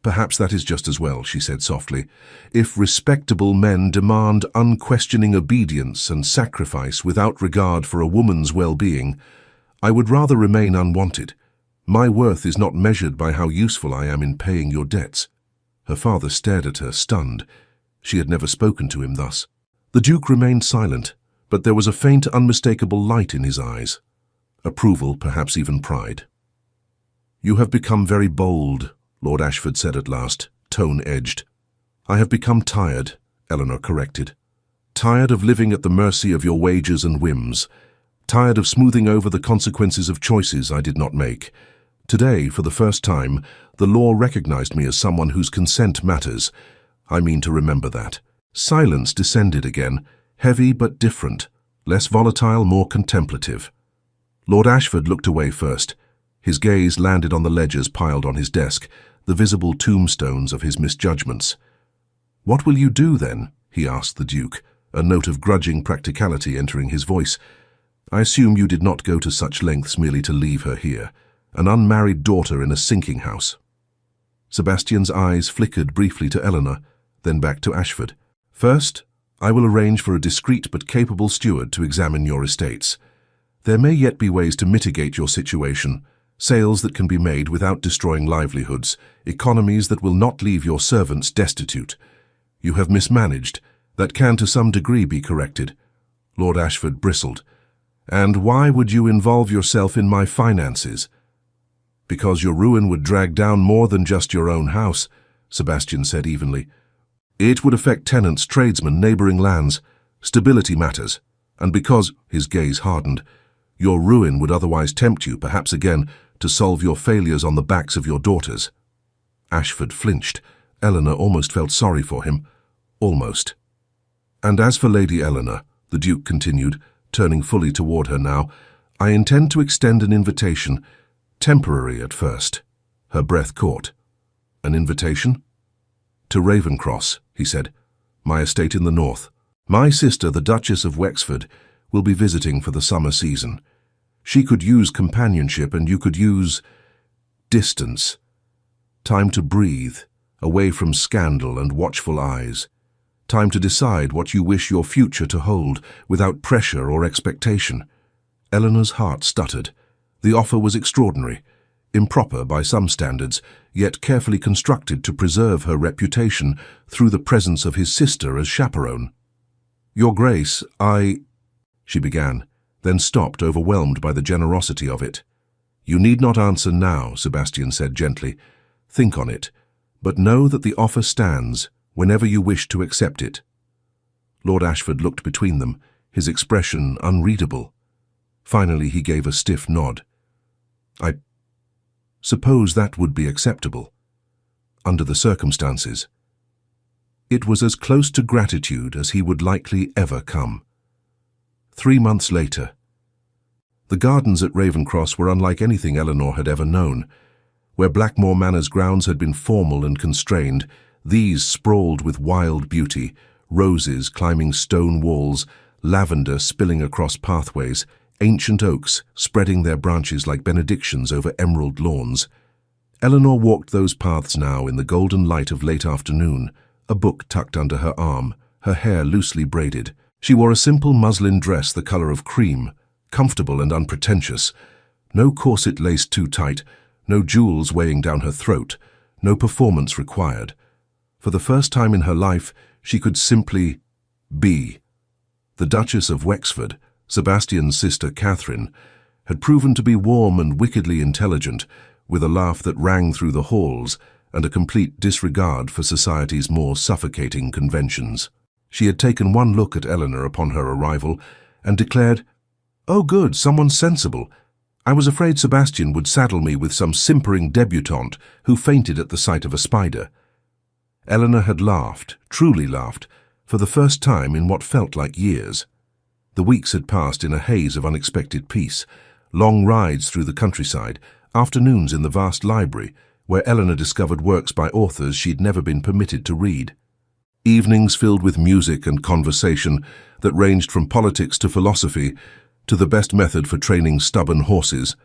"Perhaps that is just as well," she said softly. "If respectable men demand unquestioning obedience and sacrifice without regard for a woman's well-being, I would rather remain unwanted. My worth is not measured by how useful I am in paying your debts." Her father stared at her, stunned. She had never spoken to him thus. The Duke remained silent, but there was a faint, unmistakable light in his eyes. Approval, perhaps even pride. "You have become very bold," Lord Ashford said at last, tone edged. "I have become tired," Eleanor corrected. "Tired of living at the mercy of your wages and whims. Tired of smoothing over the consequences of choices I did not make. Today, for the first time, the law recognized me as someone whose consent matters. I mean to remember that." Silence descended again, heavy but different, less volatile, more contemplative. Lord Ashford looked away first. His gaze landed on the ledgers piled on his desk, the visible tombstones of his misjudgments. "What will you do, then?" he asked the Duke, a note of grudging practicality entering his voice. "I assume you did not go to such lengths merely to leave her here, an unmarried daughter in a sinking house." Sebastian's eyes flickered briefly to Eleanor, then back to Ashford. "First, I will arrange for a discreet but capable steward to examine your estates. There may yet be ways to mitigate your situation, sales that can be made without destroying livelihoods, economies that will not leave your servants destitute. You have mismanaged. That can to some degree be corrected. Lord Ashford bristled. And why would you involve yourself in my finances? Because your ruin would drag down more than just your own house, Sebastian said evenly. It would affect tenants, tradesmen, neighboring lands. Stability matters. And because, his gaze hardened, your ruin would otherwise tempt you, perhaps again, to solve your failures on the backs of your daughters. Ashford flinched. Eleanor almost felt sorry for him. Almost. And as for Lady Eleanor, the Duke continued, turning fully toward her now, I intend to extend an invitation, temporary at first. Her breath caught. An invitation? To Ravencross, he said, my estate in the north. My sister, the Duchess of Wexford, will be visiting for the summer season. She could use companionship and you could use distance. Time to breathe, away from scandal and watchful eyes. Time to decide what you wish your future to hold without pressure or expectation. Eleanor's heart stuttered. The offer was extraordinary, improper by some standards, yet carefully constructed to preserve her reputation through the presence of his sister as chaperone. Your Grace, she began, then stopped, overwhelmed by the generosity of it. You need not answer now, Sebastian said gently. Think on it, but know that the offer stands whenever you wish to accept it. Lord Ashford looked between them, his expression unreadable. Finally he gave a stiff nod. I suppose that would be acceptable. Under the circumstances. It was as close to gratitude as he would likely ever come. 3 months later. The gardens at Ravencross were unlike anything Eleanor had ever known. Where Blackmore Manor's grounds had been formal and constrained, these sprawled with wild beauty, roses climbing stone walls, lavender spilling across pathways, ancient oaks spreading their branches like benedictions over emerald lawns. Eleanor walked those paths now in the golden light of late afternoon, a book tucked under her arm, her hair loosely braided. She wore a simple muslin dress the color of cream, comfortable and unpretentious. No corset laced too tight, no jewels weighing down her throat, no performance required. For the first time in her life, she could simply be. The Duchess of Wexford, Sebastian's sister Catherine, had proven to be warm and wickedly intelligent, with a laugh that rang through the halls and a complete disregard for society's more suffocating conventions. She had taken one look at Eleanor upon her arrival and declared, "Oh good, someone sensible. I was afraid Sebastian would saddle me with some simpering debutante who fainted at the sight of a spider." Eleanor had laughed, truly laughed, for the first time in what felt like years. The weeks had passed in a haze of unexpected peace, long rides through the countryside, afternoons in the vast library, where Eleanor discovered works by authors she'd never been permitted to read. Evenings filled with music and conversation that ranged from politics to philosophy to the best method for training stubborn horses.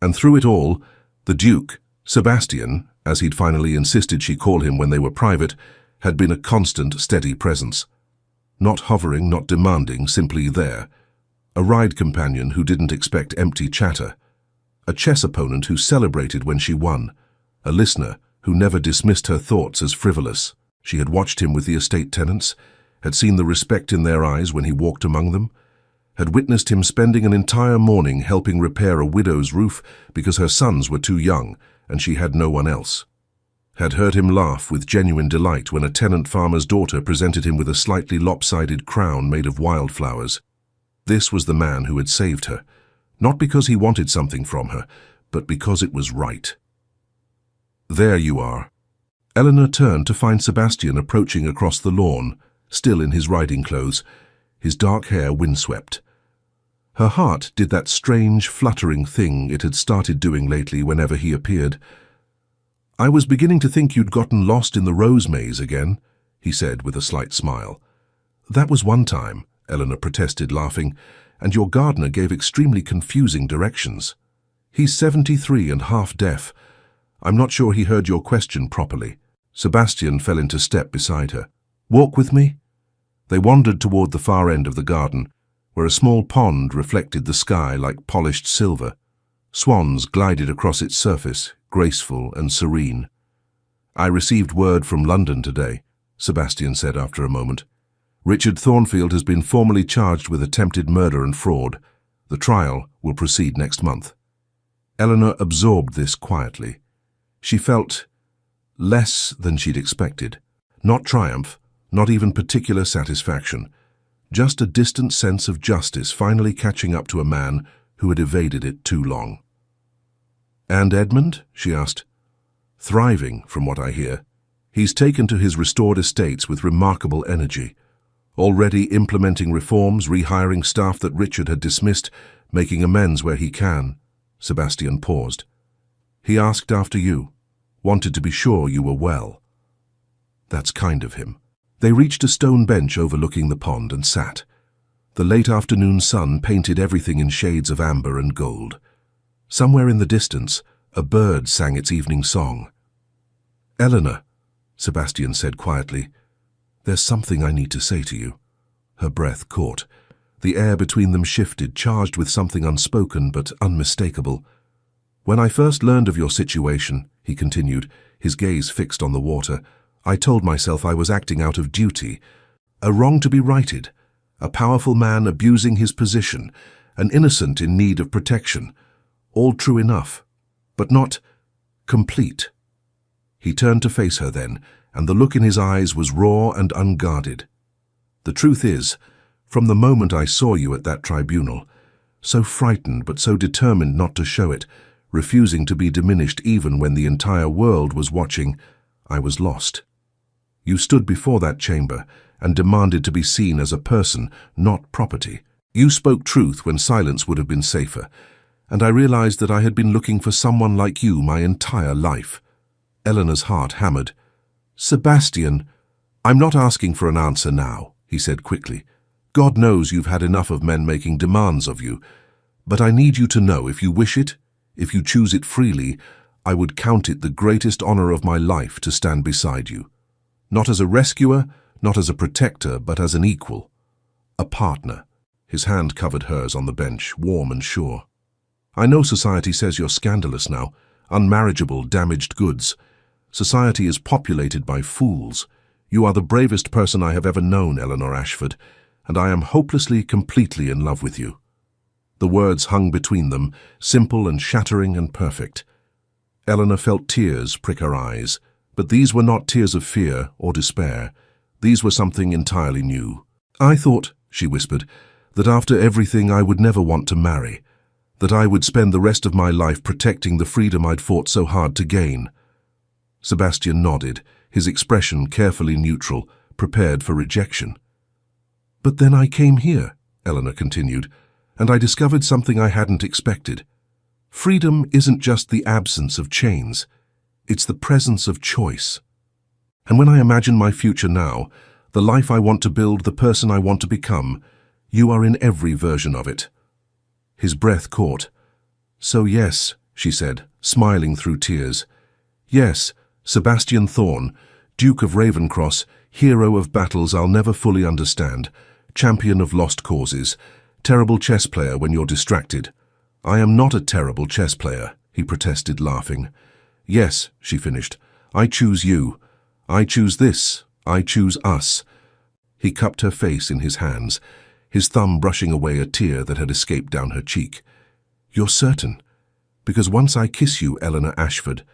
And through it all, the Duke, Sebastian, as he'd finally insisted she call him when they were private, had been a constant, steady presence. Not hovering, not demanding, simply there. A ride companion who didn't expect empty chatter. A chess opponent who celebrated when she won. A listener who never dismissed her thoughts as frivolous. She had watched him with the estate tenants, had seen the respect in their eyes when he walked among them, had witnessed him spending an entire morning helping repair a widow's roof because her sons were too young and she had no one else. Had heard him laugh with genuine delight when a tenant farmer's daughter presented him with a slightly lopsided crown made of wildflowers. This was the man who had saved her, not because he wanted something from her, but because it was right. There you are. Eleanor turned to find Sebastian approaching across the lawn, still in his riding clothes, his dark hair windswept. Her heart did that strange, fluttering thing it had started doing lately whenever he appeared. "I was beginning to think you'd gotten lost in the rose maze again," he said with a slight smile. "That was one time," Eleanor protested, laughing, "and your gardener gave extremely confusing directions. He's 73 and half deaf. I'm not sure he heard your question properly." Sebastian fell into step beside her. "Walk with me?" They wandered toward the far end of the garden, where a small pond reflected the sky like polished silver. Swans glided across its surface, graceful and serene. "I received word from London today," Sebastian said after a moment. "Richard Thornfield has been formally charged with attempted murder and fraud. The trial will proceed next month." Eleanor absorbed this quietly. She felt less than she'd expected. Not triumph, not even particular satisfaction. Just a distant sense of justice finally catching up to a man who had evaded it too long. "And Edmund?" she asked. "Thriving, from what I hear. He's taken to his restored estates with remarkable energy, already implementing reforms, rehiring staff that Richard had dismissed, making amends where he can." Sebastian paused. "He asked after you, wanted to be sure you were well." "That's kind of him." They reached a stone bench overlooking the pond and sat. The late afternoon sun painted everything in shades of amber and gold. Somewhere in the distance, a bird sang its evening song. "Eleanor," Sebastian said quietly, "there's something I need to say to you." Her breath caught. The air between them shifted, charged with something unspoken but unmistakable. "When I first learned of your situation," he continued, his gaze fixed on the water, "I told myself I was acting out of duty. A wrong to be righted. A powerful man abusing his position. An innocent in need of protection. All true enough, but not complete." He turned to face her then, and the look in his eyes was raw and unguarded. "The truth is, from the moment I saw you at that tribunal, so frightened but so determined not to show it, refusing to be diminished even when the entire world was watching, I was lost. You stood before that chamber and demanded to be seen as a person, not property. You spoke truth when silence would have been safer, and I realized that I had been looking for someone like you my entire life." Eleanor's heart hammered. "Sebastian, I'm not asking for an answer now," he said quickly. "God knows you've had enough of men making demands of you, but I need you to know if you wish it, if you choose it freely, I would count it the greatest honor of my life to stand beside you. Not as a rescuer, not as a protector, but as an equal. A partner." His hand covered hers on the bench, warm and sure. "I know society says you're scandalous now, unmarriageable, damaged goods. Society is populated by fools. You are the bravest person I have ever known, Eleanor Ashford, and I am hopelessly, completely in love with you." The words hung between them, simple and shattering and perfect. Eleanor felt tears prick her eyes, but these were not tears of fear or despair. These were something entirely new. "I thought," she whispered, "that after everything I would never want to marry, that I would spend the rest of my life protecting the freedom I'd fought so hard to gain." Sebastian nodded, his expression carefully neutral, prepared for rejection. "But then I came here," Eleanor continued, "and I discovered something I hadn't expected. Freedom isn't just the absence of chains. It's the presence of choice. And when I imagine my future now, the life I want to build, the person I want to become, you are in every version of it." His breath caught. "So yes," she said, smiling through tears. "Yes, Sebastian Thorne, Duke of Ravencross, hero of battles I'll never fully understand, champion of lost causes, terrible chess player when you're distracted." "I am not a terrible chess player," he protested, laughing. "Yes," she finished, "I choose you. I choose this. I choose us." He cupped her face in his hands, his thumb brushing away a tear that had escaped down her cheek. "You're certain? Because once I kiss you, Eleanor Ashford,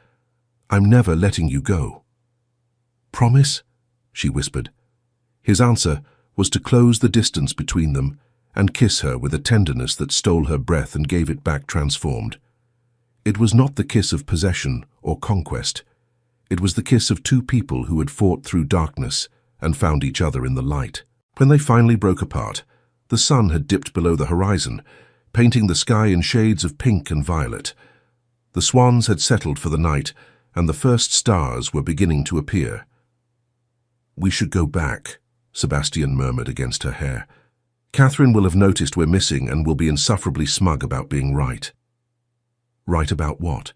I'm never letting you go." "Promise?" she whispered. His answer was to close the distance between them and kiss her with a tenderness that stole her breath and gave it back transformed. It was not the kiss of possession or conquest. It was the kiss of two people who had fought through darkness and found each other in the light. When they finally broke apart, the sun had dipped below the horizon, painting the sky in shades of pink and violet. The swans had settled for the night, and the first stars were beginning to appear. "We should go back," Sebastian murmured against her hair. "Catherine will have noticed we're missing and will be insufferably smug about being right." "Right about what?"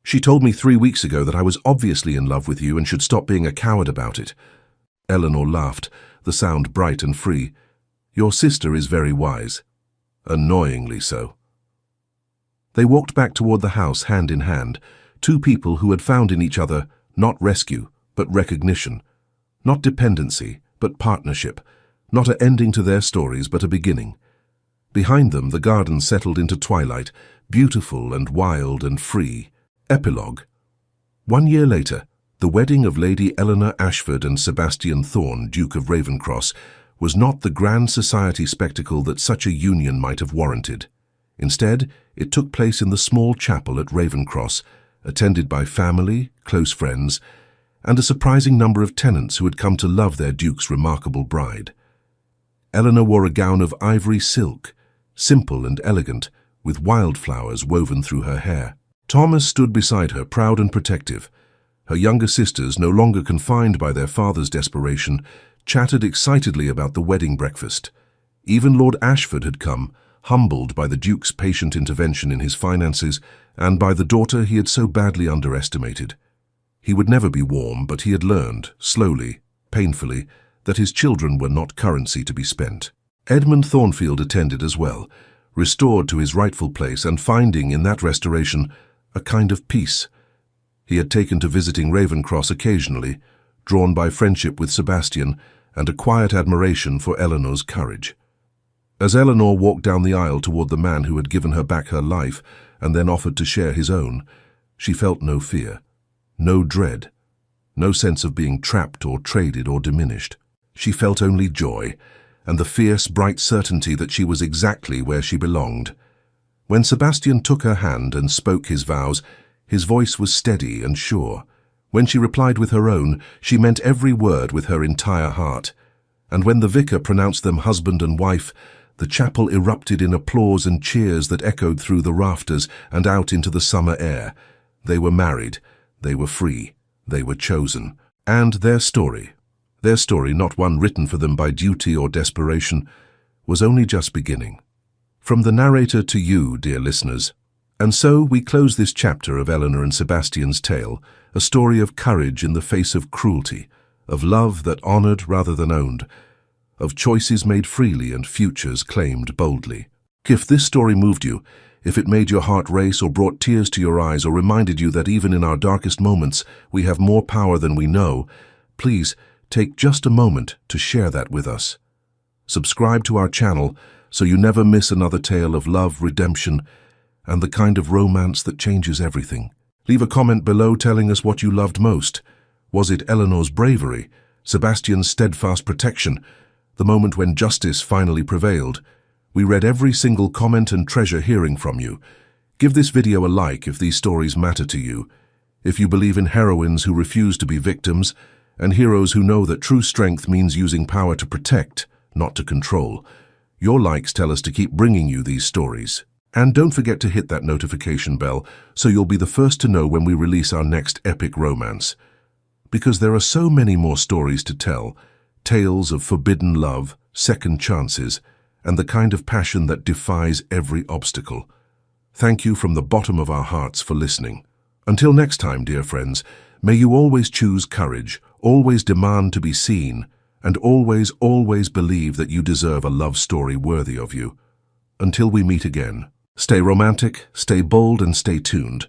"She told me 3 weeks ago that I was obviously in love with you and should stop being a coward about it." Eleanor laughed, the sound bright and free. "Your sister is very wise." Annoyingly so. They walked back toward the house hand in hand, two people who had found in each other not rescue, but recognition, not dependency, but partnership, not an ending to their stories, but a beginning. Behind them, the garden settled into twilight, beautiful and wild and free. Epilogue. 1 year later, the wedding of Lady Eleanor Ashford and Sebastian Thorne, Duke of Ravenscross, was not the grand society spectacle that such a union might have warranted. Instead, it took place in the small chapel at Ravenscross, attended by family, close friends, and a surprising number of tenants who had come to love their Duke's remarkable bride. Eleanor wore a gown of ivory silk, simple and elegant, with wildflowers woven through her hair. Thomas stood beside her, proud and protective. Her younger sisters, no longer confined by their father's desperation, chatted excitedly about the wedding breakfast. Even Lord Ashford had come, humbled by the Duke's patient intervention in his finances and by the daughter he had so badly underestimated. He would never be warm, but he had learned, slowly, painfully, that his children were not currency to be spent. Edmund Thornfield attended as well, restored to his rightful place and finding in that restoration a kind of peace. He had taken to visiting Ravenscross occasionally, drawn by friendship with Sebastian and a quiet admiration for Eleanor's courage. As Eleanor walked down the aisle toward the man who had given her back her life and then offered to share his own, she felt no fear, no dread, no sense of being trapped or traded or diminished. She felt only joy and the fierce, bright certainty that she was exactly where she belonged. When Sebastian took her hand and spoke his vows, his voice was steady and sure. When she replied with her own, she meant every word with her entire heart. And when the vicar pronounced them husband and wife, the chapel erupted in applause and cheers that echoed through the rafters and out into the summer air. They were married, they were free, they were chosen. And their story, not one written for them by duty or desperation, was only just beginning. From the narrator to you, dear listeners. And so we close this chapter of Eleanor and Sebastian's tale, a story of courage in the face of cruelty, of love that honored rather than owned, of choices made freely and futures claimed boldly. If this story moved you, if it made your heart race or brought tears to your eyes or reminded you that even in our darkest moments we have more power than we know, please take just a moment to share that with us. Subscribe to our channel so you never miss another tale of love, redemption, and the kind of romance that changes everything. Leave a comment below telling us what you loved most. Was it Eleanor's bravery, Sebastian's steadfast protection, the moment when justice finally prevailed? We read every single comment and treasure hearing from you. Give this video a like if these stories matter to you. If you believe in heroines who refuse to be victims, and heroes who know that true strength means using power to protect, not to control. Your likes tell us to keep bringing you these stories. And don't forget to hit that notification bell so you'll be the first to know when we release our next epic romance. Because there are so many more stories to tell, tales of forbidden love, second chances, and the kind of passion that defies every obstacle. Thank you from the bottom of our hearts for listening. Until next time, dear friends, may you always choose courage, always demand to be seen, and always, always believe that you deserve a love story worthy of you. Until we meet again, stay romantic, stay bold, and stay tuned.